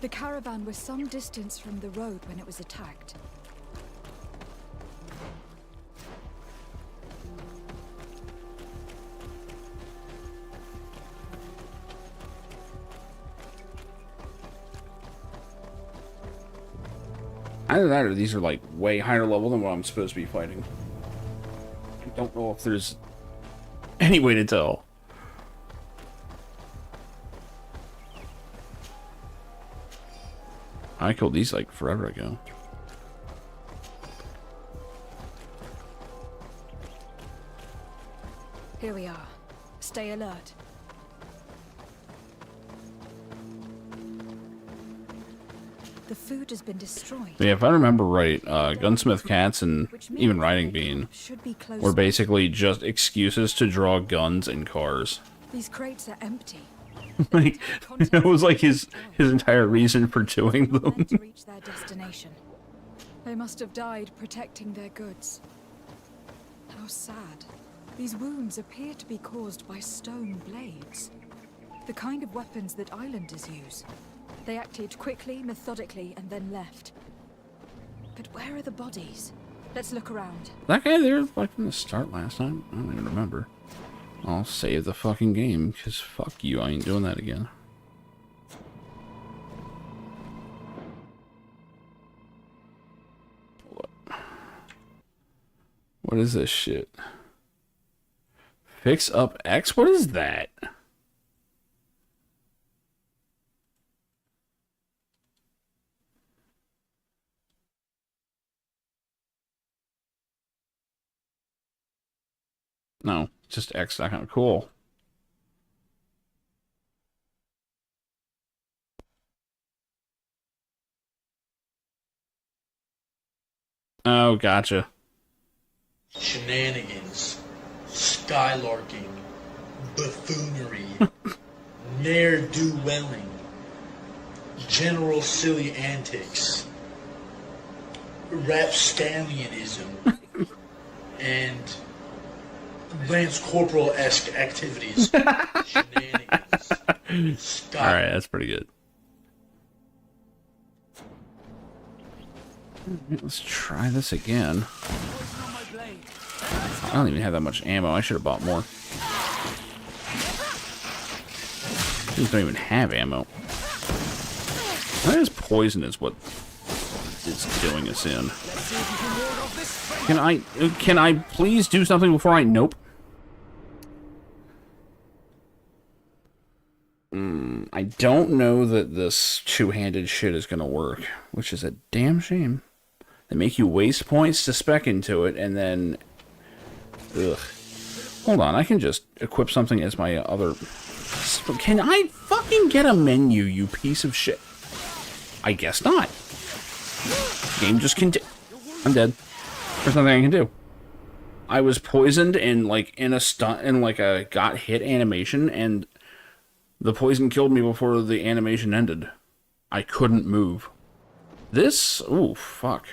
The caravan was some distance from the road when it was attacked. Either that or these are like way higher level than what I'm supposed to be fighting. I don't know if there's any way to tell. I killed these like forever ago. Here we are. Stay alert. The food has been destroyed. Yeah, if I remember right, Gunsmith Cats and even Riding Bean were basically just excuses to draw guns in cars. These crates are empty. Like, it was like his entire reason for doing them. To reach their destination. They must have died protecting their goods. How sad. These wounds appear to be caused by stone blades. The kind of weapons that islanders use. They acted quickly, methodically, and then left. But where are the bodies? Let's look around. That guy there, like from the start last time? I don't even remember. I'll save the fucking game, because fuck you, I ain't doing that again. What is this shit? Fix up X? What is that? No, just X. That kind of cool. Oh, gotcha. Shenanigans, skylarking, buffoonery, ne'er-do-welling, general silly antics, rapstallianism, and Lance Corporal-esque activities. Shenanigans. Alright, that's pretty good. Let's try this again. I don't even have that much ammo. I should have bought more. I just don't even have ammo. I guess poison is what is doing us in. Can I please do something before I... Nope. I don't know that this two-handed shit is gonna work, which is a damn shame. They make you waste points to spec into it, and then... Ugh. Hold on, I can just equip something as my other... Can I fucking get a menu, you piece of shit? I guess not. Game just I'm dead. There's nothing I can do. I was poisoned in a got hit animation, and the poison killed me before the animation ended. I couldn't move. This? Ooh, fuck.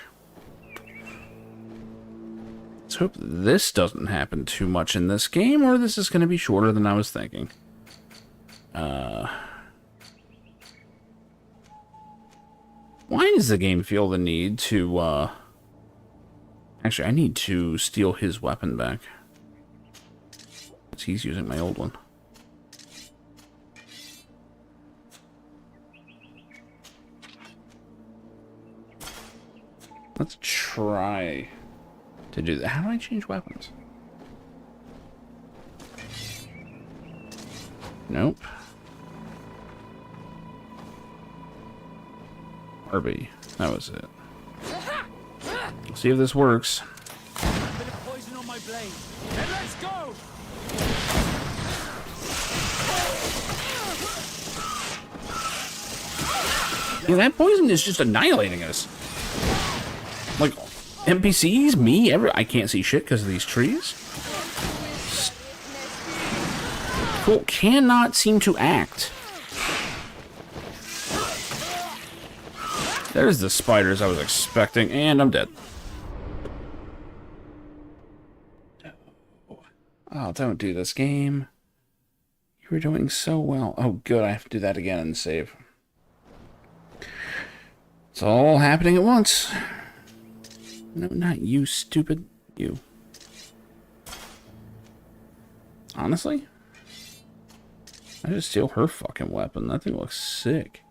Let's hope this doesn't happen too much in this game, or this is going to be shorter than I was thinking. Why does the game feel the need to, Actually, I need to steal his weapon back. He's using my old one. Let's try to do that. How do I change weapons? Nope. RB. That was it. Let's see if this works. A bit of poison on my blade. Then let's go! Yeah, that poison is just annihilating us. Like, NPCs, me, I can't see shit because of these trees. Cool, cannot seem to act. There's the spiders I was expecting, and I'm dead. Oh, don't do this, game. You were doing so well. Oh, good, I have to do that again and save. It's all happening at once. No, not you, stupid. You. Honestly? I just steal her fucking weapon. That thing looks sick.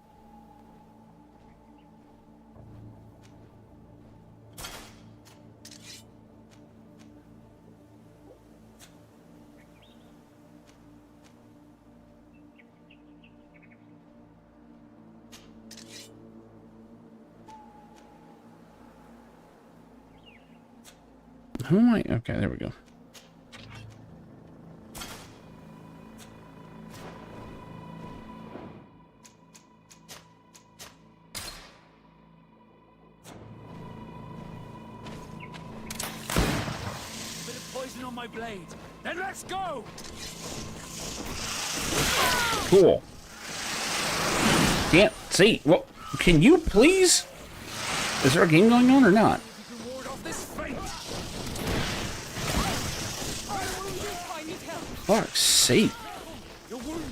Who am I? Okay, there we go. Bit of poison on my blade. Then let's go! Cool. Can't see. Well, can you please? Is there a game going on or not? Fuck's sake.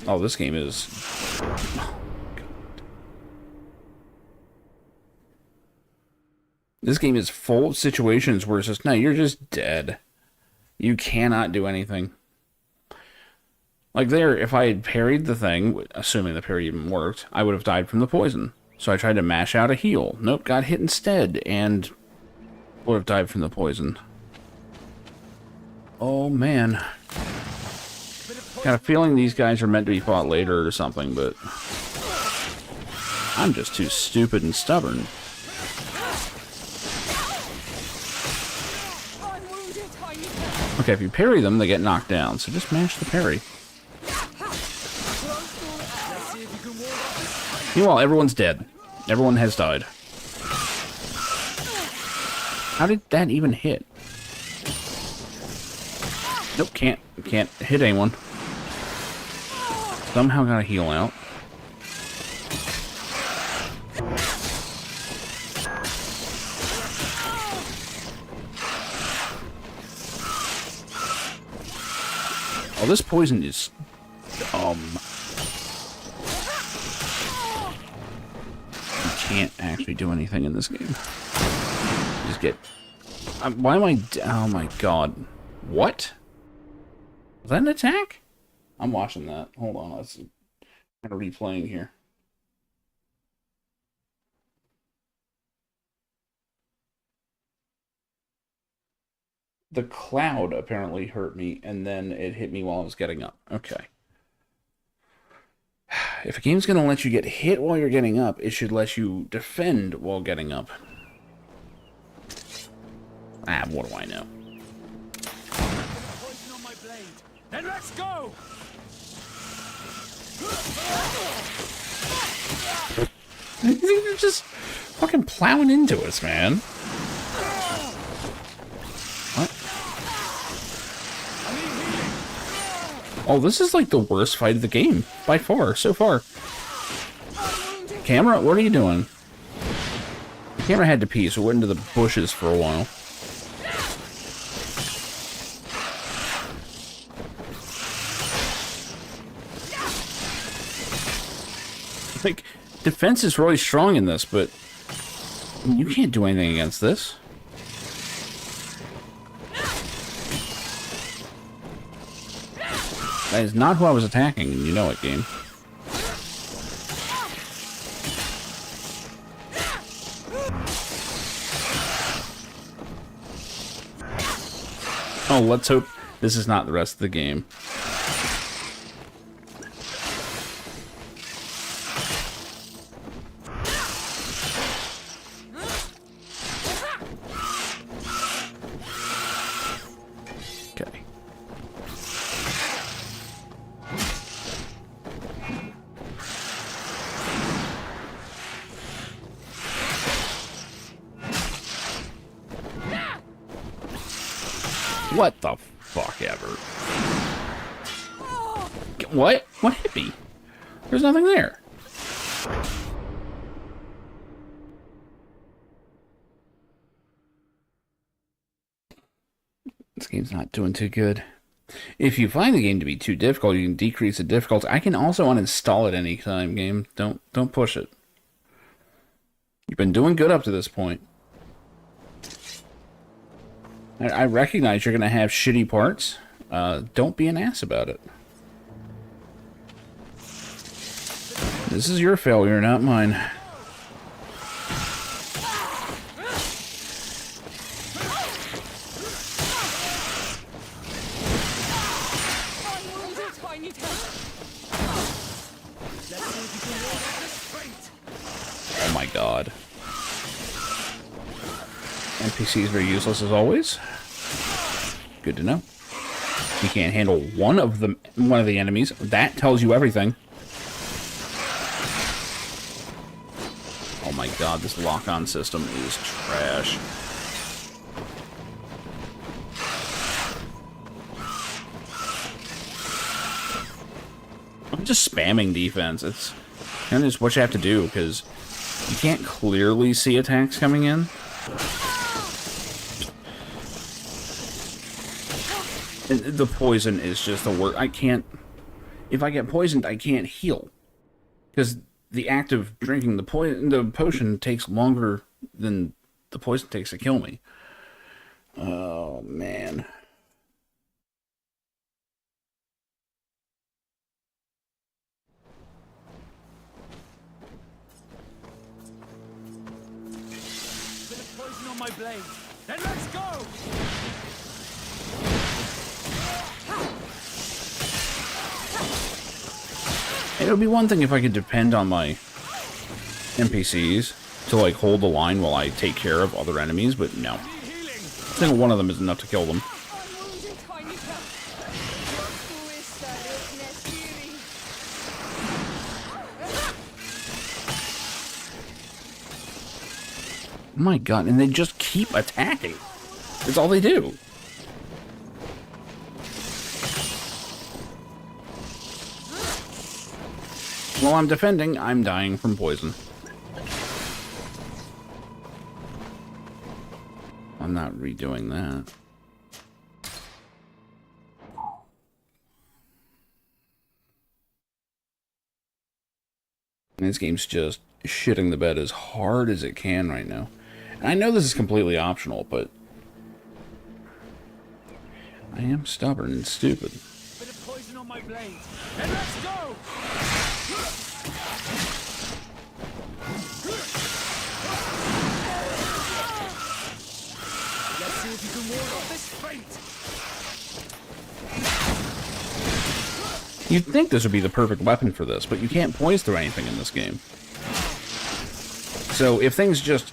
Oh, this game is... Oh, God. This game is full of situations where it's just, no, you're just dead. You cannot do anything. Like there, if I had parried the thing, assuming the parry even worked, I would have died from the poison. So I tried to mash out a heal. Nope, got hit instead, and would have died from the poison. Oh, man. Got a feeling these guys are meant to be fought later or something, but I'm just too stupid and stubborn. Okay, if you parry them, they get knocked down, so just mash the parry. Meanwhile, everyone's dead. Everyone has died. How did that even hit? Nope, can't hit anyone. Somehow got a heal out. Oh, this poison is... You can't actually do anything in this game. Just get... why am I... Oh my god. What? Was that an attack? I'm watching that. Hold on, let's kind of replaying here. The cloud apparently hurt me, and then it hit me while I was getting up. Okay. If a game's going to let you get hit while you're getting up, it should let you defend while getting up. Ah, what do I know? Poison on my blade. Then let's go! They're just fucking plowing into us, man. What? Oh, this is like the worst fight of the game by far, so far. Camera, what are you doing? The camera had to pee, so it went into the bushes for a while. Like, defense is really strong in this, but you can't do anything against this. That is not who I was attacking, and you know it, game. Oh, let's hope this is not the rest of the game. Okay. What the fuck ever? What? What hit me? There's nothing there. This game's not doing too good. If you find the game to be too difficult, you can decrease the difficulty. I can also uninstall it anytime, game. Don't push it. You've been doing good up to this point. I recognize you're going to have shitty parts. Don't be an ass about it. This is your failure, not mine. Oh my god. NPCs are useless as always. Good to know. You can't handle one of the enemies. That tells you everything. Oh my god, this lock-on system is trash. I'm just spamming defense. It's kind of just what you have to do, because you can't clearly see attacks coming in. And the poison is just the worst. I can't... If I get poisoned, I can't heal. Because the act of drinking the potion takes longer than the poison takes to kill me. Oh, man. Bit of poison on my blade. Then let's go! It would be one thing if I could depend on my NPCs to, like, hold the line while I take care of other enemies, but no. I think one of them is enough to kill them. Oh my god, and they just keep attacking. That's all they do. While I'm defending, I'm dying from poison. I'm not redoing that. And this game's just shitting the bed as hard as it can right now. And I know this is completely optional, but I am stubborn and stupid. Bit of poison on my blade. Then let's go! Let's see if you can ward off this fate. You'd think this would be the perfect weapon for this, but you can't poise through anything in this game. So if things just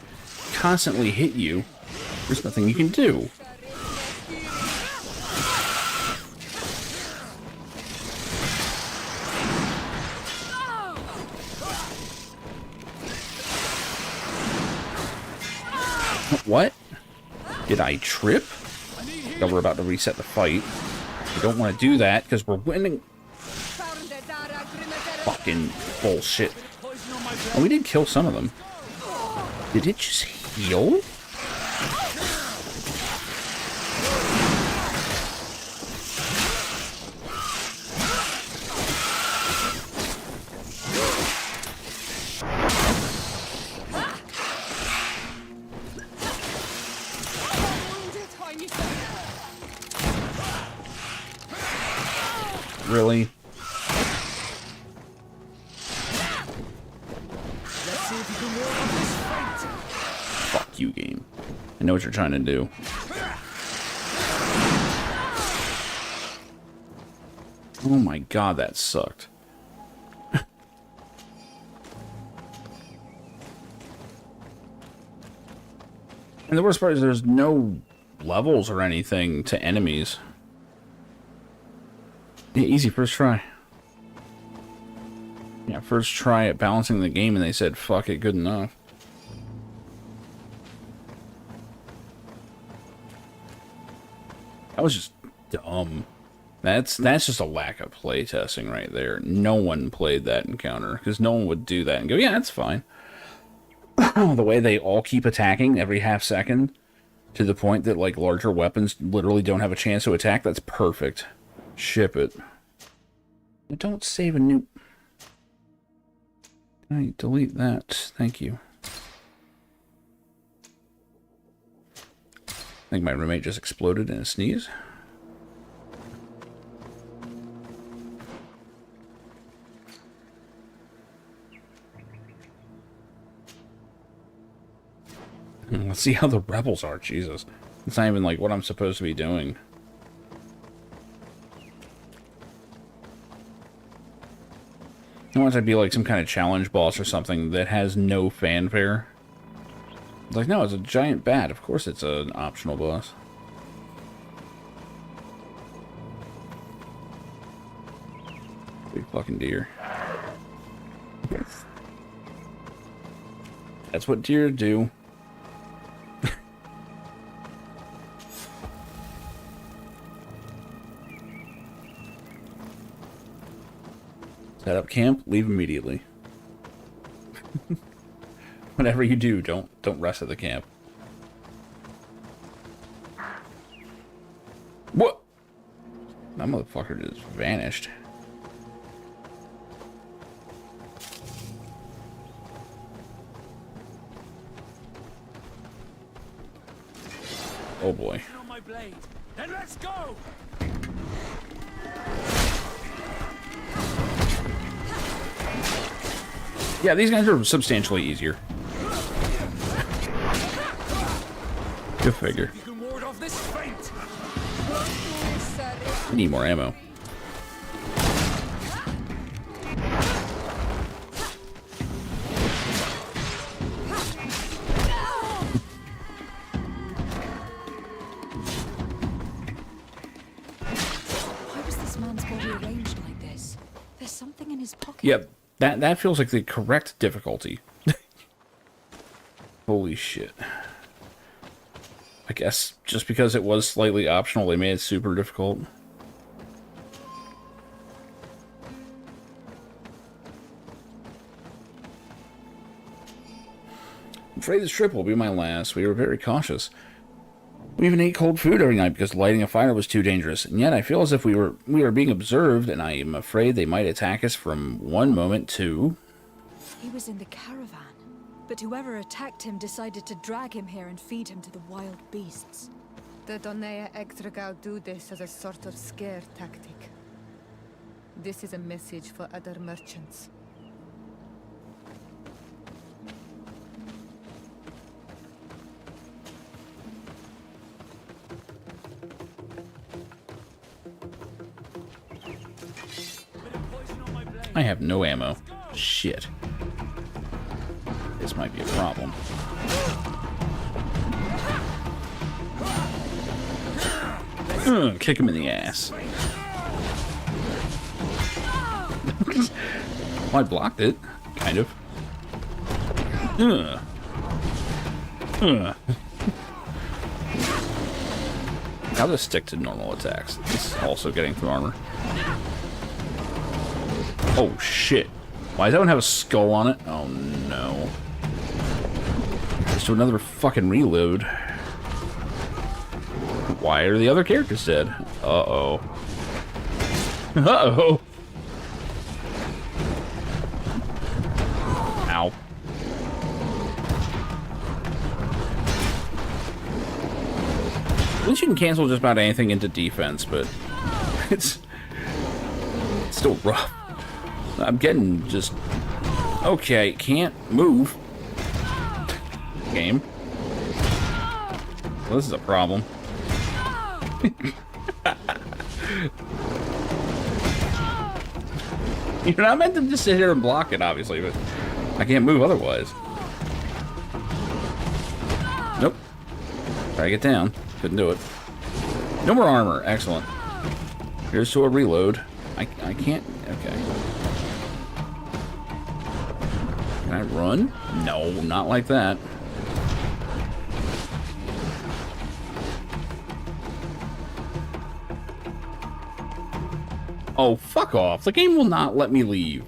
constantly hit you, there's nothing you can do. What? Did I trip? No, we're about to reset the fight. We don't want to do that because we're winning. Fucking bullshit. Oh, we did kill some of them. Did it just heal? Really? Fuck you, game. I know what you're trying to do. Oh my god, that sucked. And the worst part is there's no levels or anything to enemies. Yeah, easy, first try. Yeah, first try at balancing the game and they said, fuck it, good enough. That was just dumb. That's just a lack of playtesting right there. No one played that encounter, because no one would do that and go, yeah, that's fine. The way they all keep attacking every half second, to the point that, like, larger weapons literally don't have a chance to attack, that's perfect. Ship it. Don't save a new... I delete that. Thank you. I think my roommate just exploded in a sneeze. Let's see how the rebels are. Jesus. It's not even like what I'm supposed to be doing. I want it to be like some kind of challenge boss or something that has no fanfare. It's like, no, it's a giant bat. Of course it's an optional boss. Big fucking deer. That's what deer do. Set up camp, leave immediately. Whatever you do, don't rest at the camp. What? That motherfucker just vanished. Oh boy. Then let's go! Yeah, these guys are substantially easier. Go figure. You can ward off this feint. I need more ammo. Why was this man's body arranged like this? There's something in his pocket. Yep, that feels like the correct difficulty. Holy shit. I guess just because it was slightly optional, they made it super difficult. I'm afraid this trip will be my last. We were very cautious. We even ate cold food every night because lighting a fire was too dangerous, and yet I feel as if we were being observed, and I am afraid they might attack us from one moment to... He was in the caravan, but whoever attacked him decided to drag him here and feed him to the wild beasts. The Donea Extragal do this as a sort of scare tactic. This is a message for other merchants. I have no ammo. Shit. This might be a problem. Kick him in the ass. Well, I blocked it. Kind of. I'll just stick to normal attacks. This is also getting through armor. Oh shit. Why does that one have a skull on it? Oh no. Let's do another fucking reload. Why are the other characters dead? Uh-oh. Uh-oh. Ow. At least you can cancel just about anything into defense, but it's still rough. I'm getting just... Okay, can't move. Game. Well, this is a problem. You're not meant to just sit here and block it, obviously, but I can't move otherwise. Nope. Try to get down. Couldn't do it. No more armor. Excellent. Here's to a reload. I can't... Okay. Can I run? No, not like that. Oh, fuck off. The game will not let me leave.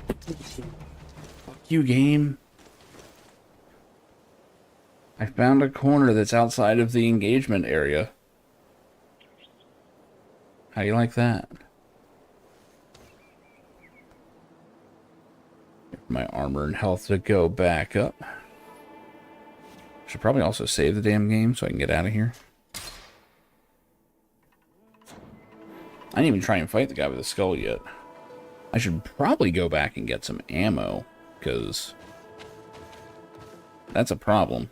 Fuck you, game. I found a corner that's outside of the engagement area. How do you like that? My armor and health to go back up. Should probably also save the damn game so I can get out of here. I didn't even try and fight the guy with the skull yet. I should probably go back and get some ammo, because that's a problem.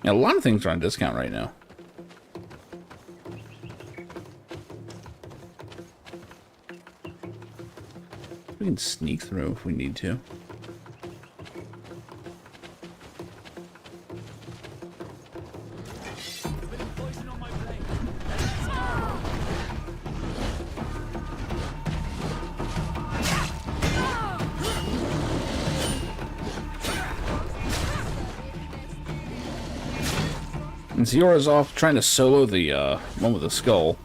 Yeah, a lot of things are on discount right now. We can sneak through if we need to. And Ziora's off trying to solo the one with the skull.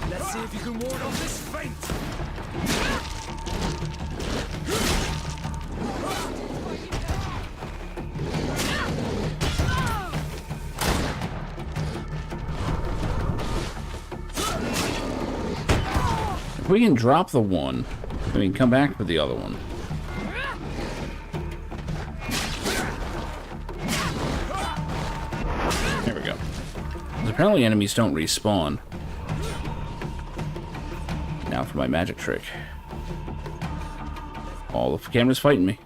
Let's see if you can ward off this fate. If we can drop the one, we can come back for the other one. There we go. Apparently enemies don't respawn. Now for my magic trick. All the cameras fighting me.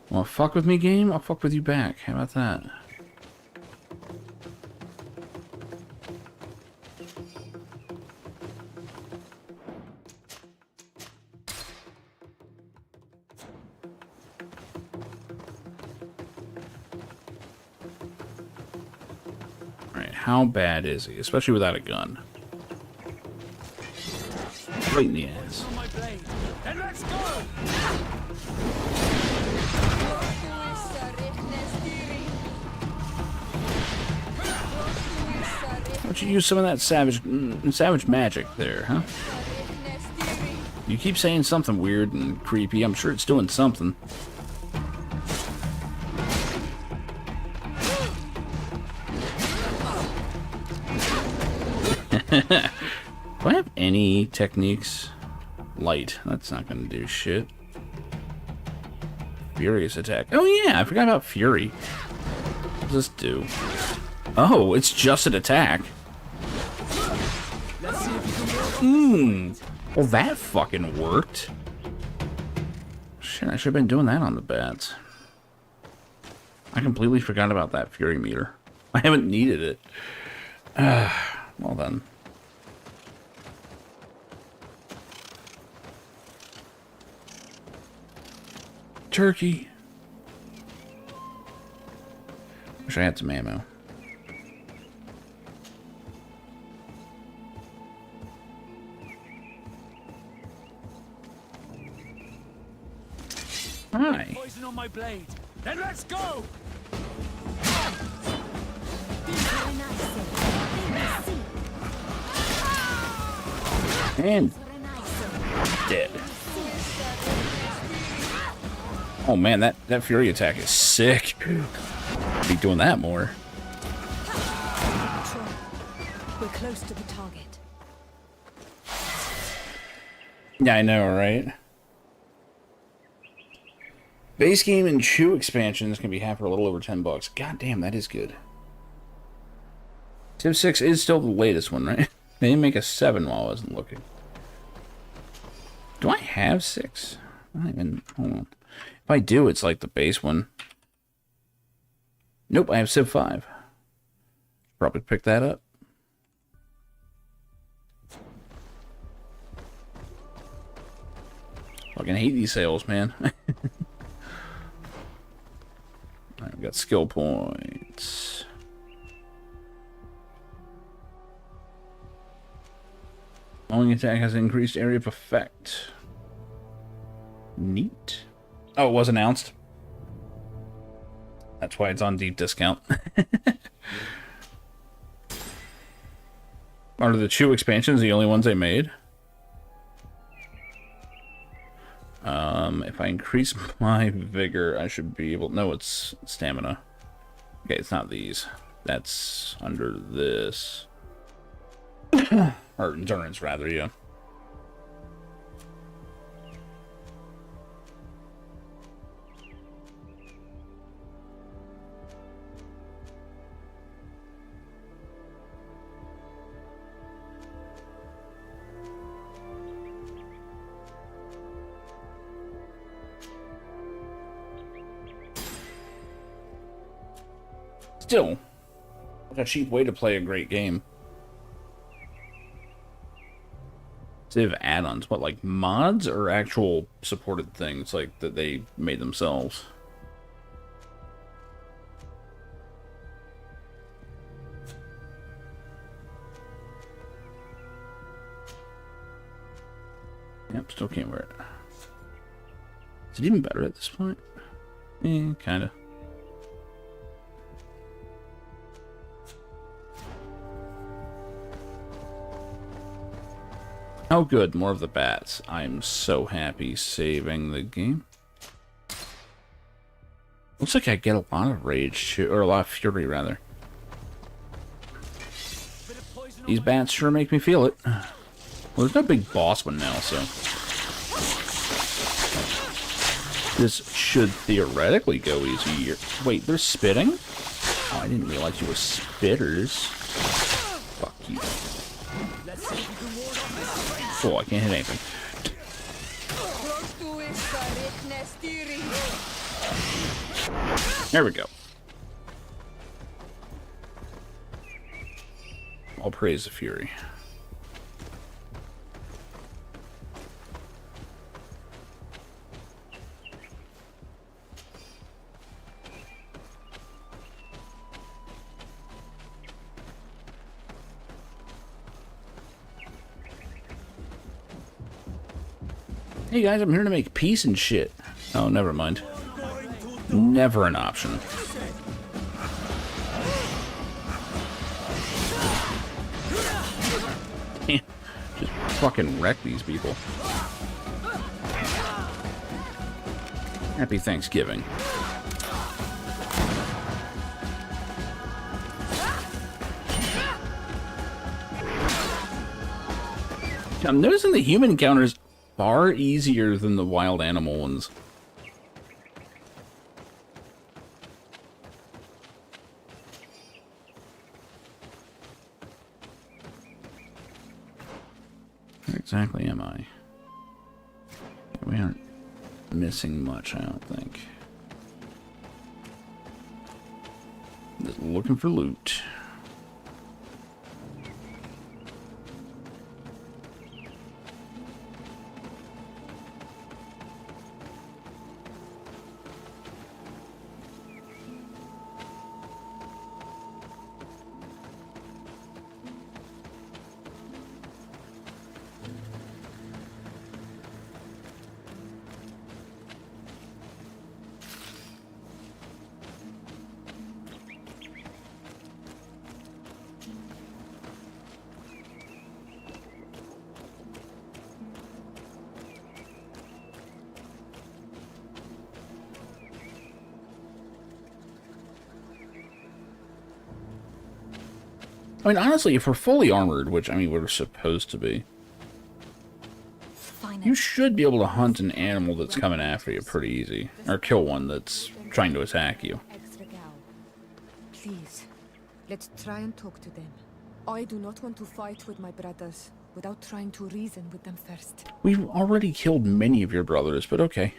Wanna fuck with me, game? I'll fuck with you back. How about that? How bad is he? Especially without a gun. Right in the ass. And let's go! Why don't you use some of that savage magic there, huh? You keep saying something weird and creepy. I'm sure it's doing something. Do I have any techniques? Light. That's not going to do shit. Furious attack. Oh yeah, I forgot about Fury. What does this do? Oh, it's just an attack. Well, that fucking worked. Shit, I should have been doing that on the bats. I completely forgot about that Fury meter. I haven't needed it. Well then. Turkey. Wish I had some ammo. Hi. Poison on my blade. Then let's go! And dead. Oh man, that Fury attack is sick. Be doing that more. We're close to the target. Yeah, I know, right? Base game and Chew expansions can be half for a little over $10. God damn, that is good. Civ 6 is still the latest one, right? They didn't make a 7 while I wasn't looking. Do I have 6? I don't even... Hold on. If I do, it's like the base one. Nope, I have Civ 5. Probably pick that up. Fucking hate these sales, man. Alright, we got skill points. Falling attack has increased area of effect. Neat. Oh, it was announced. That's why it's on deep discount. Are the Chew expansions the only ones they made? If I increase my vigor, I should be able... No, it's stamina. Okay, it's not these. That's under this. Or endurance, rather, yeah. Still, like a cheap way to play a great game. Civ add-ons, what, like mods or actual supported things like that they made themselves? Yep, still can't wear it. Is it even better at this point? Eh, kinda. Oh good, more of the bats. I'm so happy saving the game. Looks like I get a lot of rage, too, or a lot of fury, rather. These bats sure make me feel it. Well, there's no big boss one now, so... This should theoretically go easier. Wait, they're spitting? Oh, I didn't realize you were spitters. Fuck you. Oh, I can't hit anything. There we go. I'll praise the fury. Hey guys, I'm here to make peace and shit. Oh, never mind. Never an option. Damn. Just fucking wreck these people. Happy Thanksgiving. I'm noticing the human encounters far easier than the wild animal ones. Where exactly am I? We aren't missing much, I don't think. Just looking for loot. I mean, honestly, if we're fully armored, which, I mean, we're supposed to be. done You it. should be able to hunt an animal that's coming after you pretty easy. Or kill one that's trying to attack you. Please, let's try and talk to them. I do not want to fight with my brothers without trying to reason with them first. We've already killed many of your brothers, but okay.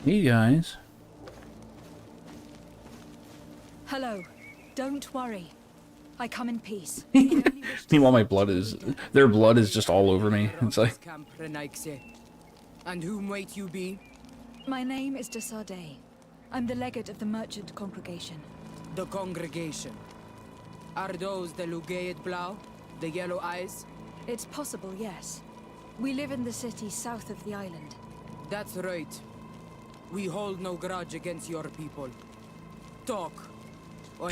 Hey guys. Hello. Don't worry. I come in peace. Meanwhile, their blood is just all over me. It's like, And whom might you be? My name is de Sardet. I'm the legate of the merchant congregation. The congregation. Are those the Lugaid Blau? The yellow eyes? It's possible, yes. We live in the city south of the island. That's right. We hold no grudge against your people. Talk.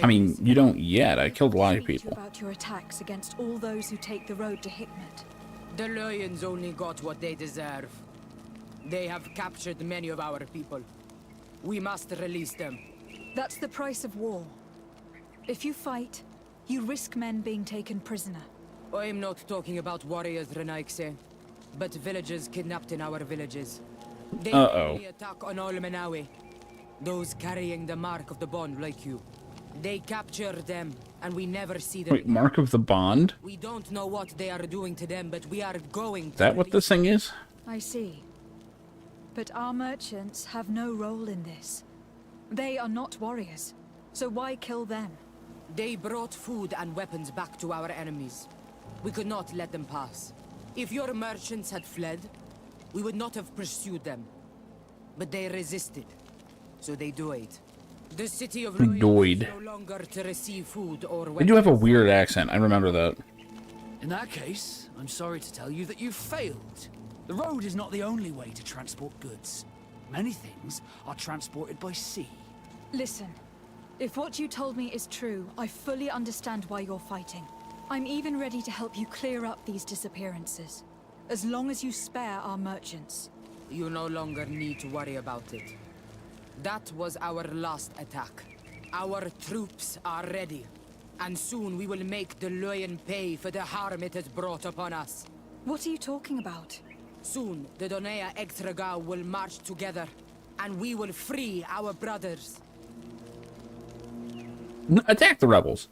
I mean, you don't yet. I killed a lot of people. About your attacks against all those who take the road to Hikmet. The lions only got what they deserve. They have captured many of our people. We must release them. That's the price of war. If you fight, you risk men being taken prisoner. I'm not talking about warriors, Renaikse, but villagers kidnapped in our villages. They attack on all Menawi. Those carrying the mark of the bond like you. They capture them, and we never see them. Wait, Mark of the Bond? We don't know what they are doing to them, but we are going to. Is that what this thing is? I see. But our merchants have no role in this. They are not warriors, so why kill them? They brought food and weapons back to our enemies. We could not let them pass. If your merchants had fled, we would not have pursued them. But they resisted, so they died. The city of Ruin is no longer to receive food or weapons. They do have a weird accent. I remember that. In that case, I'm sorry to tell you that you've failed. The road is not the only way to transport goods. Many things are transported by sea. Listen, if what you told me is true, I fully understand why you're fighting. I'm even ready to help you clear up these disappearances, as long as you spare our merchants. You no longer need to worry about it. That was our last attack. Our troops are ready, and soon we will make the Lion pay for the harm it has brought upon us. What are you talking about? Soon, the Donea Extragao will march together, and we will free our brothers. Attack the rebels.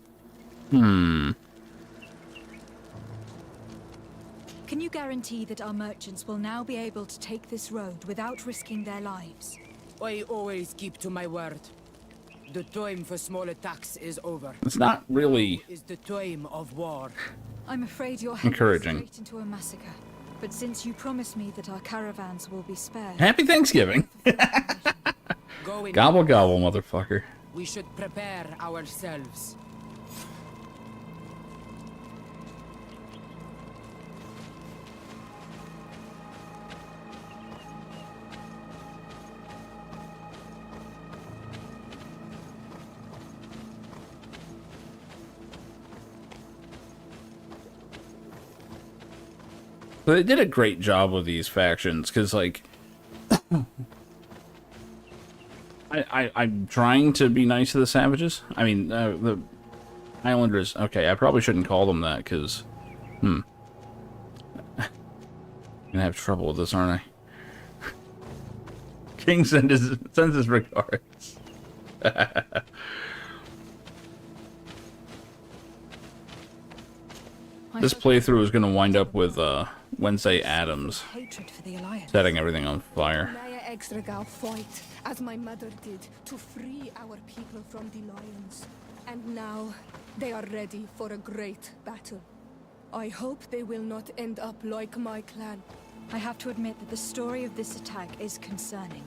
Can you guarantee that our merchants will now be able to take this road without risking their lives? I always keep to my word. The time for small attacks is over. It's not really... Now is the time of war. I'm afraid you're encouraging. Straight into a massacre. But since you promised me that our caravans will be spared... Happy Thanksgiving! Gobble gobble, motherfucker. We should prepare ourselves. But they did a great job with these factions, because, like... I'm trying to be nice to the savages. I mean, the Islanders... Okay, I probably shouldn't call them that, because... I'm gonna have trouble with this, aren't I? King sends his regards. This playthrough is going to wind up with Wednesday Addams setting everything on fire. Naya Extragao fought, as my mother did, to free our people from the lions. And now, they are ready for a great battle. I hope they will not end up like my clan. I have to admit that the story of this attack is concerning.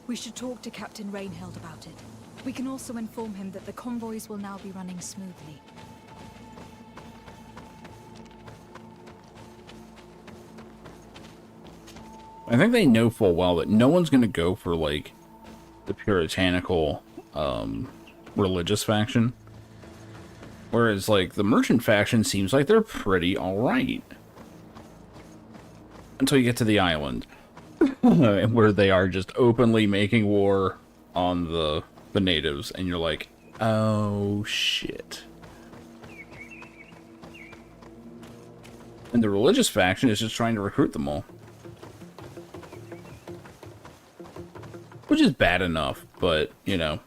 We should talk to Captain Rainhild about it. We can also inform him that the convoys will now be running smoothly. I think they know full well that no one's going to go for, like, the puritanical, religious faction. Whereas, like, the merchant faction seems like they're pretty alright. Until you get to the island. Where they are just openly making war on the natives. And you're like, oh, shit. And the religious faction is just trying to recruit them all. Which is bad enough, but, you know.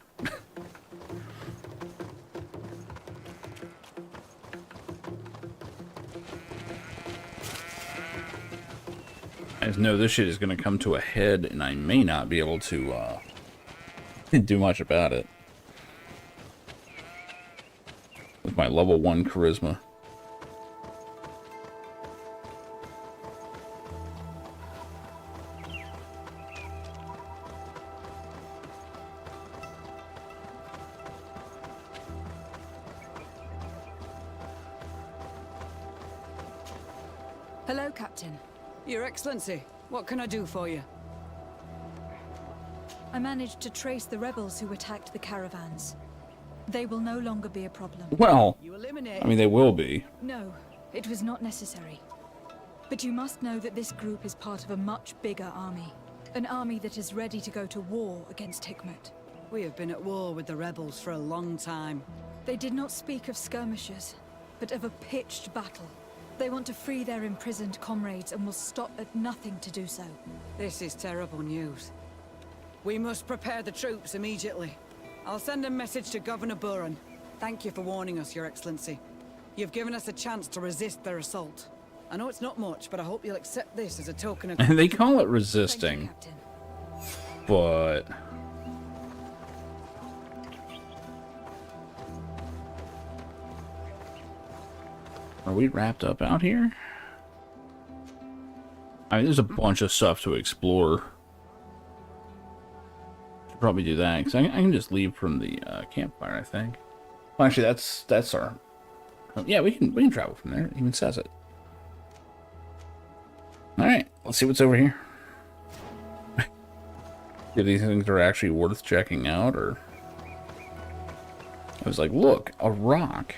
I just know this shit is going to come to a head, and I may not be able to do much about it. With my level 1 charisma. Hello, Captain. Your Excellency, what can I do for you? I managed to trace the rebels who attacked the caravans. They will no longer be a problem. Well, I mean, they will be. No, it was not necessary. But you must know that this group is part of a much bigger army. An army that is ready to go to war against Hikmet. We have been at war with the rebels for a long time. They did not speak of skirmishes, but of a pitched battle. They want to free their imprisoned comrades and will stop at nothing to do so. This is terrible news. We must prepare the troops immediately. I'll send a message to Governor Buran. Thank you for warning us, Your Excellency. You've given us a chance to resist their assault. I know it's not much, but I hope you'll accept this as a token of... They call it resisting. But... Are we wrapped up out here? I mean, there's a bunch of stuff to explore. Should probably do that, because I can just leave from the campfire, I think. Well, actually, that's our... yeah, we can travel from there. It even says it. Alright, let's see what's over here. If these things are actually worth checking out, or... I was like, look, a rock.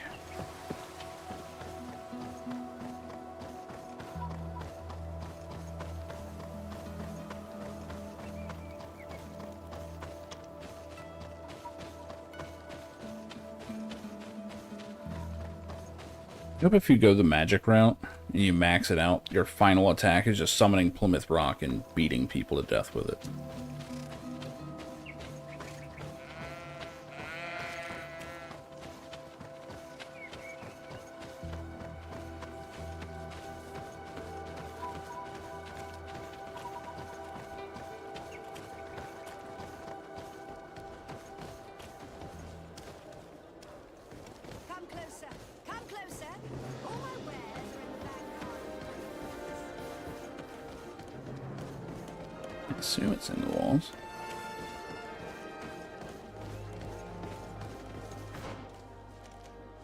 I hope if you go the magic route and you max it out, your final attack is just summoning Plymouth Rock and beating people to death with it. Come closer. Come closer. All my wares are in the back. I assume it's in the walls.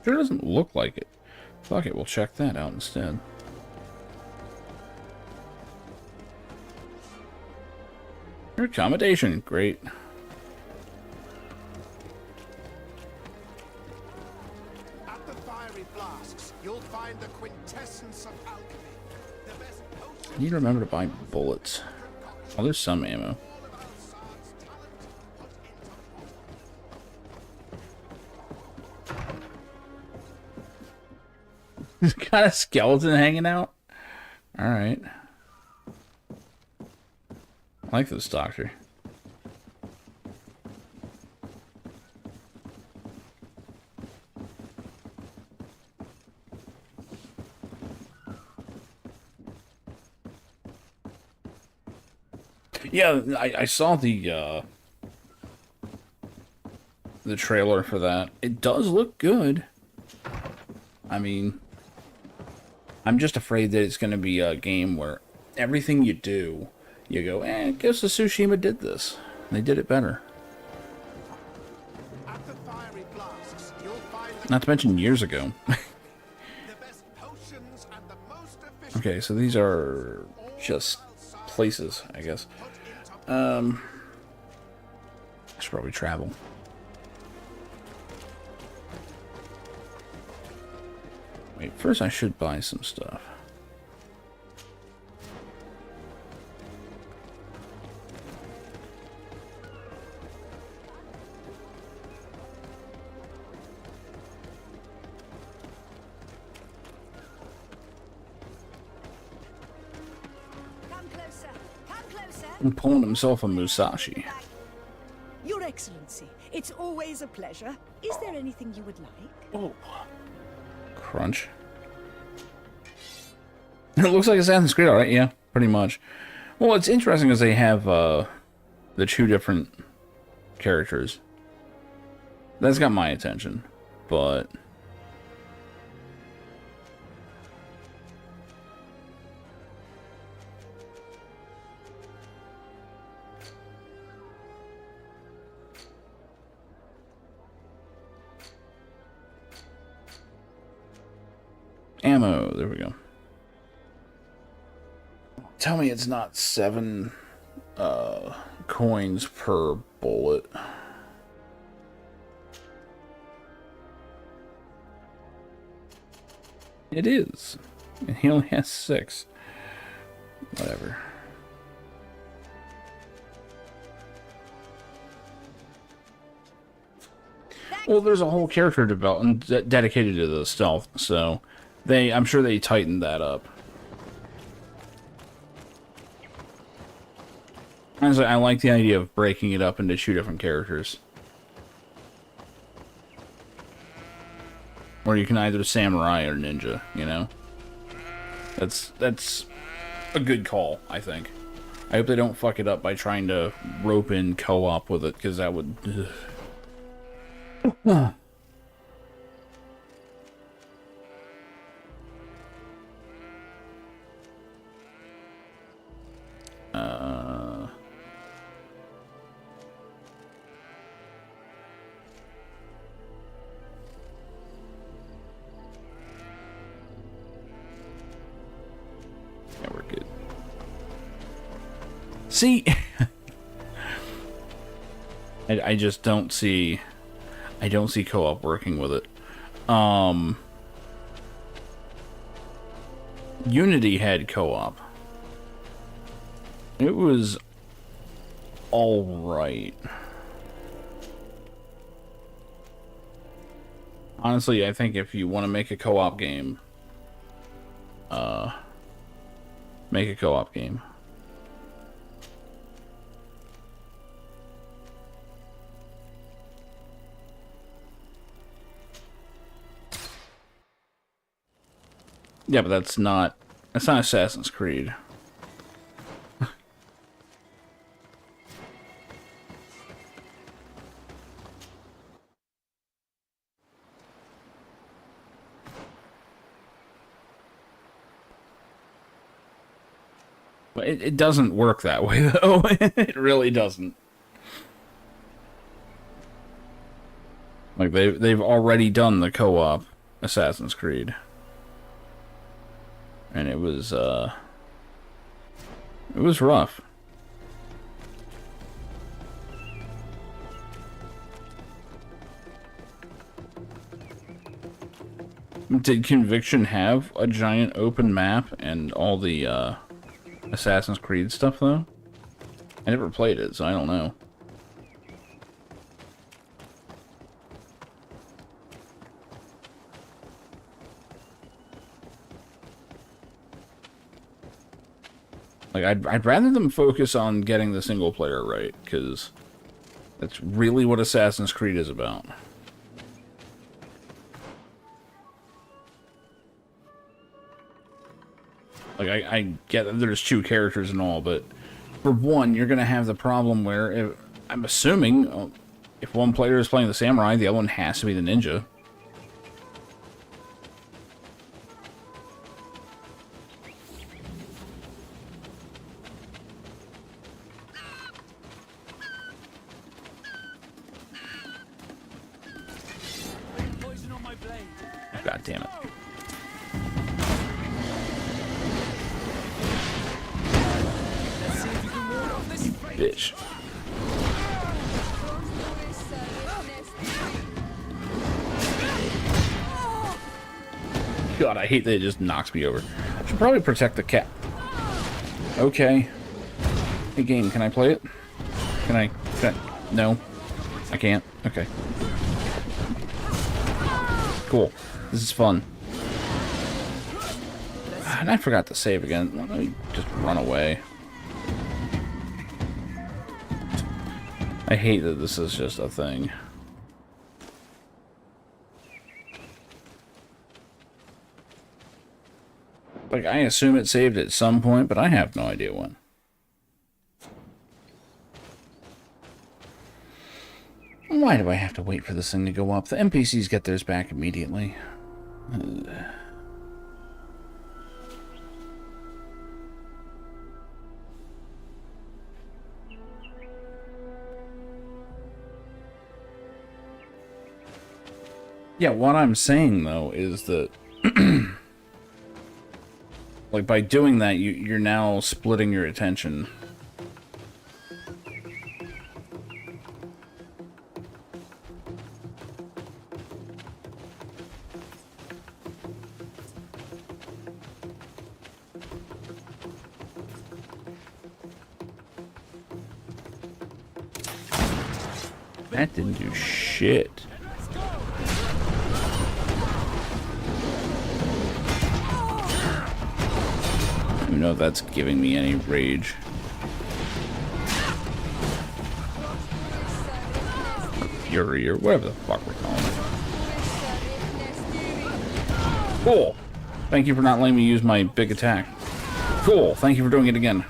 Sure doesn't look like it. Fuck it, we'll check that out instead. Your accommodation, great. At the fiery flasks, you'll find the quintessence of alchemy. The best potion. I need to remember to buy bullets. Oh, there's some ammo. Got a skeleton hanging out? Alright. I like this doctor. Yeah, I saw the trailer for that. It does look good. I mean, I'm just afraid that it's going to be a game where everything you do, you go, I guess the Tsushima did this. They did it better. At the fiery flasks, you'll find the Not to mention years ago. best potions and the most efficient. Okay, so these are just places, I guess. I should probably travel. Wait, first I should buy some stuff. And pulling himself a Musashi. Your Excellency, it's always a pleasure. Is there anything you would like? Oh. Crunch. It looks like Assassin's Creed, alright, yeah, pretty much. Well, what's interesting is they have the two different characters. That's got my attention, but... Ammo, there we go. Tell me it's not 7 coins per bullet. It is. And he only has 6. Whatever. Well, there's a whole character development dedicated to the stealth, so I'm sure they tightened that up. Honestly, I like the idea of breaking it up into 2 different characters. Or you can either samurai or ninja, you know? That's a good call, I think. I hope they don't fuck it up by trying to rope in co-op with it, because that would... Yeah, we're good. See, I just don't see. I don't see co-op working with it. Unity had co-op. It was all right. Honestly, I think if you want to make a co-op game, make a co-op game. Yeah, but that's not Assassin's Creed. But it doesn't work that way, though. It really doesn't. Like they've already done the co-op Assassin's Creed. And it was rough. Did Conviction have a giant open map and all the Assassin's Creed stuff, though? I never played it, so I don't know. Like, I'd rather them focus on getting the single player right, because that's really what Assassin's Creed is about. Like, I get that there's 2 characters and all, but for one, you're going to have the problem where, I'm assuming, if one player is playing the samurai, the other one has to be the ninja. God damn it. Bitch. God, I hate that it just knocks me over. I should probably protect the cat. Okay. Hey, game, can I play it? Can I? No. I can't. Okay. Cool. This is fun. And I forgot to save again. Let me just run away. I hate that this is just a thing. Like, I assume it saved at some point, but I have no idea when. Why do I have to wait for this thing to go up? The NPCs get theirs back immediately. Yeah, what I'm saying, though, is that... like, by doing that, you're now splitting your attention. That didn't do shit. I don't know if that's giving me any rage. Or fury, or whatever the fuck we're calling it. Cool. Thank you for not letting me use my big attack. Cool. Thank you for doing it again.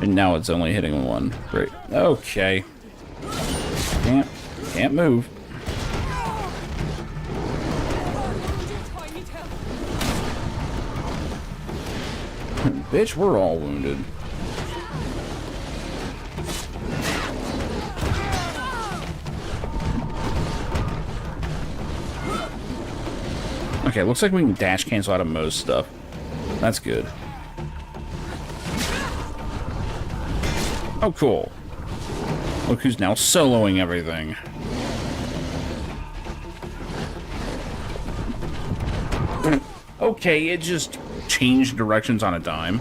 And now it's only hitting one. Great. Okay. Can't move. Bitch, we're all wounded. Okay, looks like we can dash cancel out of most stuff. That's good. Oh, cool. Look who's now soloing everything. Okay, it just changed directions on a dime.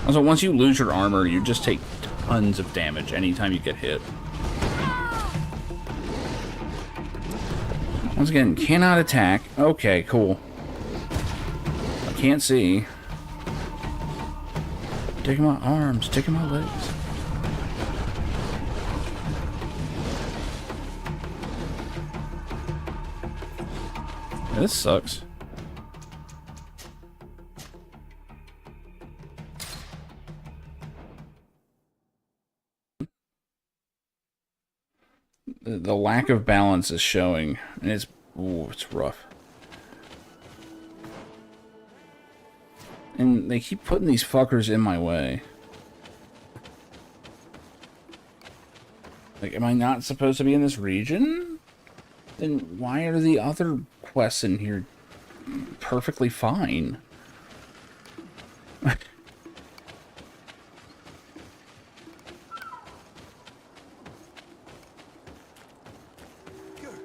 Also, once you lose your armor, you just take tons of damage anytime you get hit. Once again, cannot attack. Okay, cool. I can't see. Taking my arms, taking my legs. Yeah, this sucks. The lack of balance is showing, and it's rough. And they keep putting these fuckers in my way. Like, am I not supposed to be in this region? Then why are the other quests in here perfectly fine? Good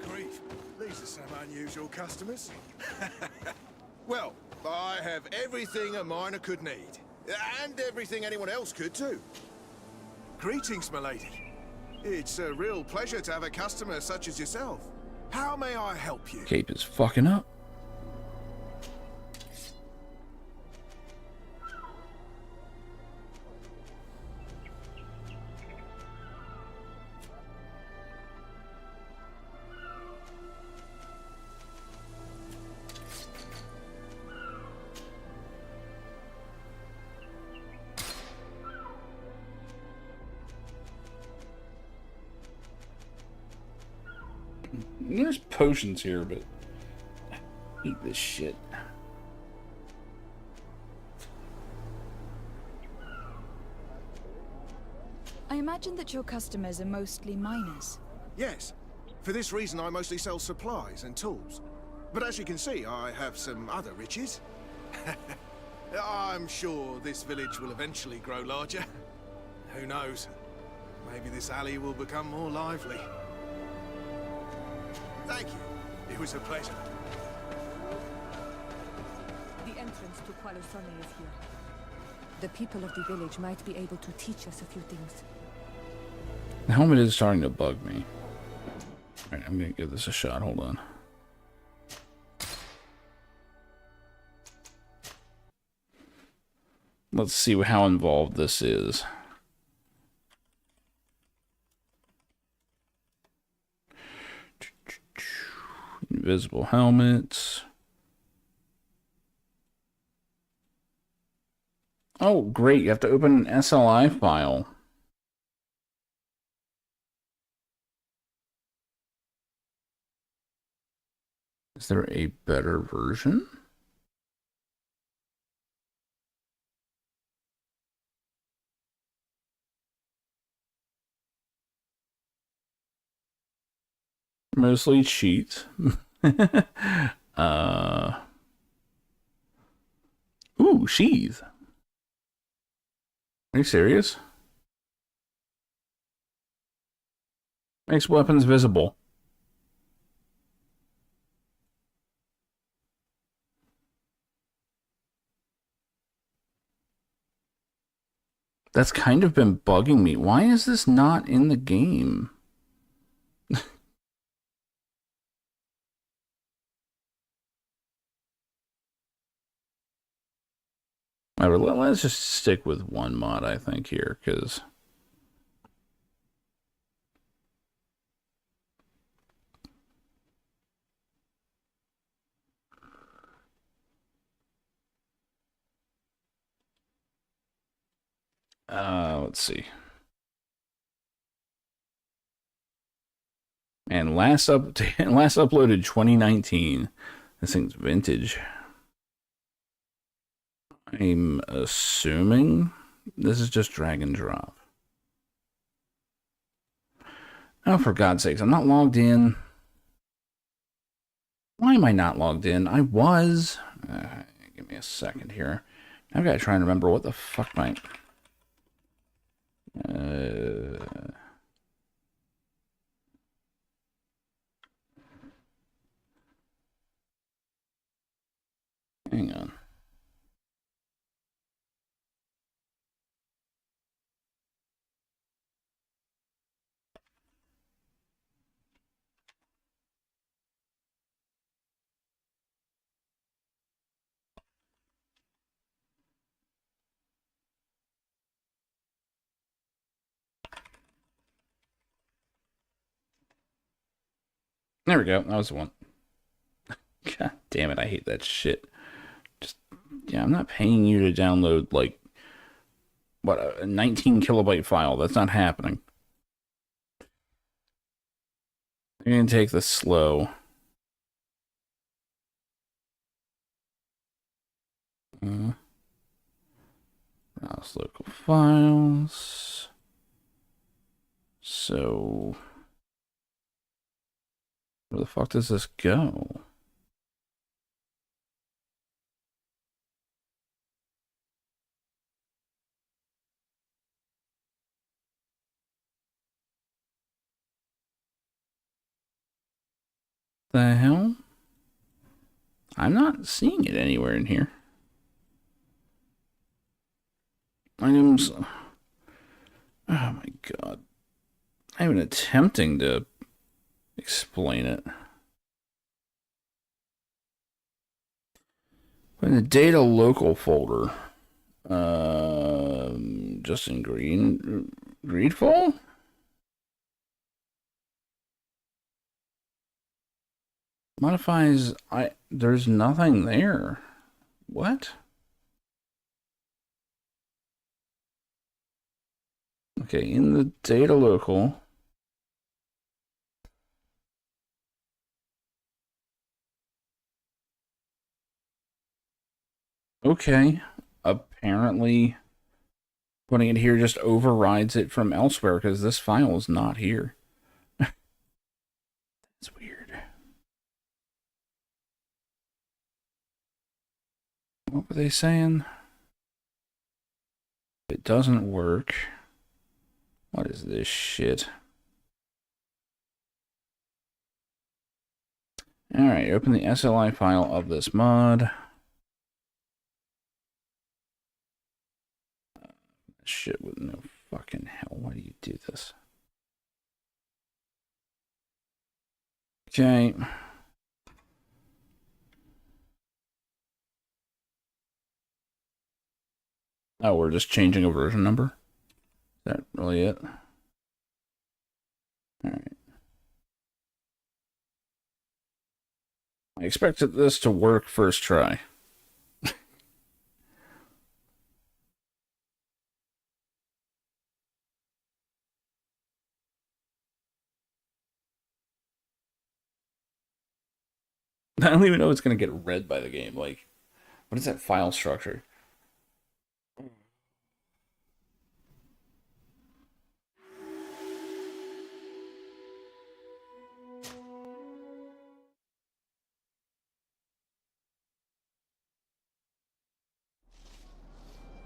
grief. These are some unusual customers. Well, I have everything a miner could need. And everything anyone else could, too. Greetings, milady. It's a real pleasure to have a customer such as yourself. How may I help you? Cape is fucking up. There's potions here, but I hate this shit. I imagine that your customers are mostly miners. Yes. For this reason, I mostly sell supplies and tools. But as you can see, I have some other riches. I'm sure this village will eventually grow larger. Who knows? Maybe this alley will become more lively. Thank you. It was a pleasure. The entrance to Qualisone is here. The people of the village might be able to teach us a few things. The helmet is starting to bug me. Alright, I'm gonna give this a shot. Hold on. Let's see how involved this is. Invisible helmets. Oh, great. You have to open an SLI file. Is there a better version? Mostly cheats. Ooh, sheath. Are you serious? Makes weapons visible. That's kind of been bugging me. Why is this not in the game? Let's just stick with one mod, I think, here, because... let's see. And last uploaded 2019. This thing's vintage. I'm assuming this is just drag and drop. Oh, for God's sakes, I'm not logged in. Why am I not logged in? I was. Give me a second here. I've got to try and remember what the fuck my... Hang on. There we go. That was the one. God damn it, I hate that shit. Just, yeah, I'm not paying you to download, like, what, a 19 kilobyte file. That's not happening. I'm going to take this slow. Browse local files. So, where the fuck does this go? The hell? I'm not seeing it anywhere in here. Items. Oh my god. I'm even attempting to explain it. In the data local folder. Just in Greedfall? Modifies, there's nothing there. What? Okay, in the data local. Okay, apparently putting it here just overrides it from elsewhere because this file is not here. That's weird. What were they saying? It doesn't work. What is this shit? Alright, open the SLI file of this mod. Shit with no fucking hell. Why do you do this? Okay. Oh, we're just changing a version number? Is that really it? Alright. I expected this to work first try. I don't even know it's going to get read by the game. Like, what is that file structure?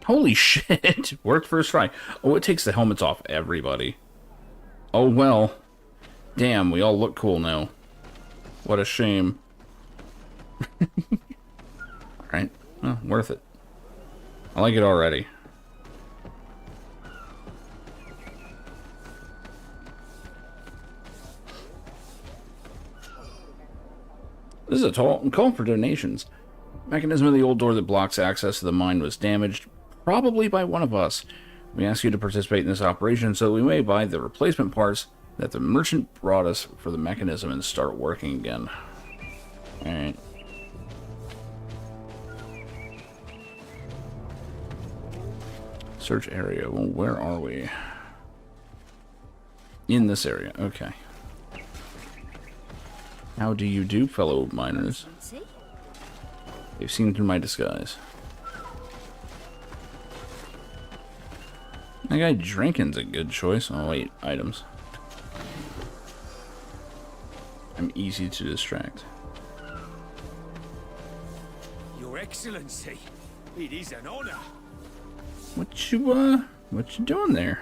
Holy shit! Worked first try. Oh, it takes the helmets off everybody. Oh well. Damn, we all look cool now. What a shame. Alright. Oh, worth it. I like it already. This is a call for donations. Mechanism of the old door that blocks access to the mine was damaged, probably by one of us. We ask you to participate in this operation so that we may buy the replacement parts that the merchant brought us for the mechanism and start working again. Alright. Search area. Well, where are we? In this area. Okay. How do you do, fellow miners? They've seen through my disguise. That guy drinking's a good choice. Oh wait, items. I'm easy to distract. Your Excellency, it is an honor. What you doing there?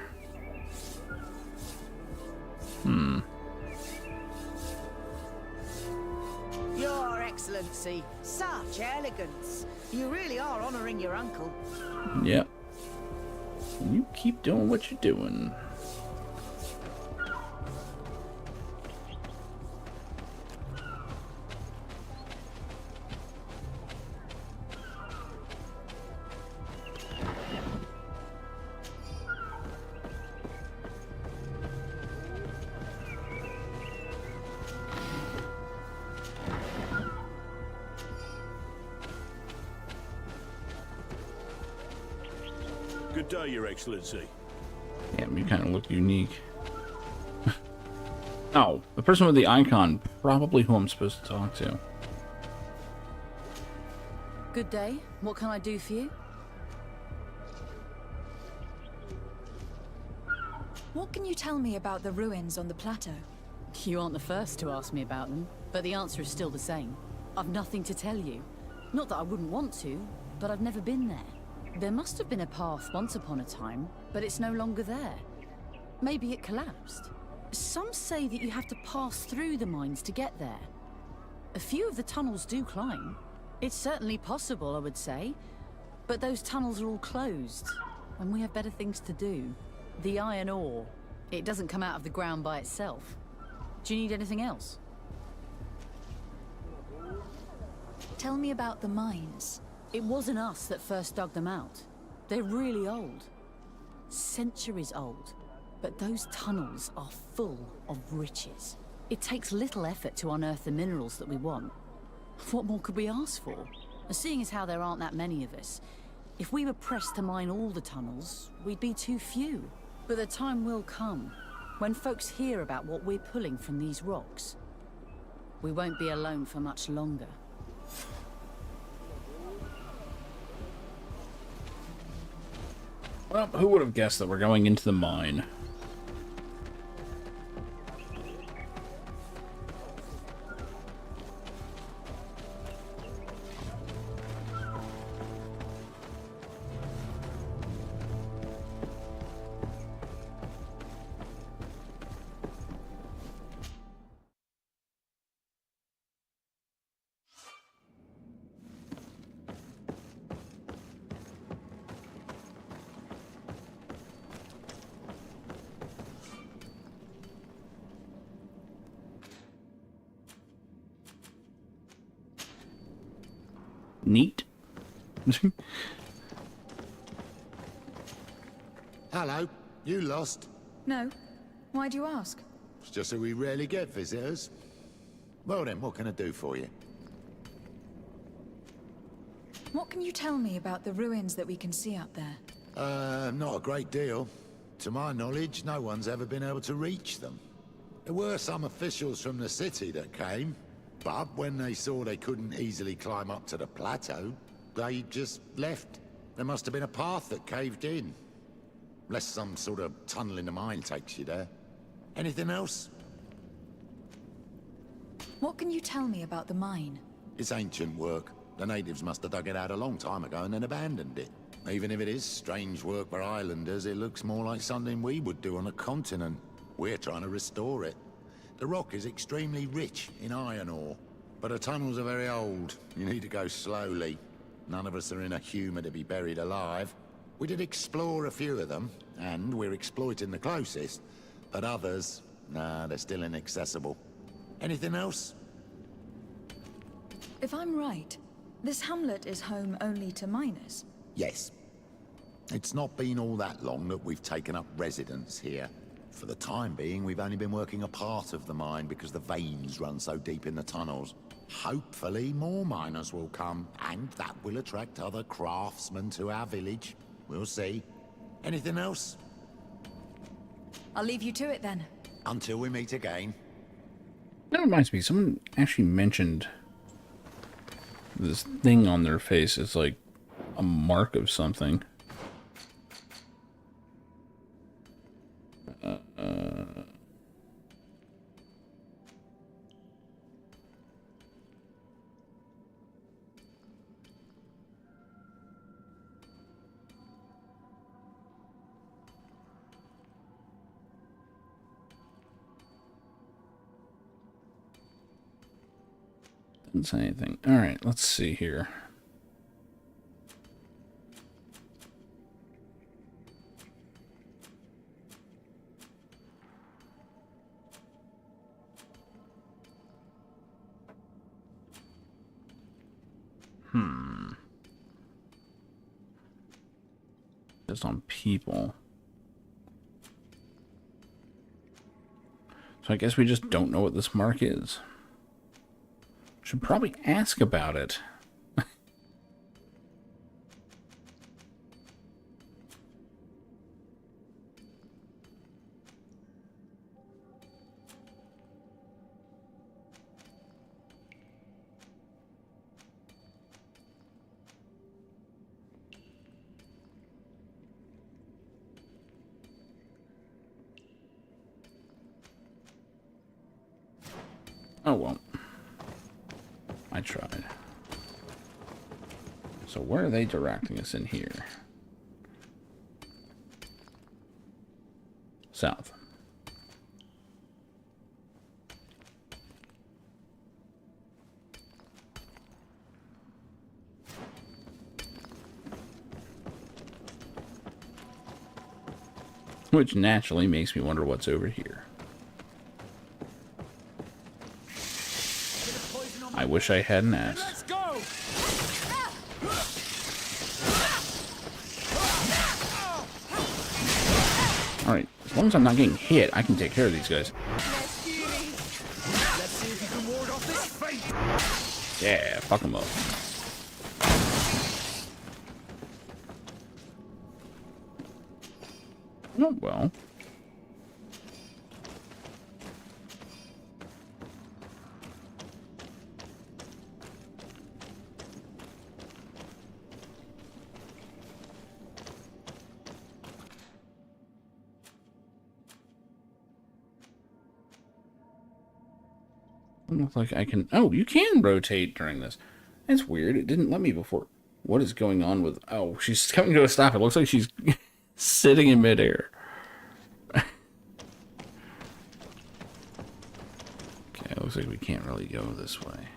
Your Excellency, such elegance. You really are honoring your uncle. Yep. You keep doing what you're doing. Good day, Your Excellency. Damn, you kind of look unique. Oh, the person with the icon, probably who I'm supposed to talk to. Good day. What can I do for you? What can you tell me about the ruins on the plateau? You aren't the first to ask me about them, but the answer is still the same. I've nothing to tell you. Not that I wouldn't want to, but I've never been there. There must have been a path once upon a time, but it's no longer there. Maybe it collapsed. Some say that you have to pass through the mines to get there. A few of the tunnels do climb. It's certainly possible, I would say. But those tunnels are all closed, and we have better things to do. The iron ore, it doesn't come out of the ground by itself. Do you need anything else? Tell me about the mines. It wasn't us that first dug them out. They're really old. Centuries old. But those tunnels are full of riches. It takes little effort to unearth the minerals that we want. What more could we ask for? Seeing as how there aren't that many of us, if we were pressed to mine all the tunnels, we'd be too few. But the time will come, when folks hear about what we're pulling from these rocks. We won't be alone for much longer. Well, who would have guessed that we're going into the mine? Neat. Hello. You lost? No. Why do you ask? It's just that we rarely get visitors. Well then, what can I do for you? What can you tell me about the ruins that we can see up there? Not a great deal. To my knowledge, no one's ever been able to reach them. There were some officials from the city that came, but when they saw they couldn't easily climb up to the plateau, they just left. There must have been a path that caved in. Unless some sort of tunnel in the mine takes you there. Anything else? What can you tell me about the mine? It's ancient work. The natives must have dug it out a long time ago and then abandoned it. Even if it is strange work for islanders, it looks more like something we would do on a continent. We're trying to restore it. The rock is extremely rich in iron ore, but the tunnels are very old. You need to go slowly. None of us are in a humour to be buried alive. We did explore a few of them, and we're exploiting the closest. But others, nah, they're still inaccessible. Anything else? If I'm right, this hamlet is home only to miners. Yes. It's not been all that long that we've taken up residence here. For the time being, we've only been working a part of the mine because the veins run so deep in the tunnels. Hopefully more miners will come, and that will attract other craftsmen to our village. We'll see. Anything else? I'll leave you to it then. Until we meet again. That reminds me, someone actually mentioned this thing on their face is like a mark of something. Didn't say anything. All right, let's see here. Just on people. So I guess we just don't know what this mark is. Should probably ask about it. Oh well. I tried. So where are they directing us in here? South. Which naturally makes me wonder what's over here. I wish I hadn't asked. Let's go! Alright, as long as I'm not getting hit, I can take care of these guys. Let's see if you can ward off this fate. Yeah, fuck them up. Oh, well. Doesn't look like I can... Oh, you can rotate during this. That's weird. It didn't let me before. What is going on with... Oh, she's coming to a stop. It looks like she's sitting in midair. Okay, it looks like we can't really go this way.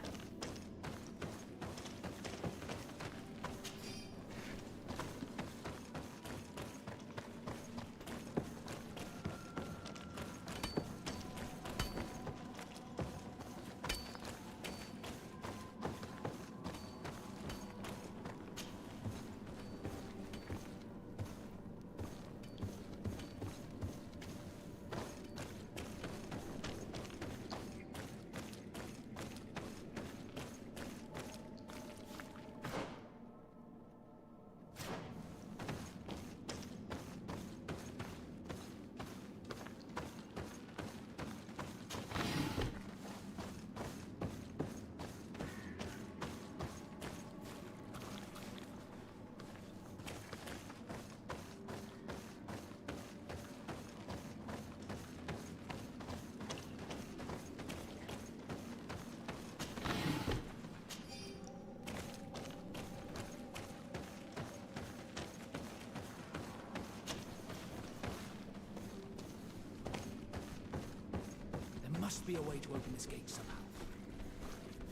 be a way to open this gate somehow.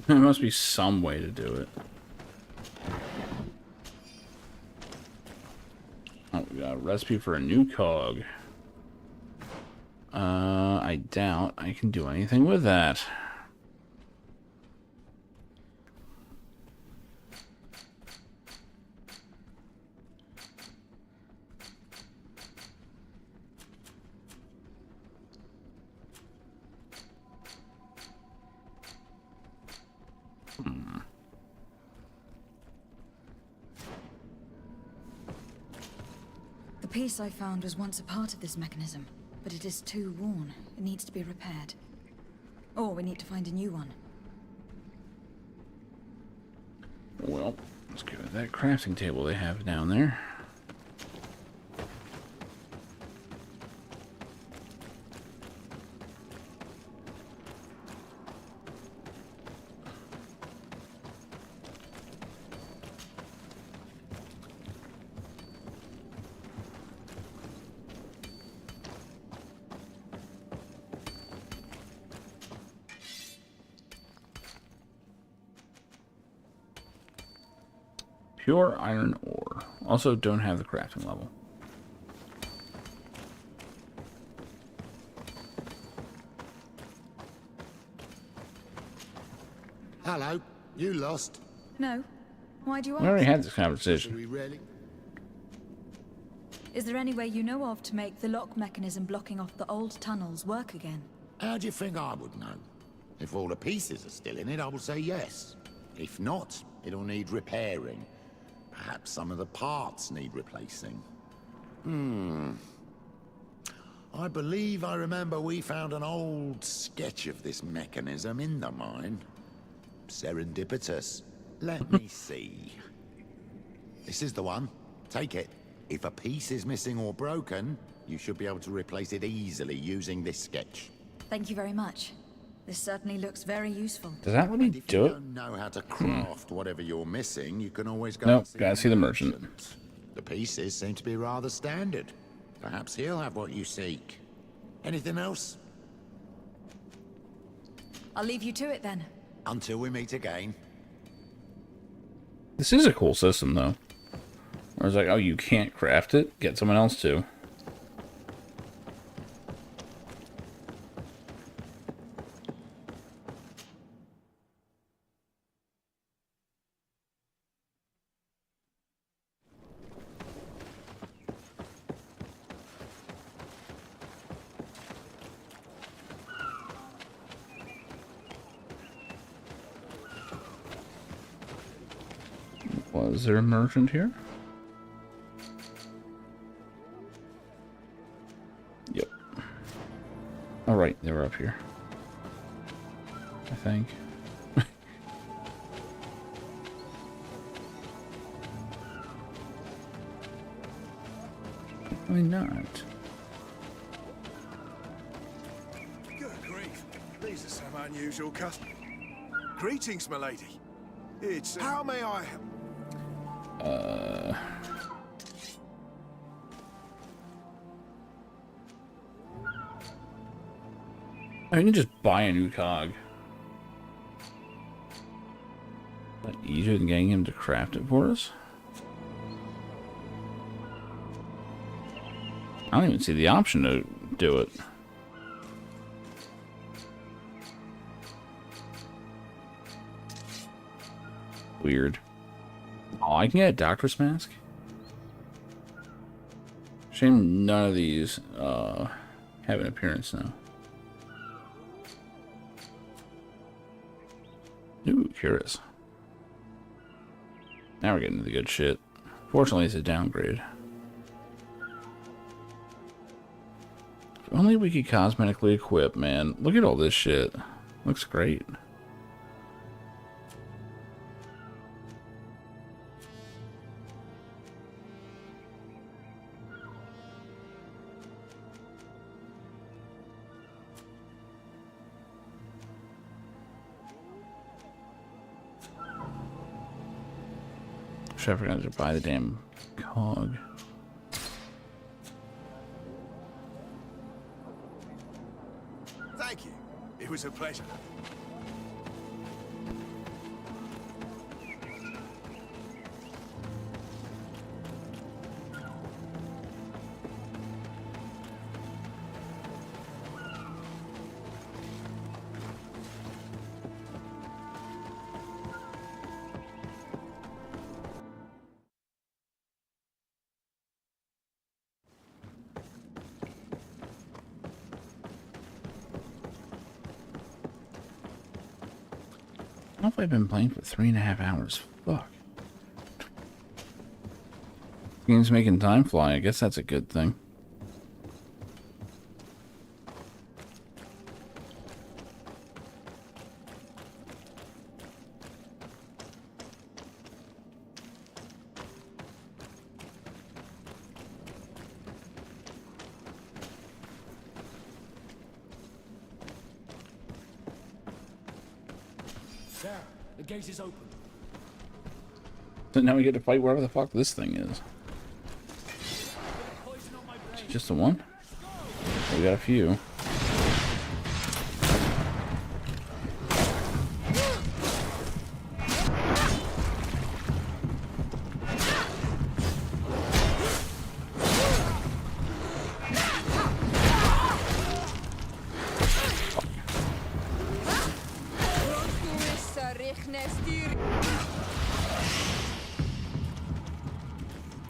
There must be some way to do it. Oh, we got a recipe for a new cog. I doubt I can do anything with that. The piece I found was once a part of this mechanism, but it is too worn. It needs to be repaired. Or we need to find a new one. Well, let's go to that crafting table they have down there. Pure iron ore. Also don't have the crafting level. Hello, you lost? No. Why do you ask? We already had this conversation. We really? Is there any way you know of to make the lock mechanism blocking off the old tunnels work again? How do you think I would know? If all the pieces are still in it, I will say yes. If not, it'll need repairing. Perhaps some of the parts need replacing. I believe I remember we found an old sketch of this mechanism in the mine. Serendipitous. Let me see. This is the one. Take it. If a piece is missing or broken, you should be able to replace it easily using this sketch. Thank you very much. This certainly looks very useful. Does that let me do If you it? don't know how to craft whatever you're missing, you can always go Nope, and see gotta see the merchant. The pieces seem to be rather standard. Perhaps he'll have what you seek. Anything else? I'll leave you to it then. Until we meet again. This is a cool system, though. Where it's like, oh, you can't craft it? Get someone else to. Was there a merchant here? Yep. Alright, they were up here. I think. Why not? Good grief. These are some unusual customers. Greetings, milady. It's... How may I help? I can just buy a new cog. Is that easier than getting him to craft it for us? I don't even see the option to do it. Weird. Oh, I can get a doctor's mask? Shame none of these have an appearance now. Ooh, curious. Now we're getting to the good shit. Fortunately, it's a downgrade. If only we could cosmetically equip, man. Look at all this shit. Looks great. I forgot to buy the damn cog. Thank you. It was a pleasure. I don't know if I've been playing for 3.5 hours. Fuck. Game's making time fly. I guess that's a good thing. There, the gate is open. So now we get to fight wherever the fuck this thing is. Just the one? We got a few.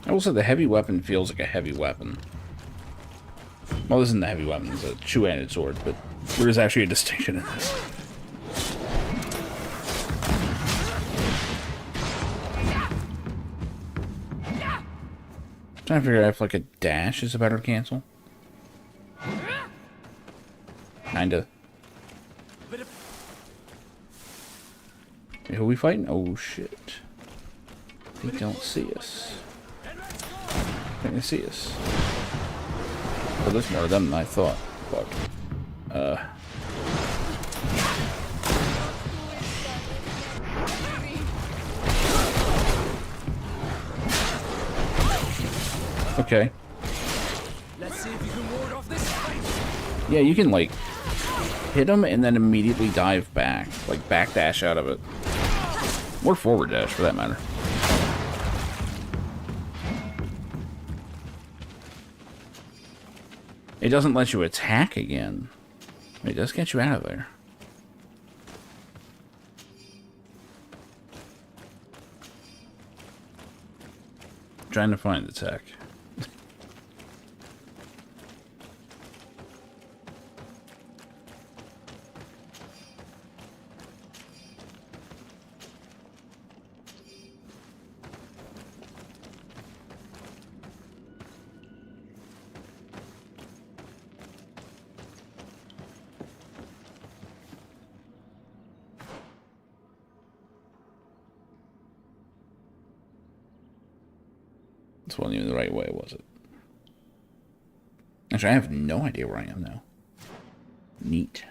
Also, the heavy weapon feels like a heavy weapon. Well, this isn't the heavy weapon, it's a two-handed sword, but there is actually a distinction in this. I'm trying to figure out if, like, a dash is a better cancel. Kinda. Hey, who are we fighting? Oh, shit. They don't see us. Can they see us? Well, there's more of them than I thought. Fuck. Okay. Let's see if you can ward off this fight. Yeah, you can, like, hit them and then immediately dive back. Like, backdash out of it. Or forward dash, for that matter. It doesn't let you attack again. It does get you out of there. I'm trying to find the tech. This wasn't even the right way, was it? Actually, I have no idea where I am now. Neat.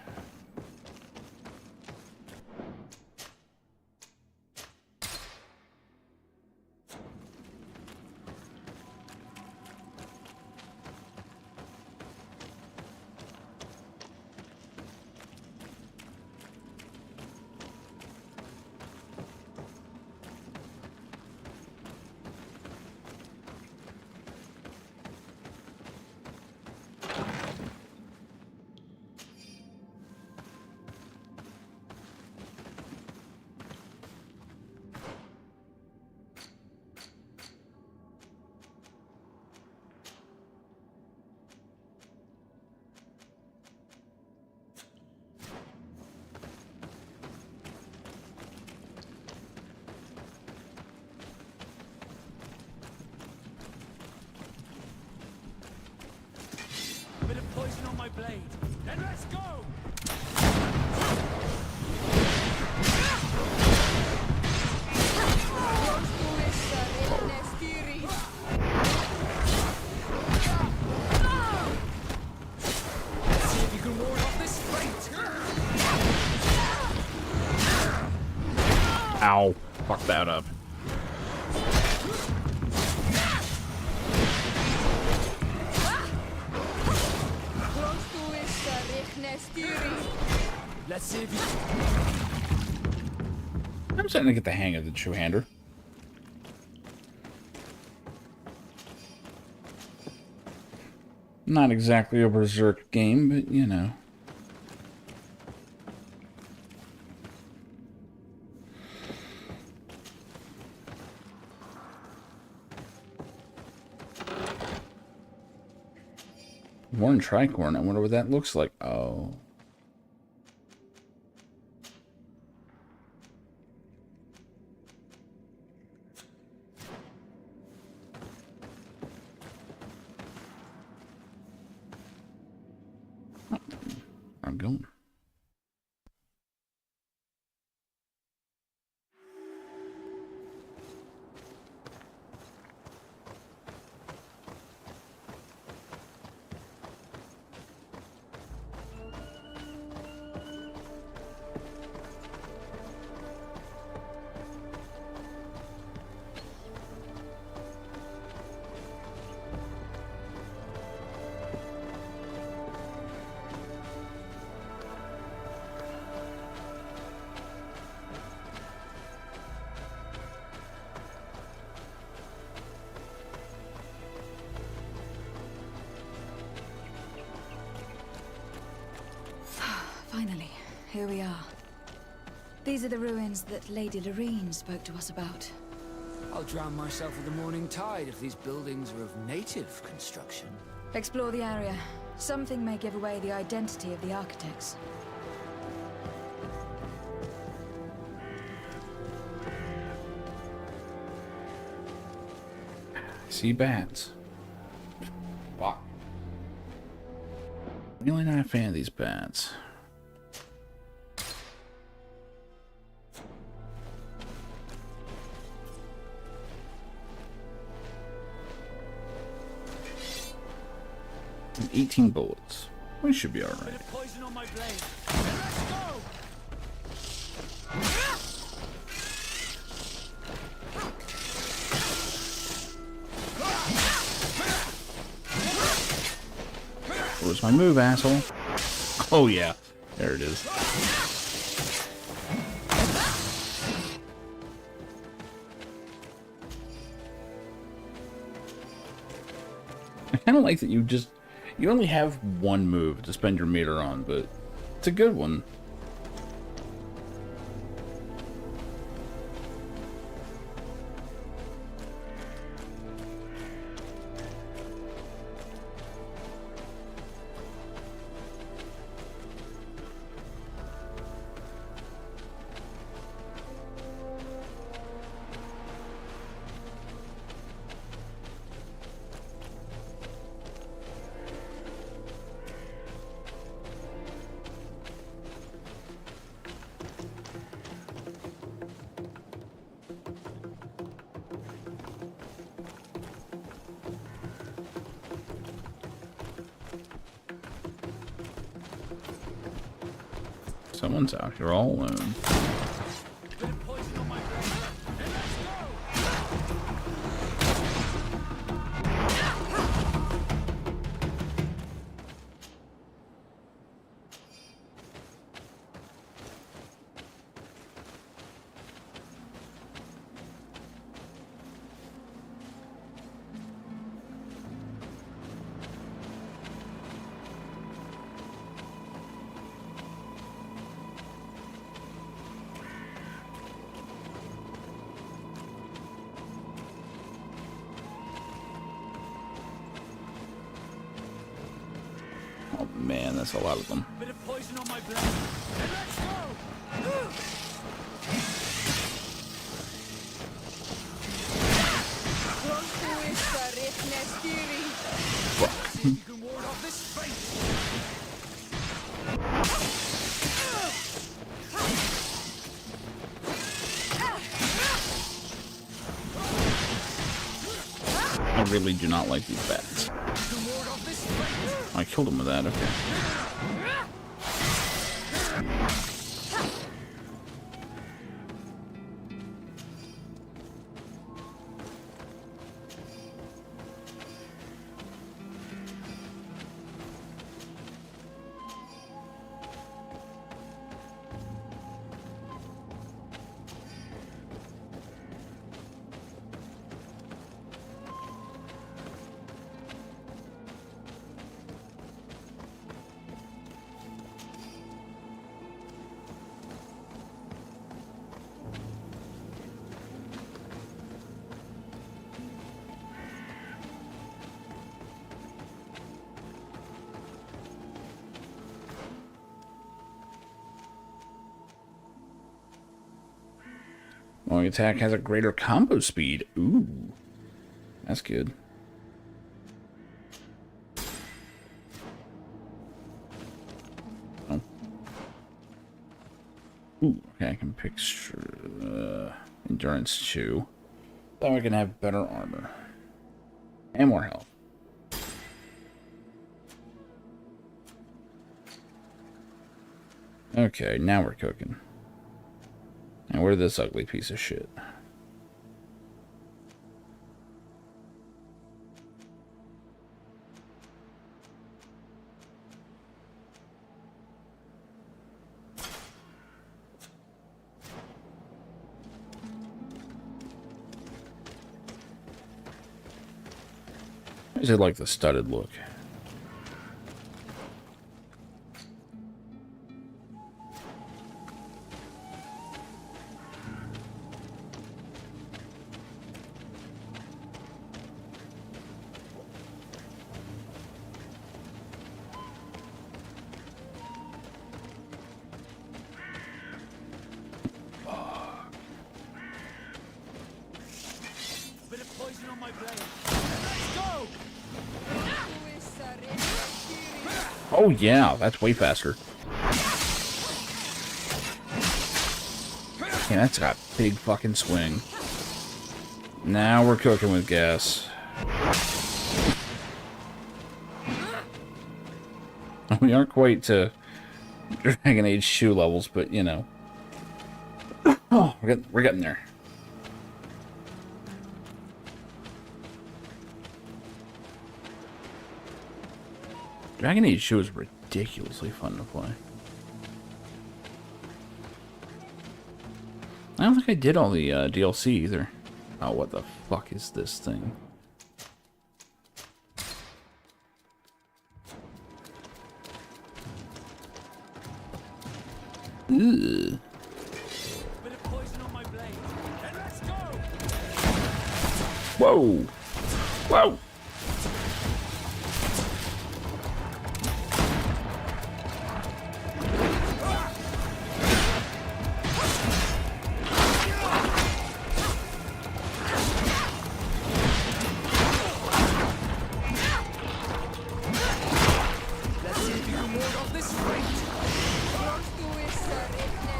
Bit of poison on my blade. Then let's go! Let's see if you can ward off this fate. Ow. Fuck that up. Let's see if you... I'm starting to get the hang of the two-hander. Not exactly a berserk game, but you know. Worn tricorn, I wonder what that looks like. Oh. I'm going. Finally, here we are. These are the ruins that Lady Lorene spoke to us about. I'll drown myself with the morning tide if these buildings are of native construction. Explore the area. Something may give away the identity of the architects. See bats. Fuck. Really not a fan of these bats. And 18 bullets. We should be alright. Poison on my blade. Let's go! Where's my move, asshole? Oh yeah, there it is. I kind of like that you only have one move to spend your meter on, but it's a good one. Someone's out here all alone. Oh man, that's a lot of them. Bit of poison on my blade. And let's go! Fuck. You can ward off this fate. I really do not like these bats. I killed him with that, okay. Throwing attack has a greater combo speed. Ooh. That's good. Oh. Ooh, okay, I can pick endurance 2. So I can have better armor. And more health. Okay, now we're cooking. And we're this ugly piece of shit. I just like the studded look. Bit of poison on my blade. Let's go! Oh yeah, that's way faster. Yeah, that's got a big fucking swing. Now we're cooking with gas. We aren't quite to Dragon Age shoe levels, but you know. Oh, we're getting there. Dragon Age 2 is ridiculously fun to play. I don't think I did all the DLC either. Oh, what the fuck is this thing? Ugh. Whoa! Whoa!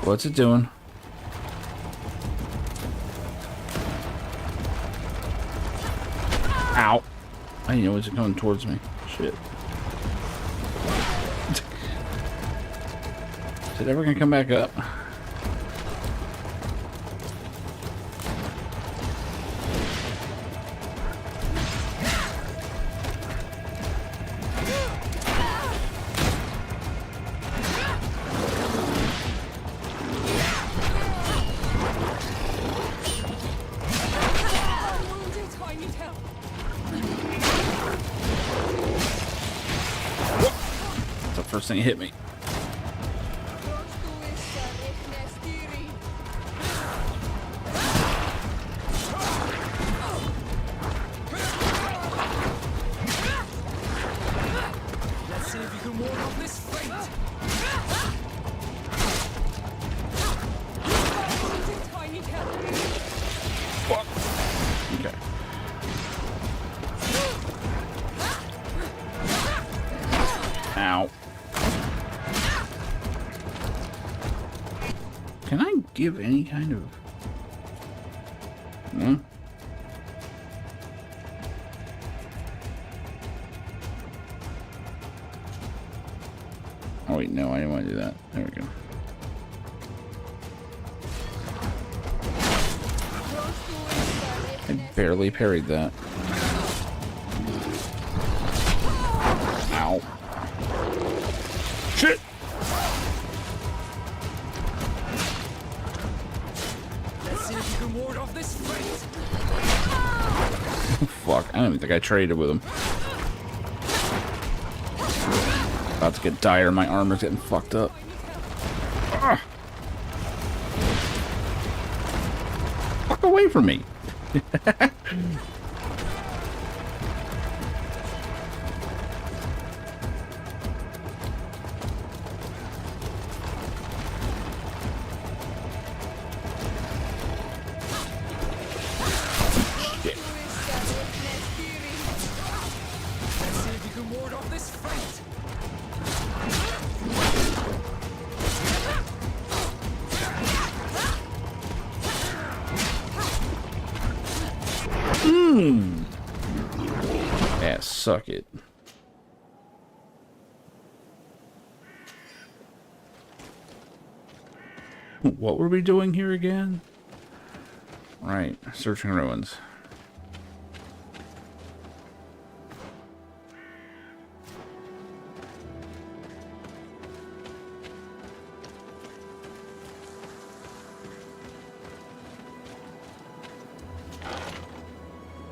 What's it doing? Ow. I didn't know it was coming towards me. Shit. Is it ever gonna come back up? First thing hit me. Let's see if you can ward off this fate. Okay. Ow. Can I give any kind of... Hmm? Oh wait, no, I didn't want to do that. There we go. I barely parried that. Ow. Shit! Let's see if you can ward off this fate. Fuck, I don't even think I traded with him. About to get dire, my armor's getting fucked up. Ugh. Fuck away from me. Yeah, suck it. What were we doing here again? Right, searching ruins.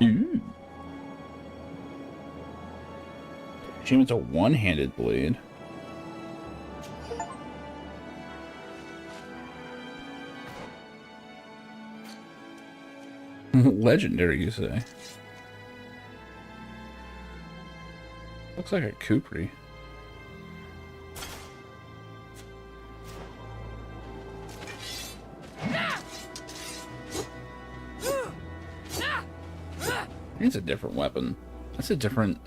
Ooh. Shame it's a one-handed blade. Legendary, you say? Looks like a Kukri. It's a different weapon. That's a different...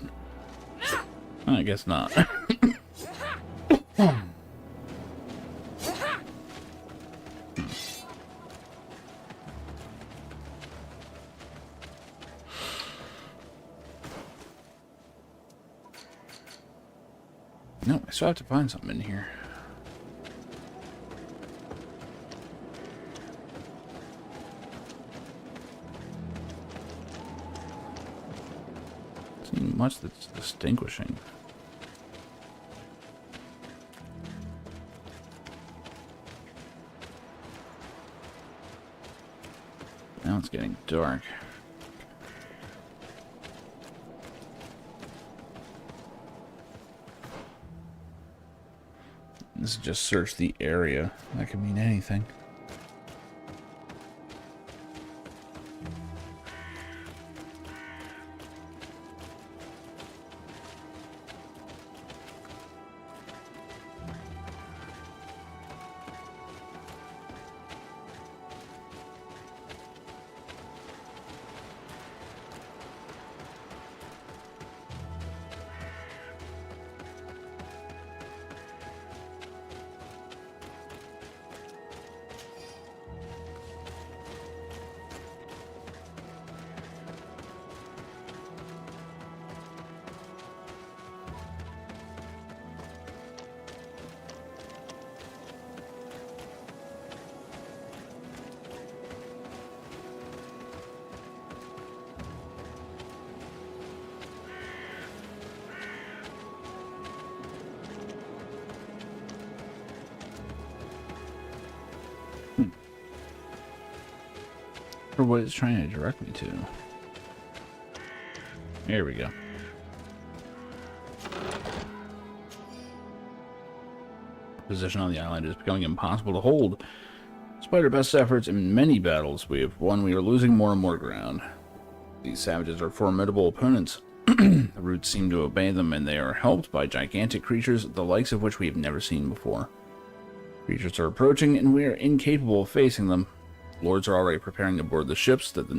I guess not. No, I still have to find something in here. Isn't much that's distinguishing. Now it's getting dark. This is just search the area. That could mean anything. Or what it's trying to direct me to. Here we go. Position on the island is becoming impossible to hold. Despite our best efforts in many battles we have won, we are losing more and more ground. These savages are formidable opponents. The roots seem to obey them, and they are helped by gigantic creatures, the likes of which we have never seen before. Creatures are approaching, and we are incapable of facing them. Lords are already preparing to board the ships that the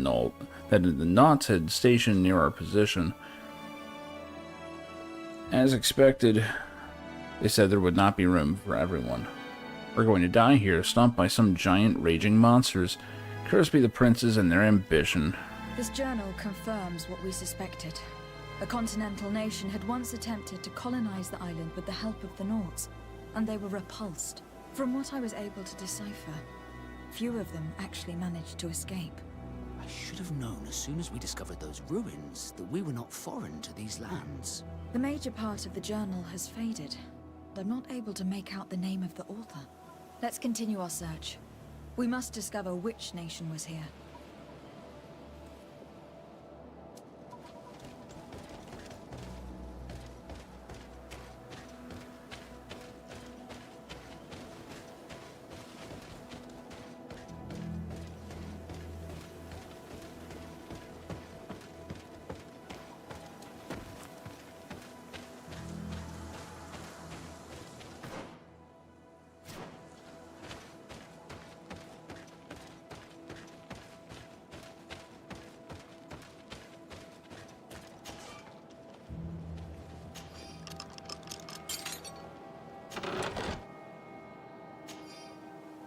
Knots had stationed near our position. As expected, they said there would not be room for everyone. We're going to die here, stomped by some giant raging monsters. Cursed be the princes and their ambition. This journal confirms what we suspected. A continental nation had once attempted to colonize the island with the help of the Nords, and they were repulsed. From what I was able to decipher, few of them actually managed to escape. I should have known as soon as we discovered those ruins that we were not foreign to these lands. The major part of the journal has faded, and I'm not able to make out the name of the author. Let's continue our search. We must discover which nation was here.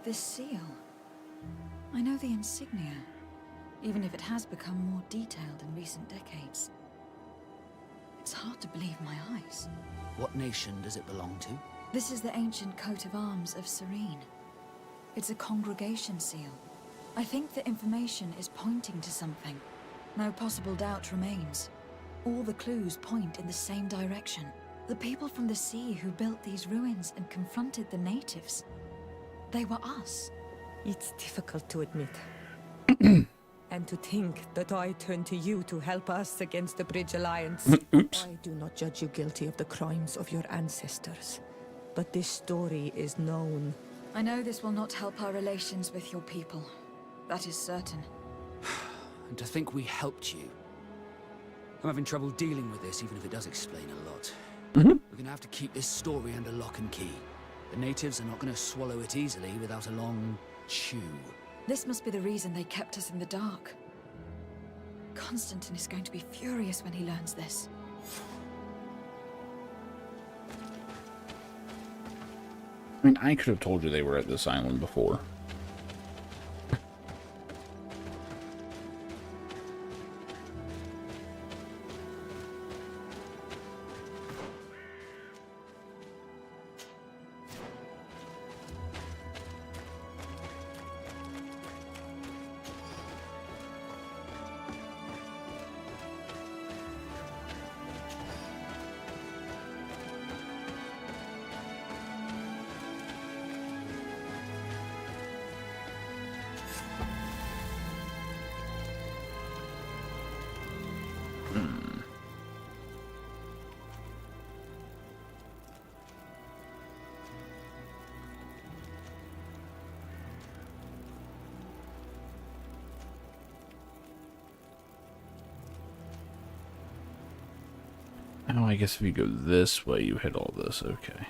This seal. I know the insignia. even if it has become more detailed in recent decades. It's hard to believe my eyes. What nation does it belong to? This is the ancient coat of arms of Serene. It's a congregation seal. I think the information is pointing to something. No possible doubt remains. All the clues point in the same direction. The people from the sea who built these ruins and confronted the natives. They were us. It's difficult to admit. And to think that I turn to you to help us against the Bridge Alliance. Oops. I do not judge you guilty of the crimes of your ancestors. But this story is known. I know this will not help our relations with your people. That is certain. And to think we helped you. I'm having trouble dealing with this, even if it does explain a lot. We're gonna have to keep this story under lock and key. The natives are not gonna swallow it easily without a long chew. This must be the reason they kept us in the dark. Constantine is going to be furious when he learns this. I mean, I could have told you they were at this island before. Oh, I guess if you go this way, you hit all this. Okay.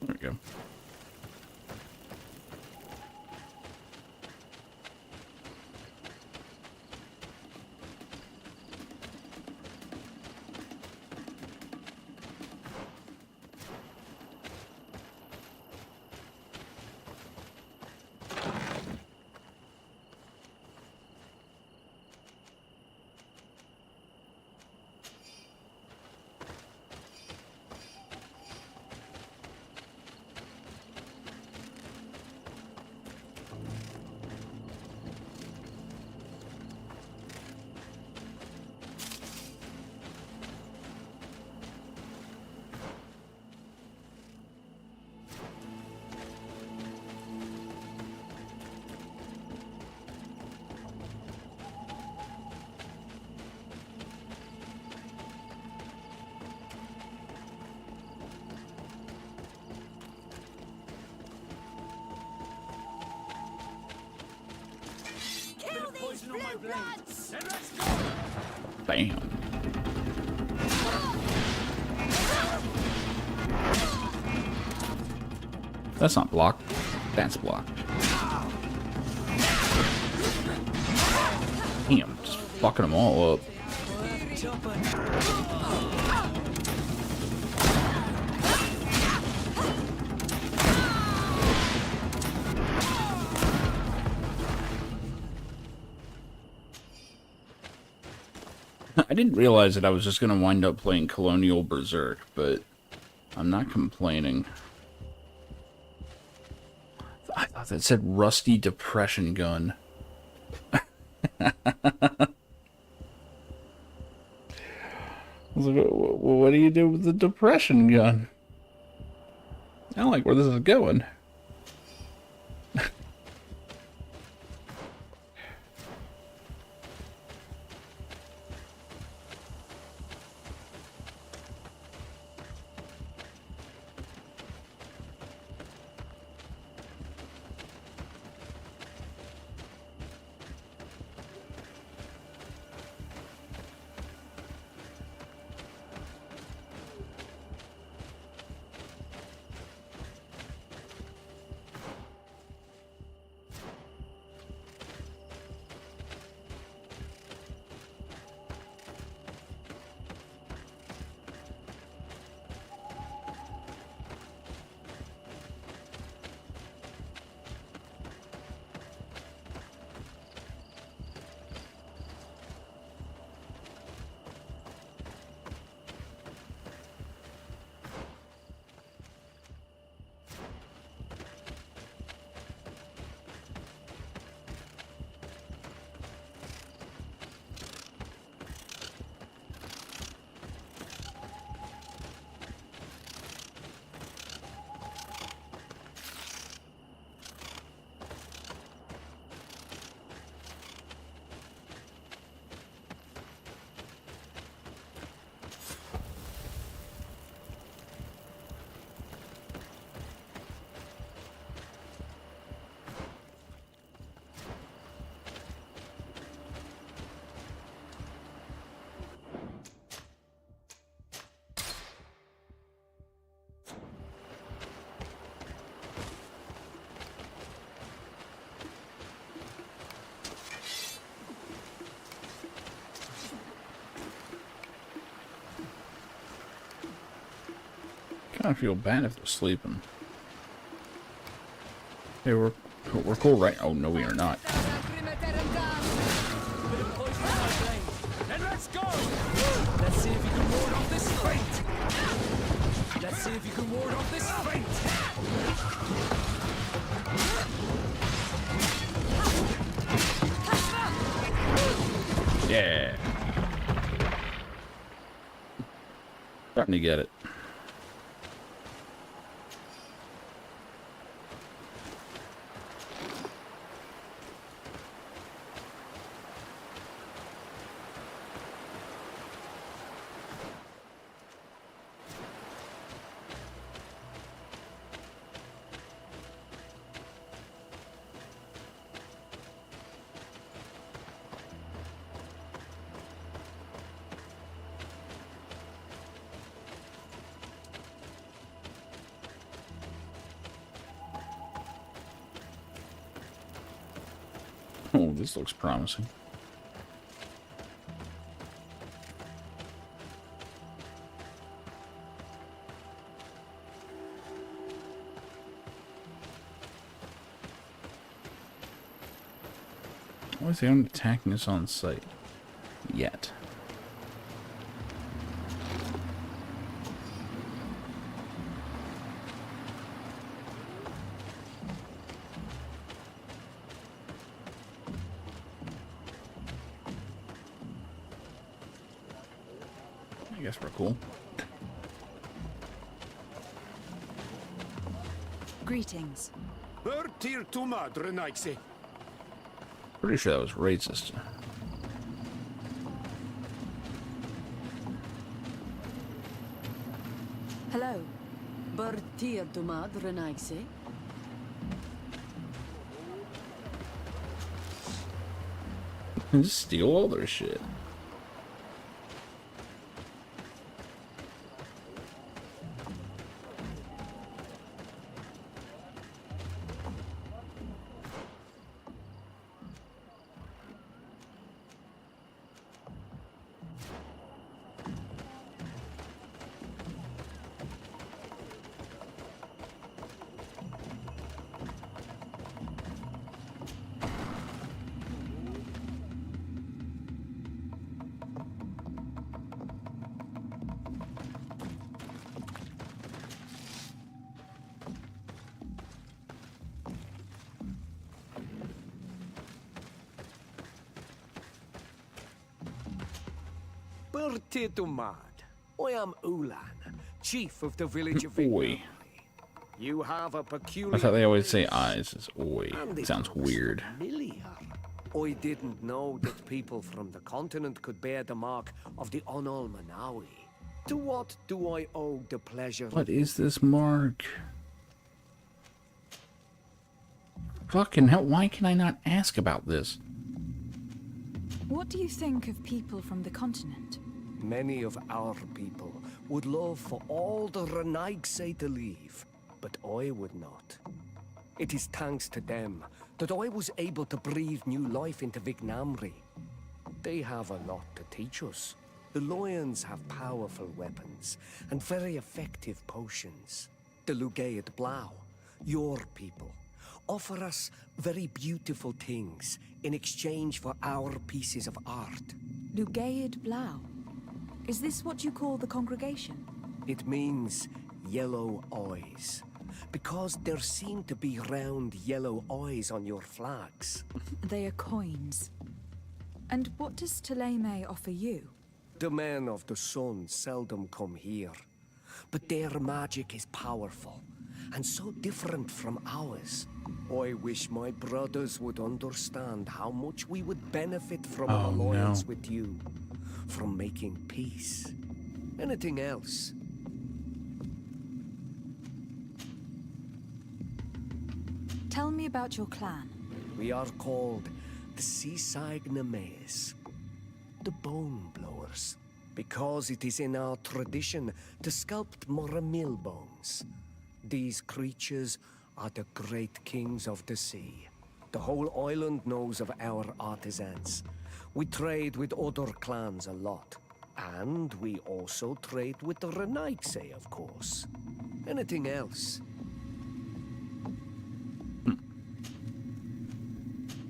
There we go. Bam. That's not blocked. That's blocked. Damn, just fucking them all up. I didn't realize that I was just going to wind up playing Colonial Berserk, but I'm not complaining. I thought that said Rusty Depression Gun. I was like, what do you do with the Depression Gun? I don't like where this is going. I feel bad if they're sleeping. Hey, we're cool, right? Oh no, we are not. Then let's go! Let's see if you can ward off this feint! Let's see if you can ward off this feint! Yeah. Starting to get it. Oh, this looks promising. Why is they not attacking us on site yet? I guess we're cool. Greetings. Pretty Pretty sure that was racist. Hello. Bertir tu madre naise. Just steal all their shit. Bertitumad. I am Ulan, chief of the village of Oi. You have a peculiar... I thought they always say eyes as oi. It sounds weird. I didn't know that people from the continent could bear the mark of the Onol Manawi. To what do I owe the pleasure? What is this mark? Fucking hell, why can I not ask about this? What do you think of people from the continent? Many of our people would love for all the Renaigse to leave, but I would not. It is thanks to them that I was able to breathe new life into Vignamri. They have a lot to teach us. The Lions have powerful weapons and very effective potions. The Lugaid Blau, your people, offer us very beautiful things in exchange for our pieces of art. Lugaid Blau. Is this what you call the congregation? It means yellow eyes, because there seem to be round yellow eyes on your flags. They are coins. And what does Taleme offer you? The men of the sun seldom come here, but their magic is powerful and so different from ours. I wish my brothers would understand how much we would benefit from an alliance with you, from making peace. Anything else? Tell me about your clan. We are called the Seaside Nemes, the Bone Blowers, because it is in our tradition to sculpt Moramil bones. These creatures are the great kings of the sea. The whole island knows of our artisans. We trade with other clans a lot. And we also trade with the Renaigse, of course. Anything else?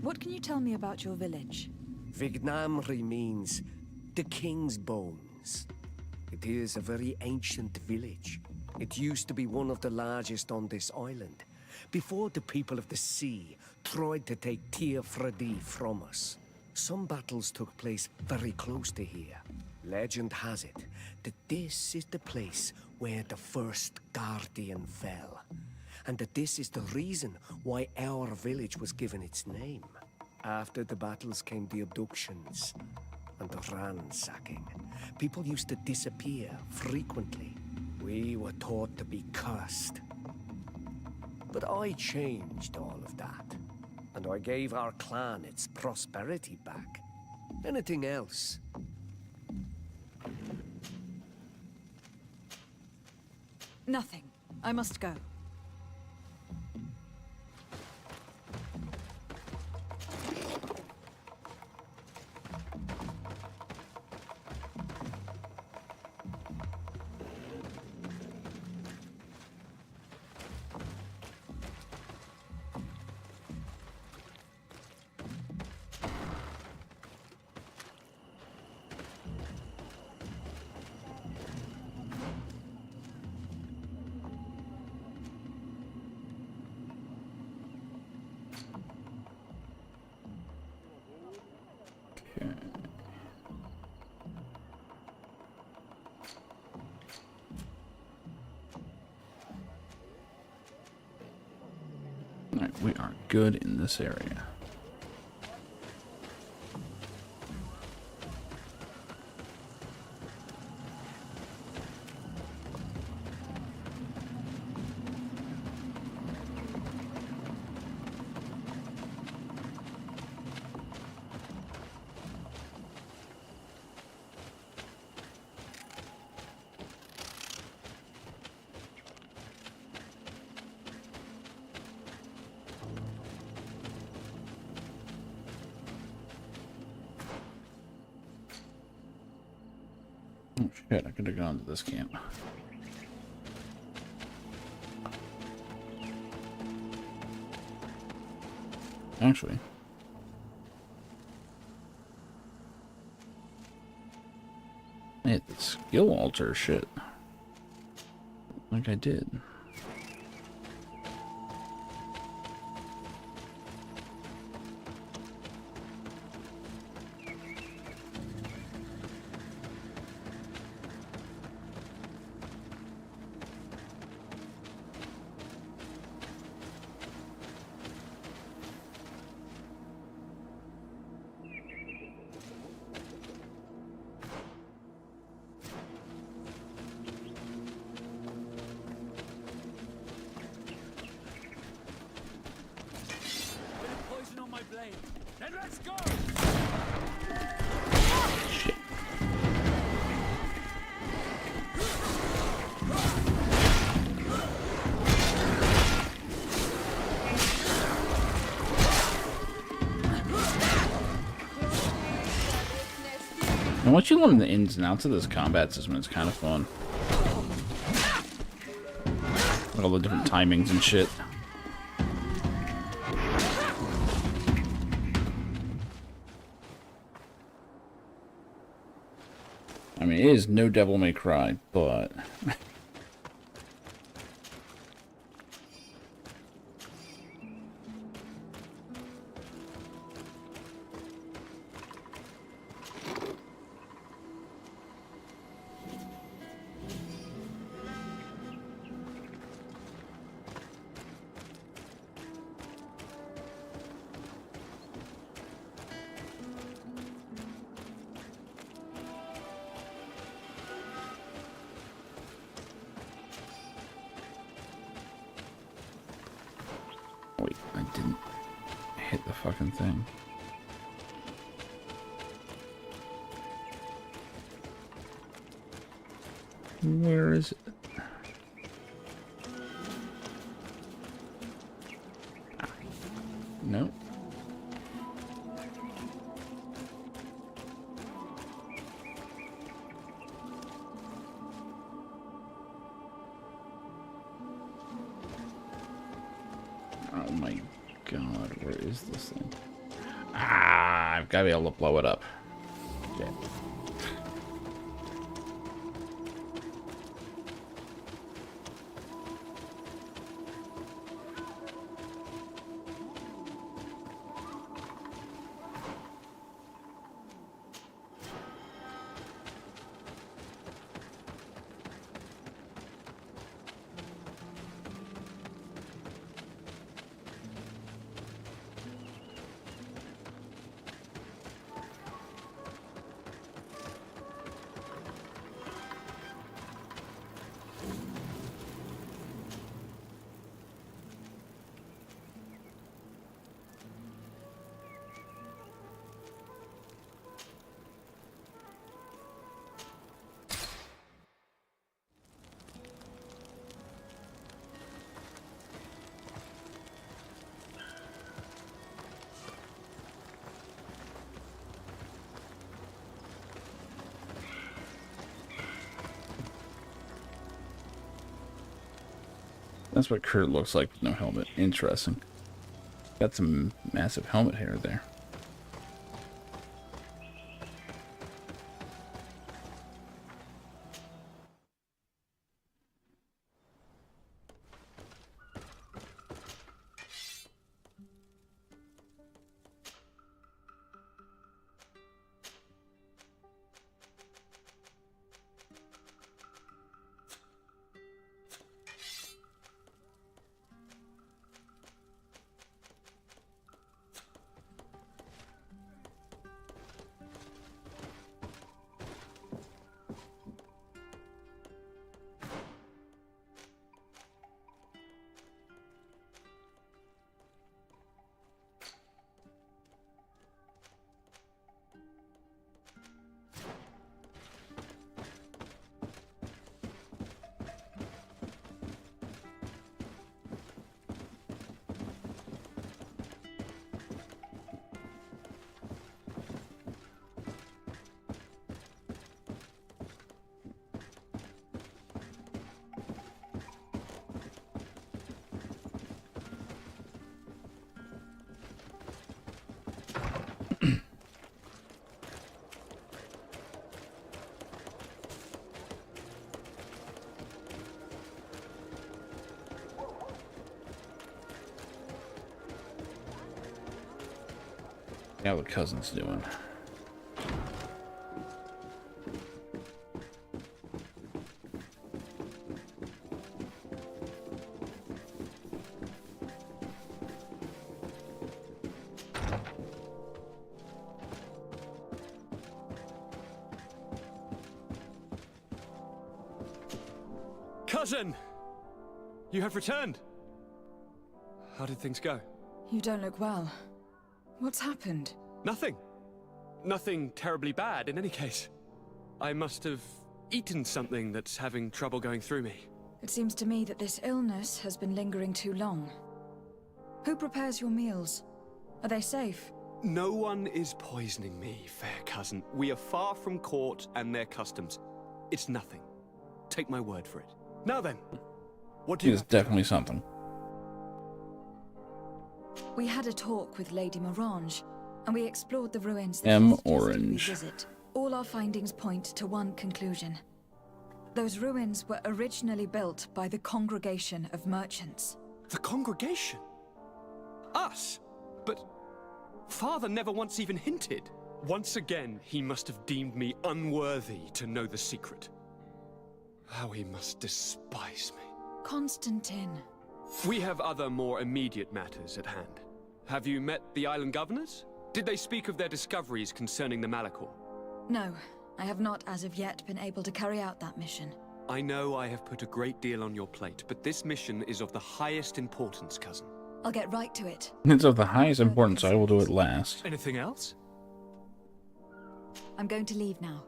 What can you tell me about your village? Vignamri means the king's bones. It is a very ancient village. It used to be one of the largest on this island, before the people of the sea tried to take Tir Fredi from us. Some battles took place very close to here. Legend has it that this is the place where the first Guardian fell, and that this is the reason why our village was given its name. After the battles came the abductions and the ransacking. People used to disappear frequently. We were taught to be cursed. But I changed all of that, and I gave our clan its prosperity back. Anything else? Nothing. I must go. Alright, we are good in this area. Oh shit, I could have gone to this camp. Actually. I hit the skill altar shit. Like I did. Then let's go! Shit. And once you learn the ins and outs of this combat system, it's kind of fun. All the different timings and shit. I mean, it is no Devil May Cry, but... Wait, I didn't hit the fucking thing. Where is it? Ah. Nope. this thing? Ah, I've got to be able to blow it up. Okay. That's what Kurt looks like with no helmet. Interesting. Got some massive helmet hair there. How the cousin's doing. Cousin! You have returned. How did things go? You don't look well. What's happened? Nothing. Nothing terribly bad in any case. I must have eaten something that's having trouble going through me. It seems to me that this illness has been lingering too long. Who prepares your meals? Are they safe? No one is poisoning me, fair cousin. We are far from court and their customs. It's nothing. Take my word for it. Now then, what do you It's definitely something. We had a talk with Lady Morange, and we explored the ruins that M. she suggested we Orange. visit. All our findings point to one conclusion. Those ruins were originally built by the Congregation of Merchants. The Congregation? Us? But Father never once even hinted. Once again, he must have deemed me unworthy to know the secret. How he must despise me. Constantine. We have other more immediate matters at hand. Have you met the island governors? Did they speak of their discoveries concerning the Malachor? No, I have not as of yet been able to carry out that mission. I know I have put a great deal on your plate, but this mission is of the highest importance, cousin. I'll get right to it. It's of the highest importance. I will do it last. Anything else? I'm going to leave now.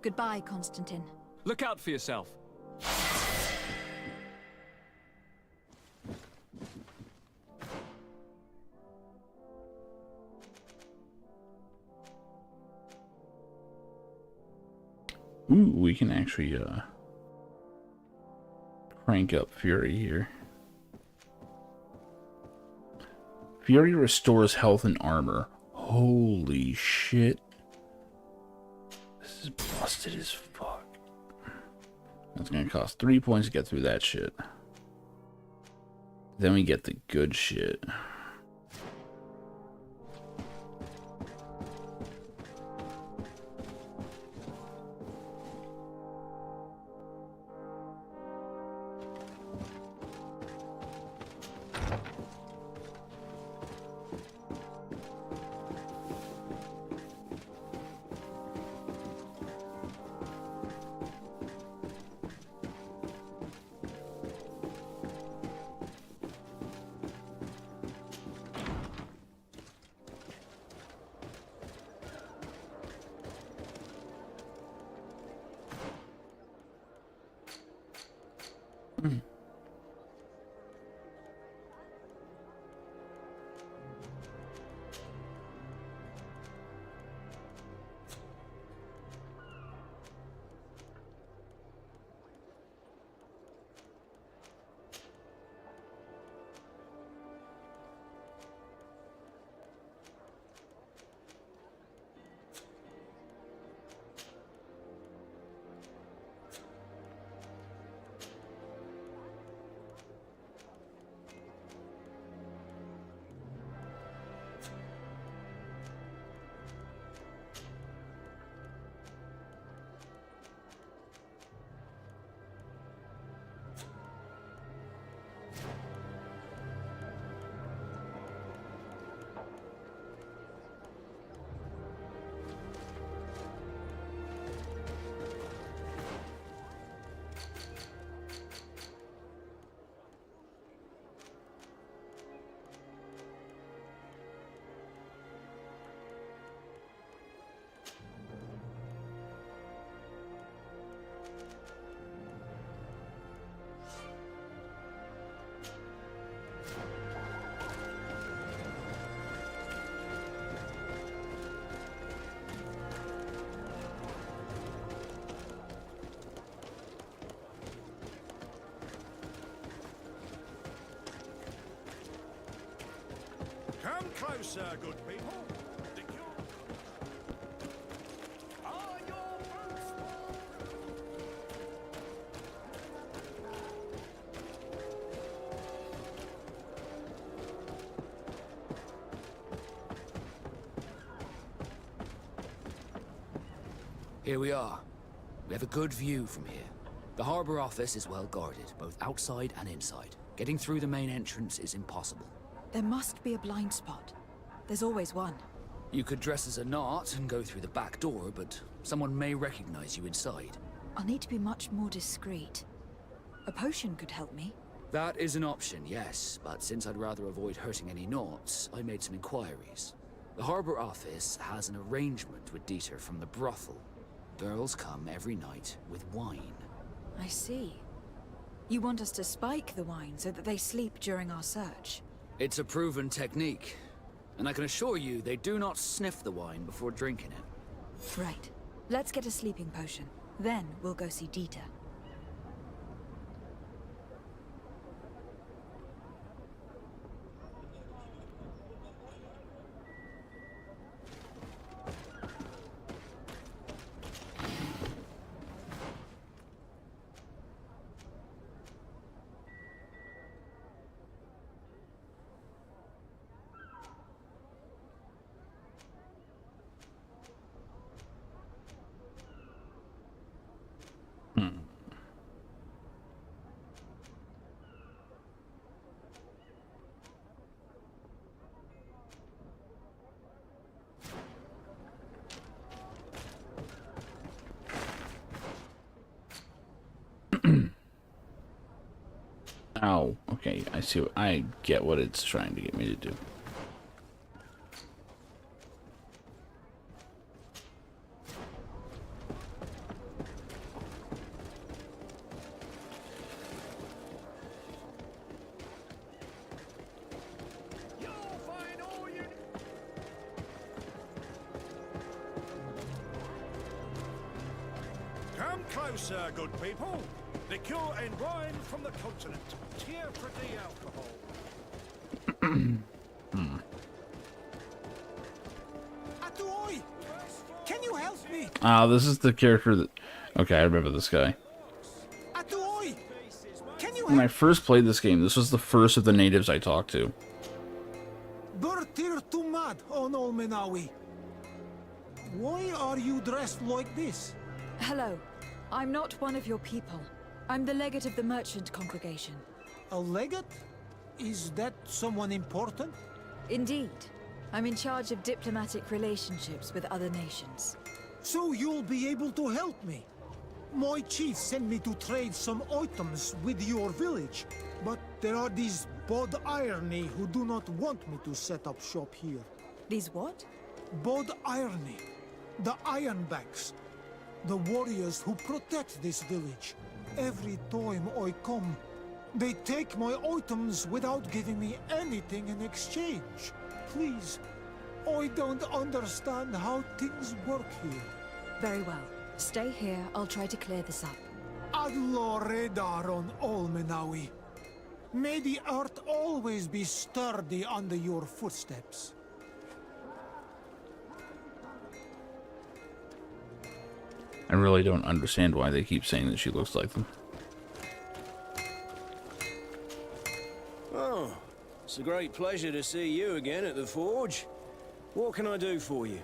Goodbye, Constantine. Look out for yourself. Ooh, we can actually crank up Fury here. Fury restores health and armor. Holy shit. This is busted as fuck. That's gonna cost 3 points to get through that shit. Then we get the good shit. Come closer, good people. Are your boots Here we are. We have a good view from here. The harbor office is well guarded, both outside and inside. Getting through the main entrance is impossible. There must be a blind spot. There's always one. You could dress as a knot and go through the back door, but someone may recognize you inside. I'll need to be much more discreet. A potion could help me. That is an option, yes, but since I'd rather avoid hurting any knots, I made some inquiries. The harbor office has an arrangement with Dieter from the brothel. Girls come every night with wine. I see. You want us to spike the wine so that they sleep during our search? It's a proven technique, and I can assure you they do not sniff the wine before drinking it. Right. Let's get a sleeping potion. Then we'll go see Dieter. Oh, okay. I see. I get what it's trying to get me to do. Come closer, good people. Liqueur and wine from the continent. Tier for the alcohol. you help me? Ah, this is the character that... Okay, I remember this guy. Atuoi! Can you When I first played this game, this was the first of the natives I talked to. Bertir Tumad on Olmenawi. Why are you dressed like this? Hello. I'm not one of your people. I'm the legate of the merchant congregation. A legate? Is that someone important? Indeed. I'm in charge of diplomatic relationships with other nations. So you'll be able to help me. My chief sent me to trade some items with your village, but there are these Bod Irony who do not want me to set up shop here. These what? Bod Irony. The Ironbacks. The warriors who protect this village. Every time I come, they take my items without giving me anything in exchange. Please, I don't understand how things work here. Very well. Stay here, I'll try to clear this up. Adlo Redar on Olmenawi. May the earth always be sturdy under your footsteps. I really don't understand why they keep saying that she looks like them. Oh, it's a great pleasure to see you again at the forge. What can I do for you?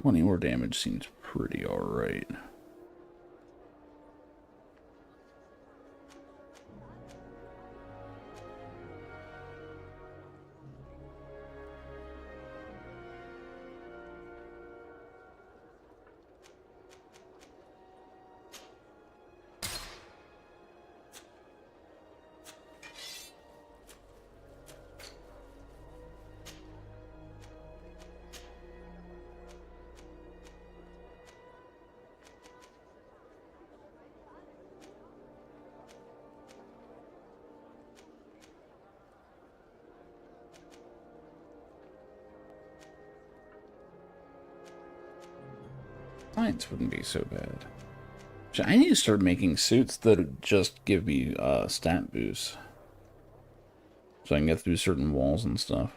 Twenty more damage seems pretty alright. Science wouldn't be so bad. I need to start making suits that just give me stat boosts, so I can get through certain walls and stuff.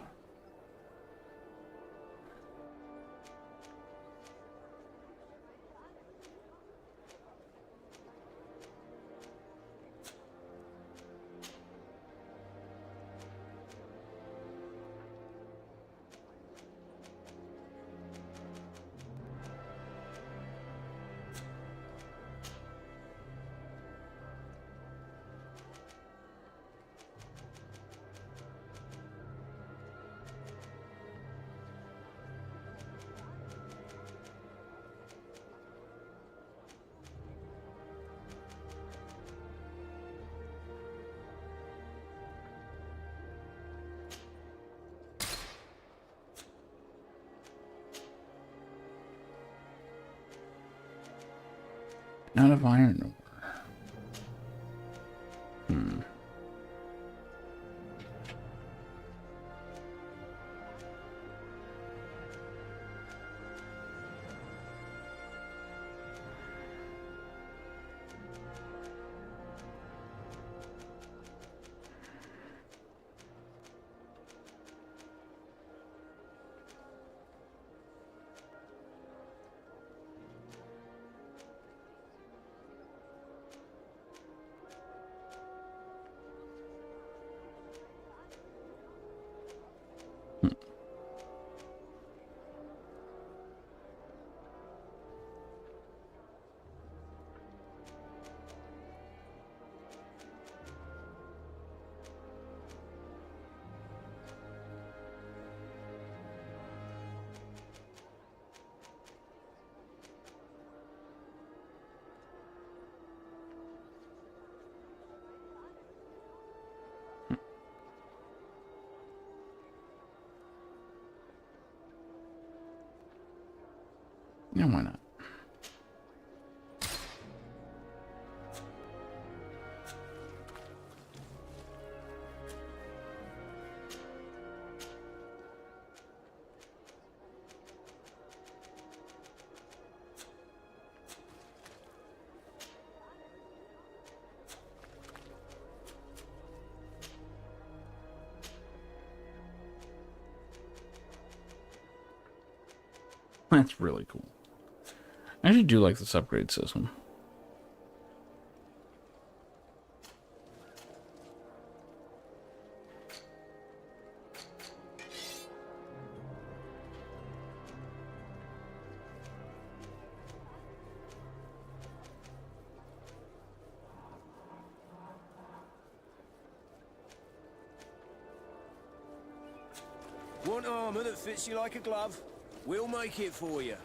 Out of iron ore. Yeah, why not? That's really cool. I actually do like this upgrade system. Want armor that fits you like a glove? We'll make it for you.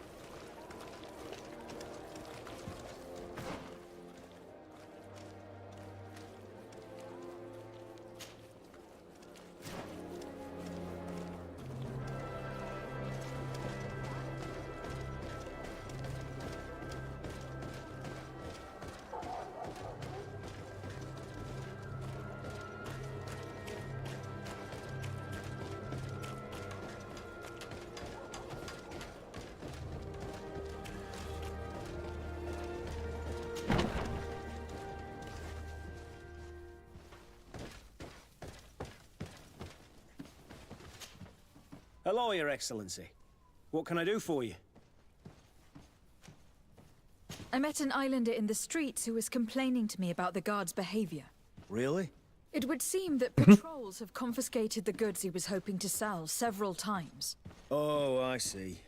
Hello, Your Excellency. What can I do for you? I met an islander in the streets who was complaining to me about the guard's behavior. Really? It would seem that patrols have confiscated the goods he was hoping to sell several times. Oh, I see.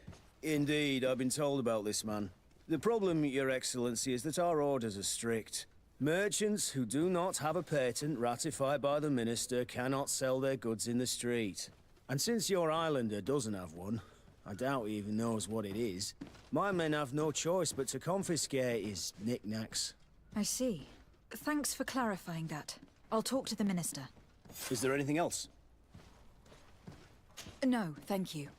Indeed, I've been told about this man. The problem, Your Excellency, is that our orders are strict. Merchants who do not have a patent ratified by the Minister cannot sell their goods in the street. And since your islander doesn't have one, I doubt he even knows what it is, my men have no choice but to confiscate his knickknacks. I see. Thanks for clarifying that. I'll talk to the Minister. Is there anything else? No, thank you.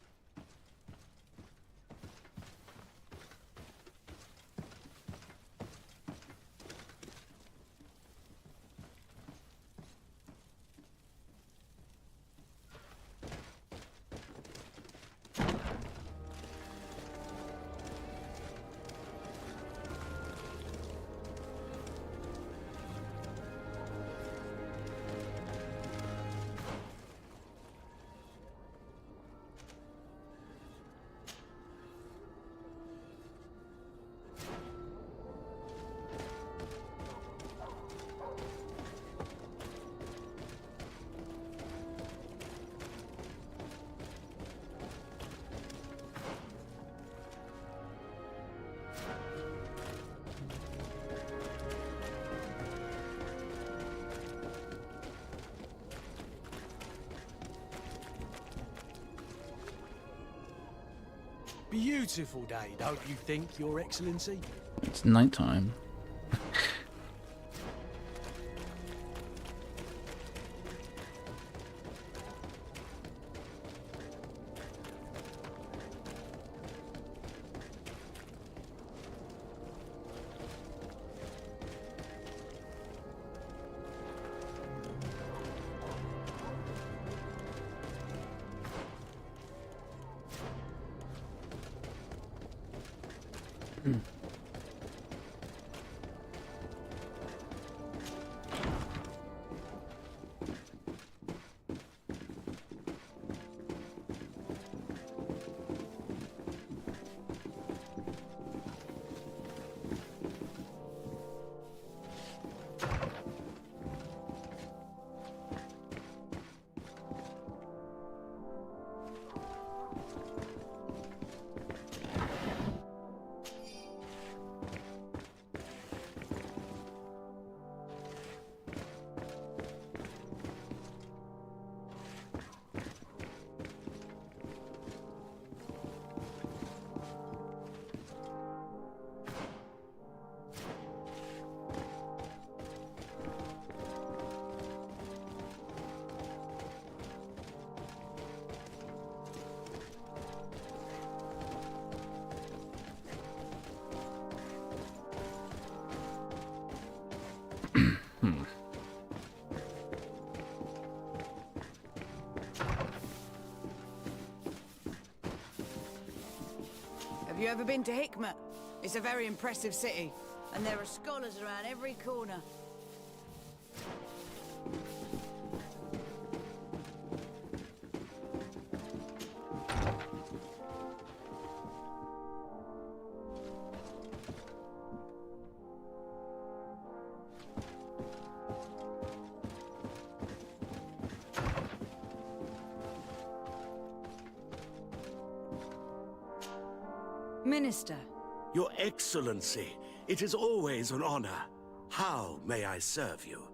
Beautiful day, don't you think, Your Excellency? It's nighttime. Have you ever been to Hikmet? It's a very impressive city, and there are scholars around every corner. Minister. Your Excellency, it is always an honor. How may I serve you?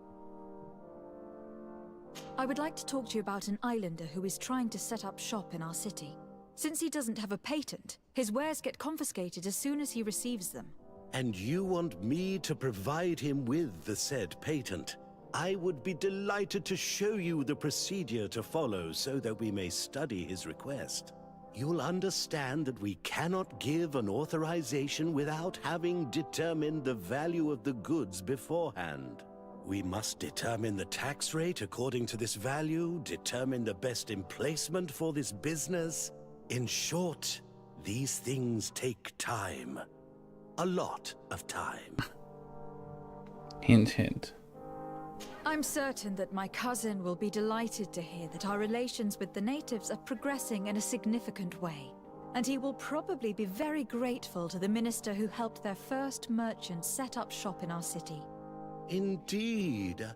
I would like to talk to you about an islander who is trying to set up shop in our city. Since he doesn't have a patent, his wares get confiscated as soon as he receives them. And you want me to provide him with the said patent? I would be delighted to show you the procedure to follow so that we may study his request. You'll understand that we cannot give an authorization without having determined the value of the goods beforehand. We must determine the tax rate according to this value, determine the best emplacement for this business. In short, these things take time. A lot of time. Hint, hint. I'm certain that my cousin will be delighted to hear that our relations with the natives are progressing in a significant way. And he will probably be very grateful to the minister who helped their first merchant set up shop in our city. Indeed.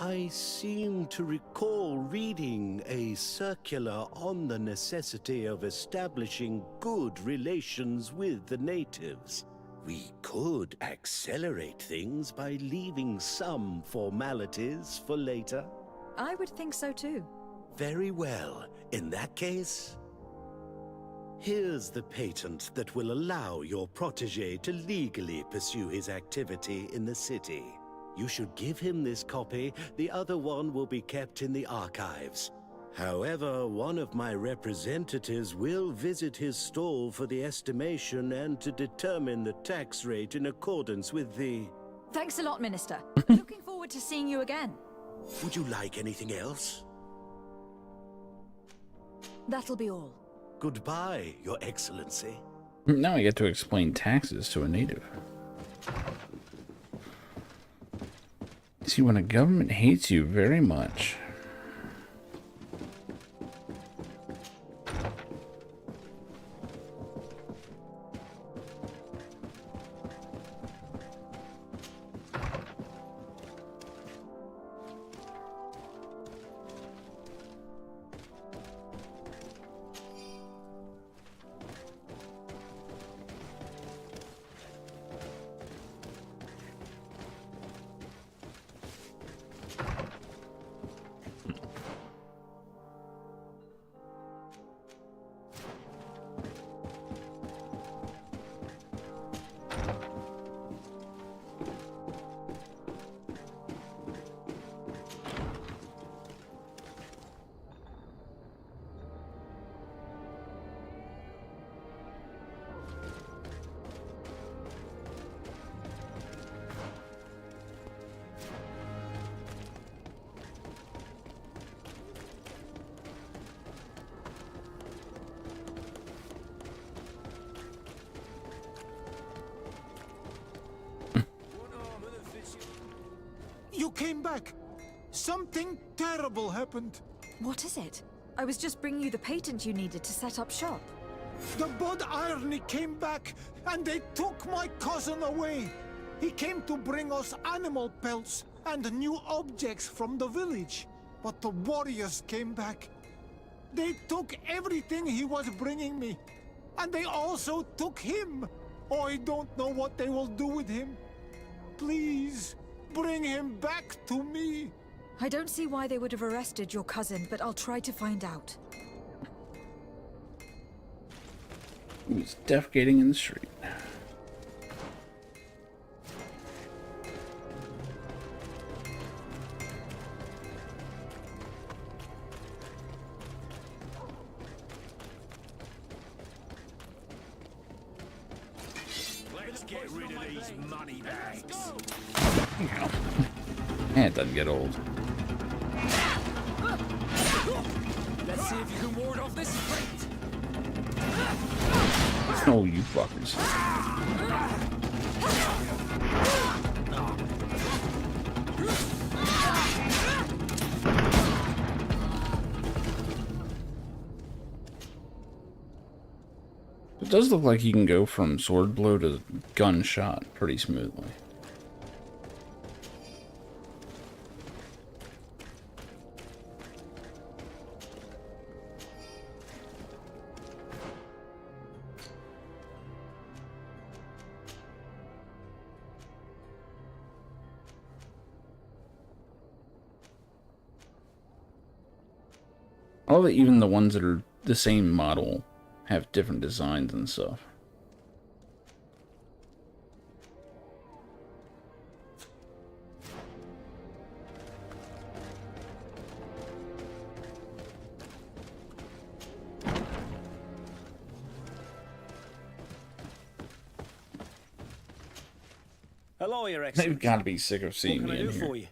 I seem to recall reading a circular on the necessity of establishing good relations with the natives. We could accelerate things by leaving some formalities for later. I would think so too. Very well. In that case, here's the patent that will allow your protege to legally pursue his activity in the city. You should give him this copy. The other one will be kept in the archives. However, one of my representatives will visit his stall for the estimation and to determine the tax rate in accordance with the... Thanks a lot, Minister. Looking forward to seeing you again. Would you like anything else? That'll be all. Goodbye, Your Excellency. Now I get to explain taxes to a native. See, when a government hates you very much, You came back. Something terrible happened. What is it? I was just bringing you the patent you needed to set up shop. The Bud Irony came back, and they took my cousin away. He came to bring us animal pelts and new objects from the village. But the warriors came back. They took everything he was bringing me. And they also took him. Oh, I don't know what they will do with him. Please, bring him back to me. I don't see why they would have arrested your cousin, but I'll try to find out. He's defecating in the street. Let's get rid of these money bags. And it doesn't get old. Let's see if you can ward off this fate. Oh, you fuckers. It does look like you can go from sword blow to gunshot pretty smoothly. love that even the ones that are the same model have different designs and stuff. Hello, Your Excellency. They've got to be sick of seeing What me can I in do here. for you?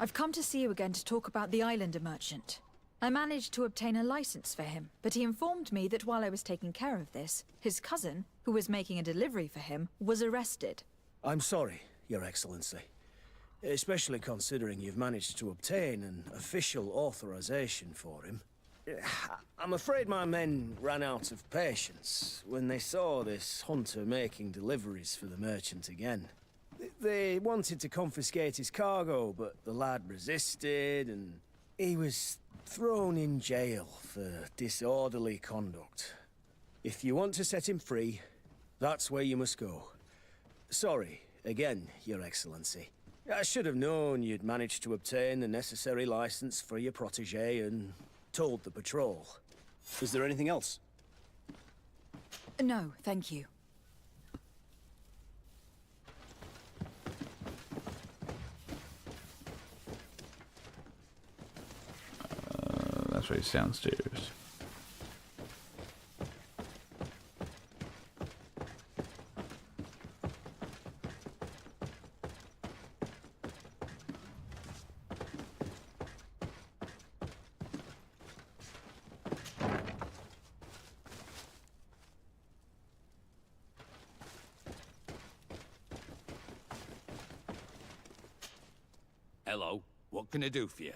I've come to see you again to talk about the Islander merchant. I managed to obtain a license for him, but he informed me that while I was taking care of this, his cousin, who was making a delivery for him, was arrested. I'm sorry, Your Excellency. Especially considering you've managed to obtain an official authorization for him. I'm afraid my men ran out of patience when they saw this hunter making deliveries for the merchant again. They wanted to confiscate his cargo, but the lad resisted, and he was thrown in jail for disorderly conduct. If you want to set him free, that's where you must go. Sorry, again, Your Excellency. I should have known you'd managed to obtain the necessary license for your protégé and told the patrol. Is there anything else? No, thank you. That's right, he's downstairs. Hello, what can I do for you?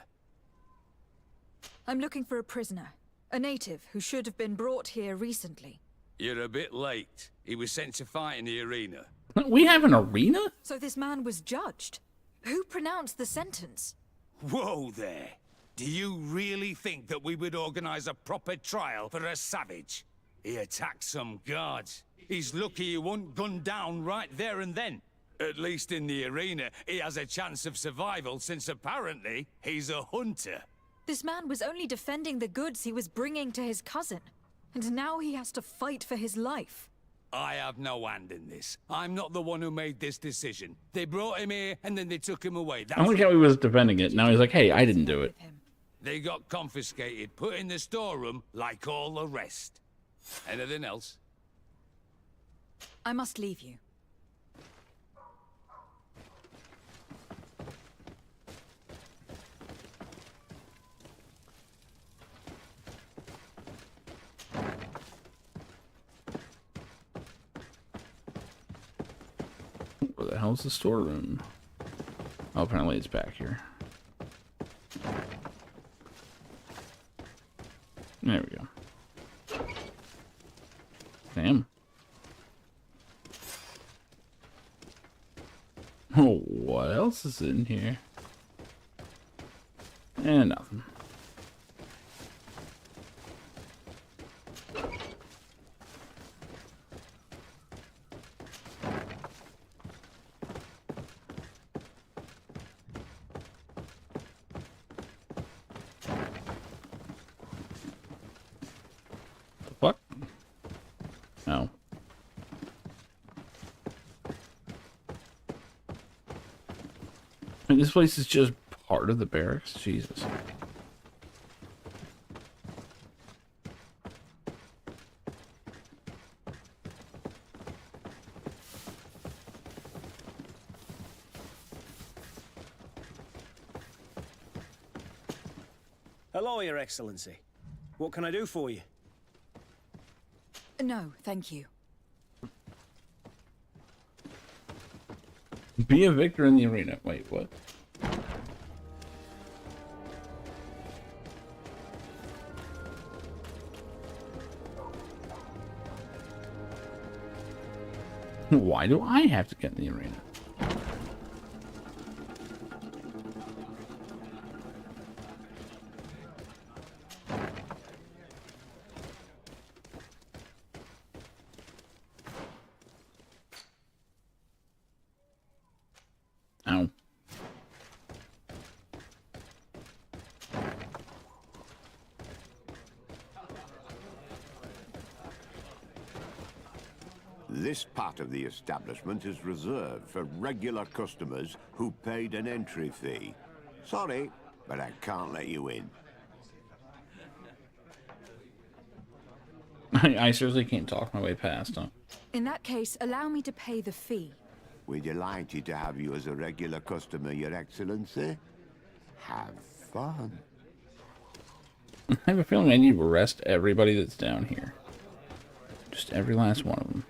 I'm looking for a prisoner. A native who should have been brought here recently. You're a bit late. He was sent to fight in the arena. We have an arena? So this man was judged? Who pronounced the sentence? Whoa there! Do you really think that we would organize a proper trial for a savage? He attacked some guards. He's lucky he wasn't gunned down right there and then. At least in the arena, he has a chance of survival since apparently he's a hunter. This man was only defending the goods he was bringing to his cousin. And now he has to fight for his life. I have no hand in this. I'm not the one who made this decision. They brought him here and then they took him away. I don't like how he was defending it. Now he's like, hey, I didn't do it. They got confiscated, put in the storeroom like all the rest. Anything else? I must leave you. Where the hell's the storeroom? Oh, apparently it's back here. There we go. Damn. Oh, what else is in here? And nothing. What? Oh. And this place is just part of the barracks? Jesus. Hello, Your Excellency. What can I do for you? No, thank you. Be a victor in the arena. Wait, what? Why do I have to get in the arena? Ow. This part of the establishment is reserved for regular customers who paid an entry fee. Sorry, but I can't let you in. I seriously can't talk my way past him. In that case, allow me to pay the fee. We're delighted to have you as a regular customer, Your Excellency. Have fun. I have a feeling I need to arrest everybody that's down here. Just every last one of them.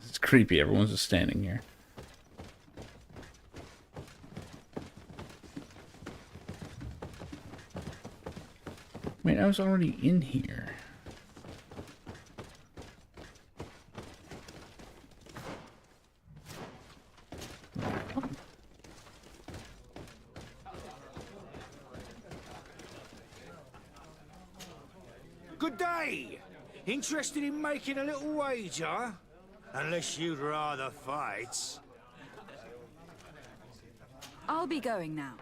It's creepy. Everyone's just standing here. Wait, I was already in here. Good day. Interested in making a little wager? Unless you'd rather fight. I'll be going now.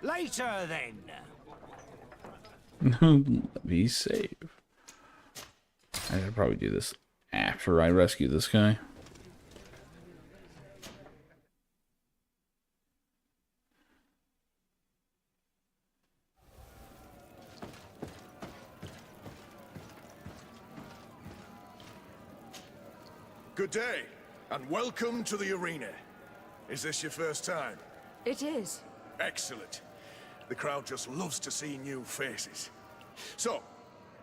Later, then. Be safe. I should probably do this after I rescue this guy. Good day, and welcome to the arena. Is this your first time? It is. Excellent. The crowd just loves to see new faces. So,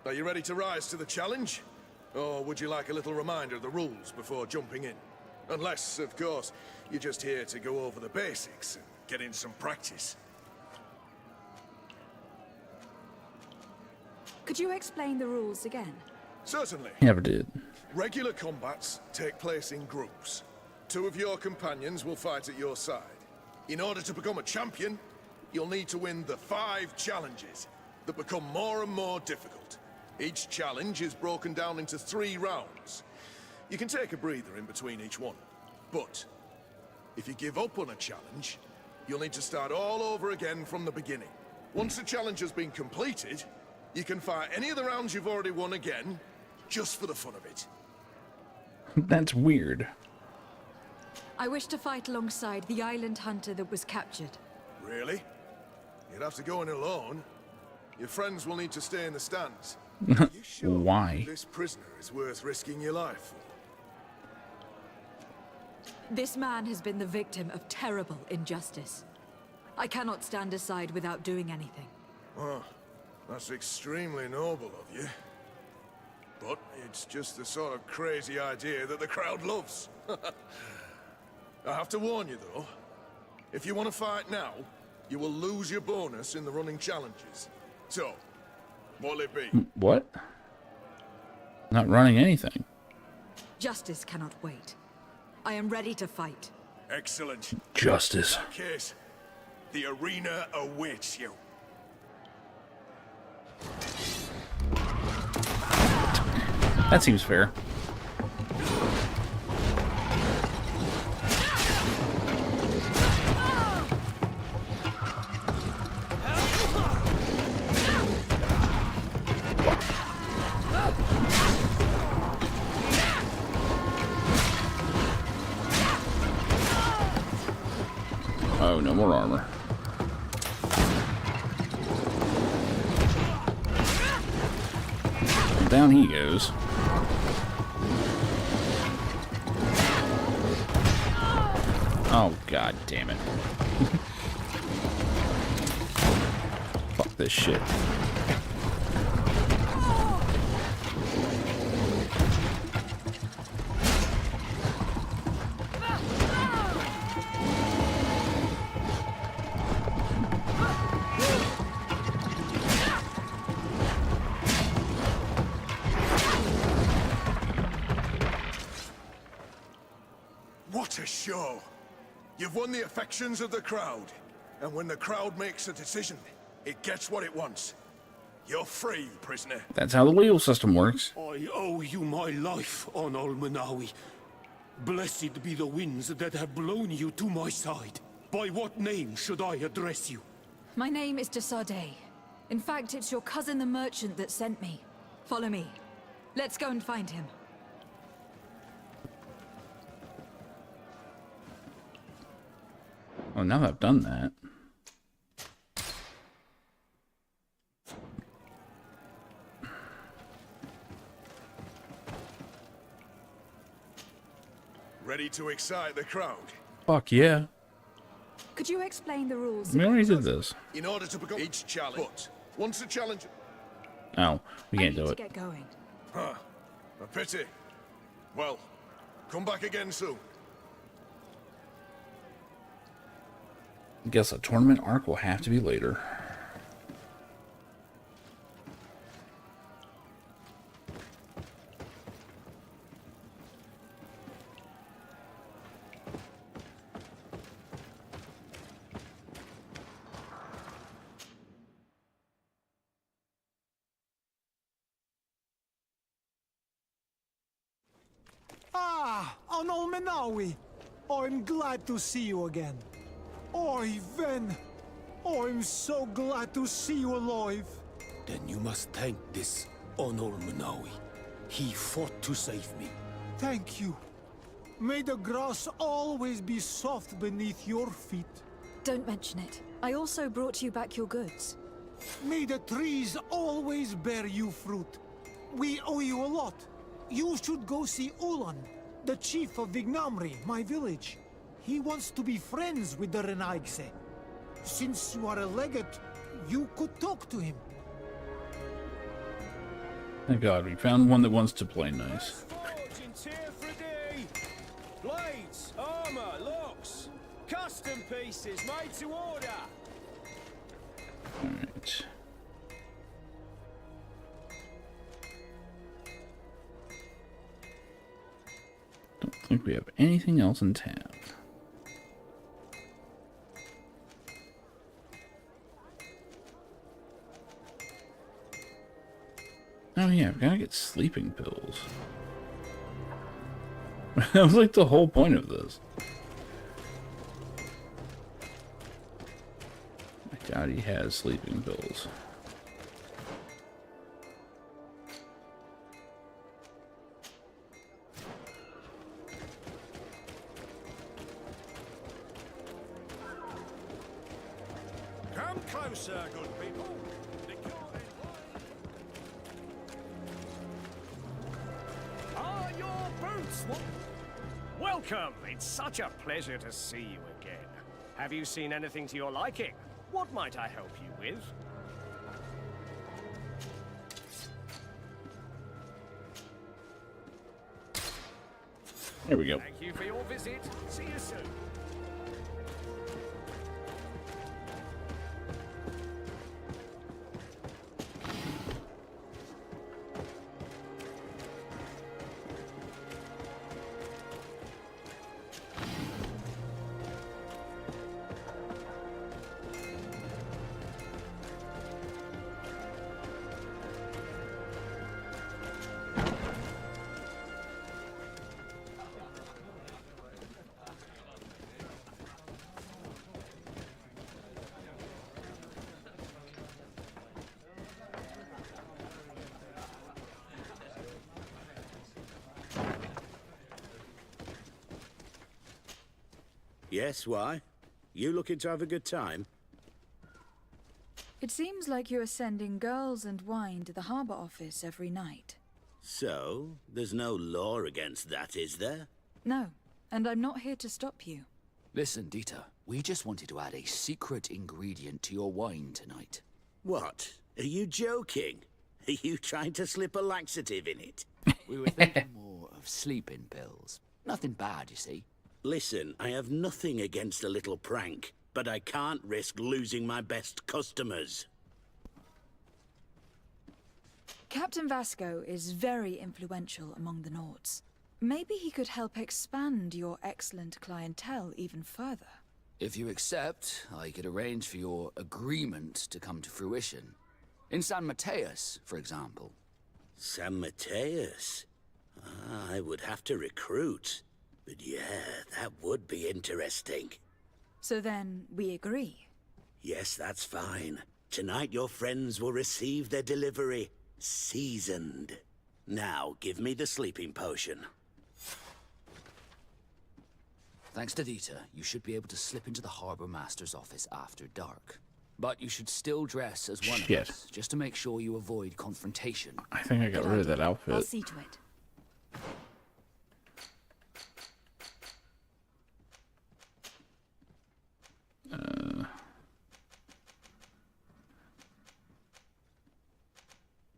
are you ready to rise to the challenge? Or would you like a little reminder of the rules before jumping in? Unless, of course, you're just here to go over the basics and get in some practice. Could you explain the rules again? Certainly. Never did. Regular combats take place in groups. 2 of your companions will fight at your side. In order to become a champion, you'll need to win the 5 challenges that become more and more difficult. Each challenge is broken down into 3 rounds. You can take a breather in between each one. But if you give up on a challenge, you'll need to start all over again from the beginning. Once the challenge has been completed, you can fight any of the rounds you've already won again, just for the fun of it. That's weird. I wish to fight alongside the island hunter that was captured. Really? You'd have to go in alone. Your friends will need to stay in the stands. Why? This prisoner is worth risking your life for. This man has been the victim of terrible injustice. I cannot stand aside without doing anything. Oh, that's extremely noble of you. But it's just the sort of crazy idea that the crowd loves. I have to warn you, though. If you want to fight now, you will lose your bonus in the running challenges. So, what'll it be? What? Not running anything. Justice cannot wait. I am ready to fight. Excellent. Justice. In that case, the arena awaits you. That seems fair. Oh, no more armor. Down he goes. Oh, god damn it. Fuck this shit. What a show! You've won the affections of the crowd. And when the crowd makes a decision, it gets what it wants. You're free, prisoner. That's how the legal system works. I owe you my life, Onol Manawi. Blessed be the winds that have blown you to my side. By what name should I address you? My name is de Sardet. In fact, it's your cousin the merchant that sent me. Follow me. Let's go and find him. Well, now that I've done that. Ready to excite the crowd? Fuck yeah. Could you explain the rules? We already did this. In order to become each challenge, but once a challenge... Oh, we can't I do need it. to get going. Huh. A pity. Well, come back again soon. Guess a tournament arc will have to be later. Ah, Anol Menawi. I'm glad to see you again. Oi, Ven. I'm so glad to see you alive. Then you must thank this Onol Munawi. He fought to save me. Thank you. May the grass always be soft beneath your feet. Don't mention it. I also brought you back your goods. May the trees always bear you fruit. We owe you a lot. You should go see Ulan, the chief of Vignamri, my village. He wants to be friends with the Renaigse. Since you are a legate, you could talk to him. Thank God, we found one that wants to play nice. Blades, armor, locks, custom pieces made to order. Alright. Don't think we have anything else in town. Oh yeah, I've got to get sleeping pills. That was like the whole point of this. I doubt he has sleeping pills. Come closer, good people. Are your boots? Welcome. It's such a pleasure to see you again. Have you seen anything to your liking? What might I help you with? There we go. Thank you for your visit. See you soon. Yes, why? You looking to have a good time? It seems like you are sending girls and wine to the harbor office every night. So, there's no law against that, is there? No, and I'm not here to stop you. Listen, Dieter, we just wanted to add a secret ingredient to your wine tonight. What? Are you joking? Are you trying to slip a laxative in it? We were thinking more of sleeping pills. Nothing bad, you see. Listen, I have nothing against a little prank, but I can't risk losing my best customers. Captain Vasco is very influential among the Nords. Maybe he could help expand your excellent clientele even further. If you accept, I could arrange for your agreement to come to fruition. In San Mateus, for example. San Mateus? I would have to recruit. But yeah, that would be interesting. So then, we agree. Yes, that's fine. Tonight your friends will receive their delivery, seasoned. Now, give me the sleeping potion. Thanks to Dita, you should be able to slip into the Harbor Master's office after dark. But you should still dress as one of us, just to make sure you avoid confrontation. I think I got rid of that outfit. I'll see to it.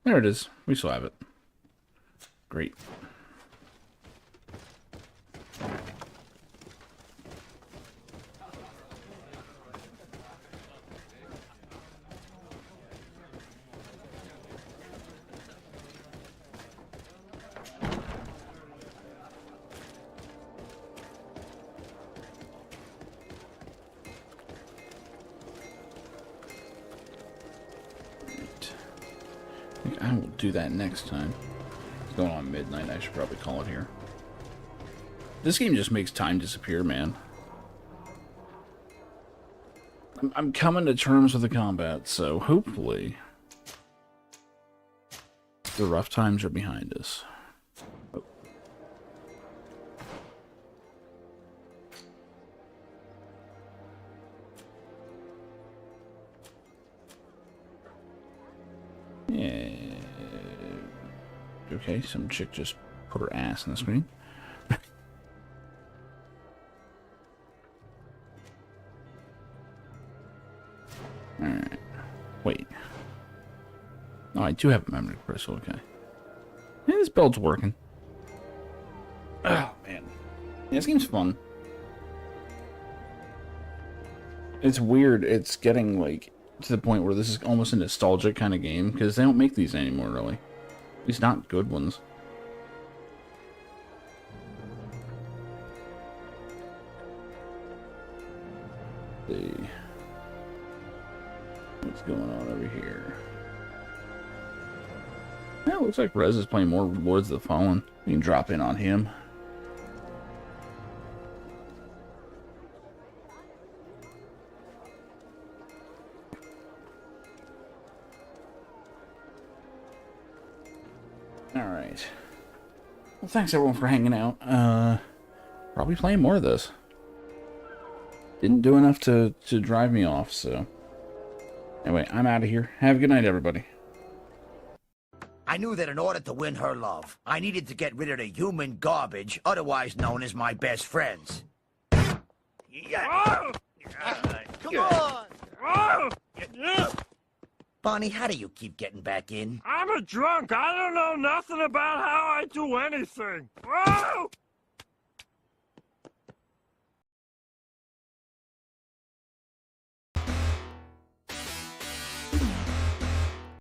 There it is. We still have it. Great. I will do that next time. It's going on midnight. I should probably call it here. This game just makes time disappear, man. I'm coming to terms with the combat, so hopefully the rough times are behind us. Oh. Yeah. Okay, some chick just put her ass on the screen. Alright. Wait. Oh, I do have a memory crystal, okay. Yeah, this belt's working. Oh, man. Yeah, this game's fun. It's weird. It's getting, like, to the point where this is almost a nostalgic kind of game, because they don't make these anymore, really. At least not good ones. Let's see. What's going on over here? Yeah, it looks like Rez is playing more Lords of the Fallen. We can drop in on him. Alright. Well, thanks everyone for hanging out. Probably playing more of this. Didn't do enough to drive me off, so... Anyway, I'm out of here. Have a good night, everybody. I knew that in order to win her love, I needed to get rid of the human garbage, otherwise known as my best friends. Come on! Bonnie, how do you keep getting back in? I'm a drunk. I don't know nothing about how I do anything.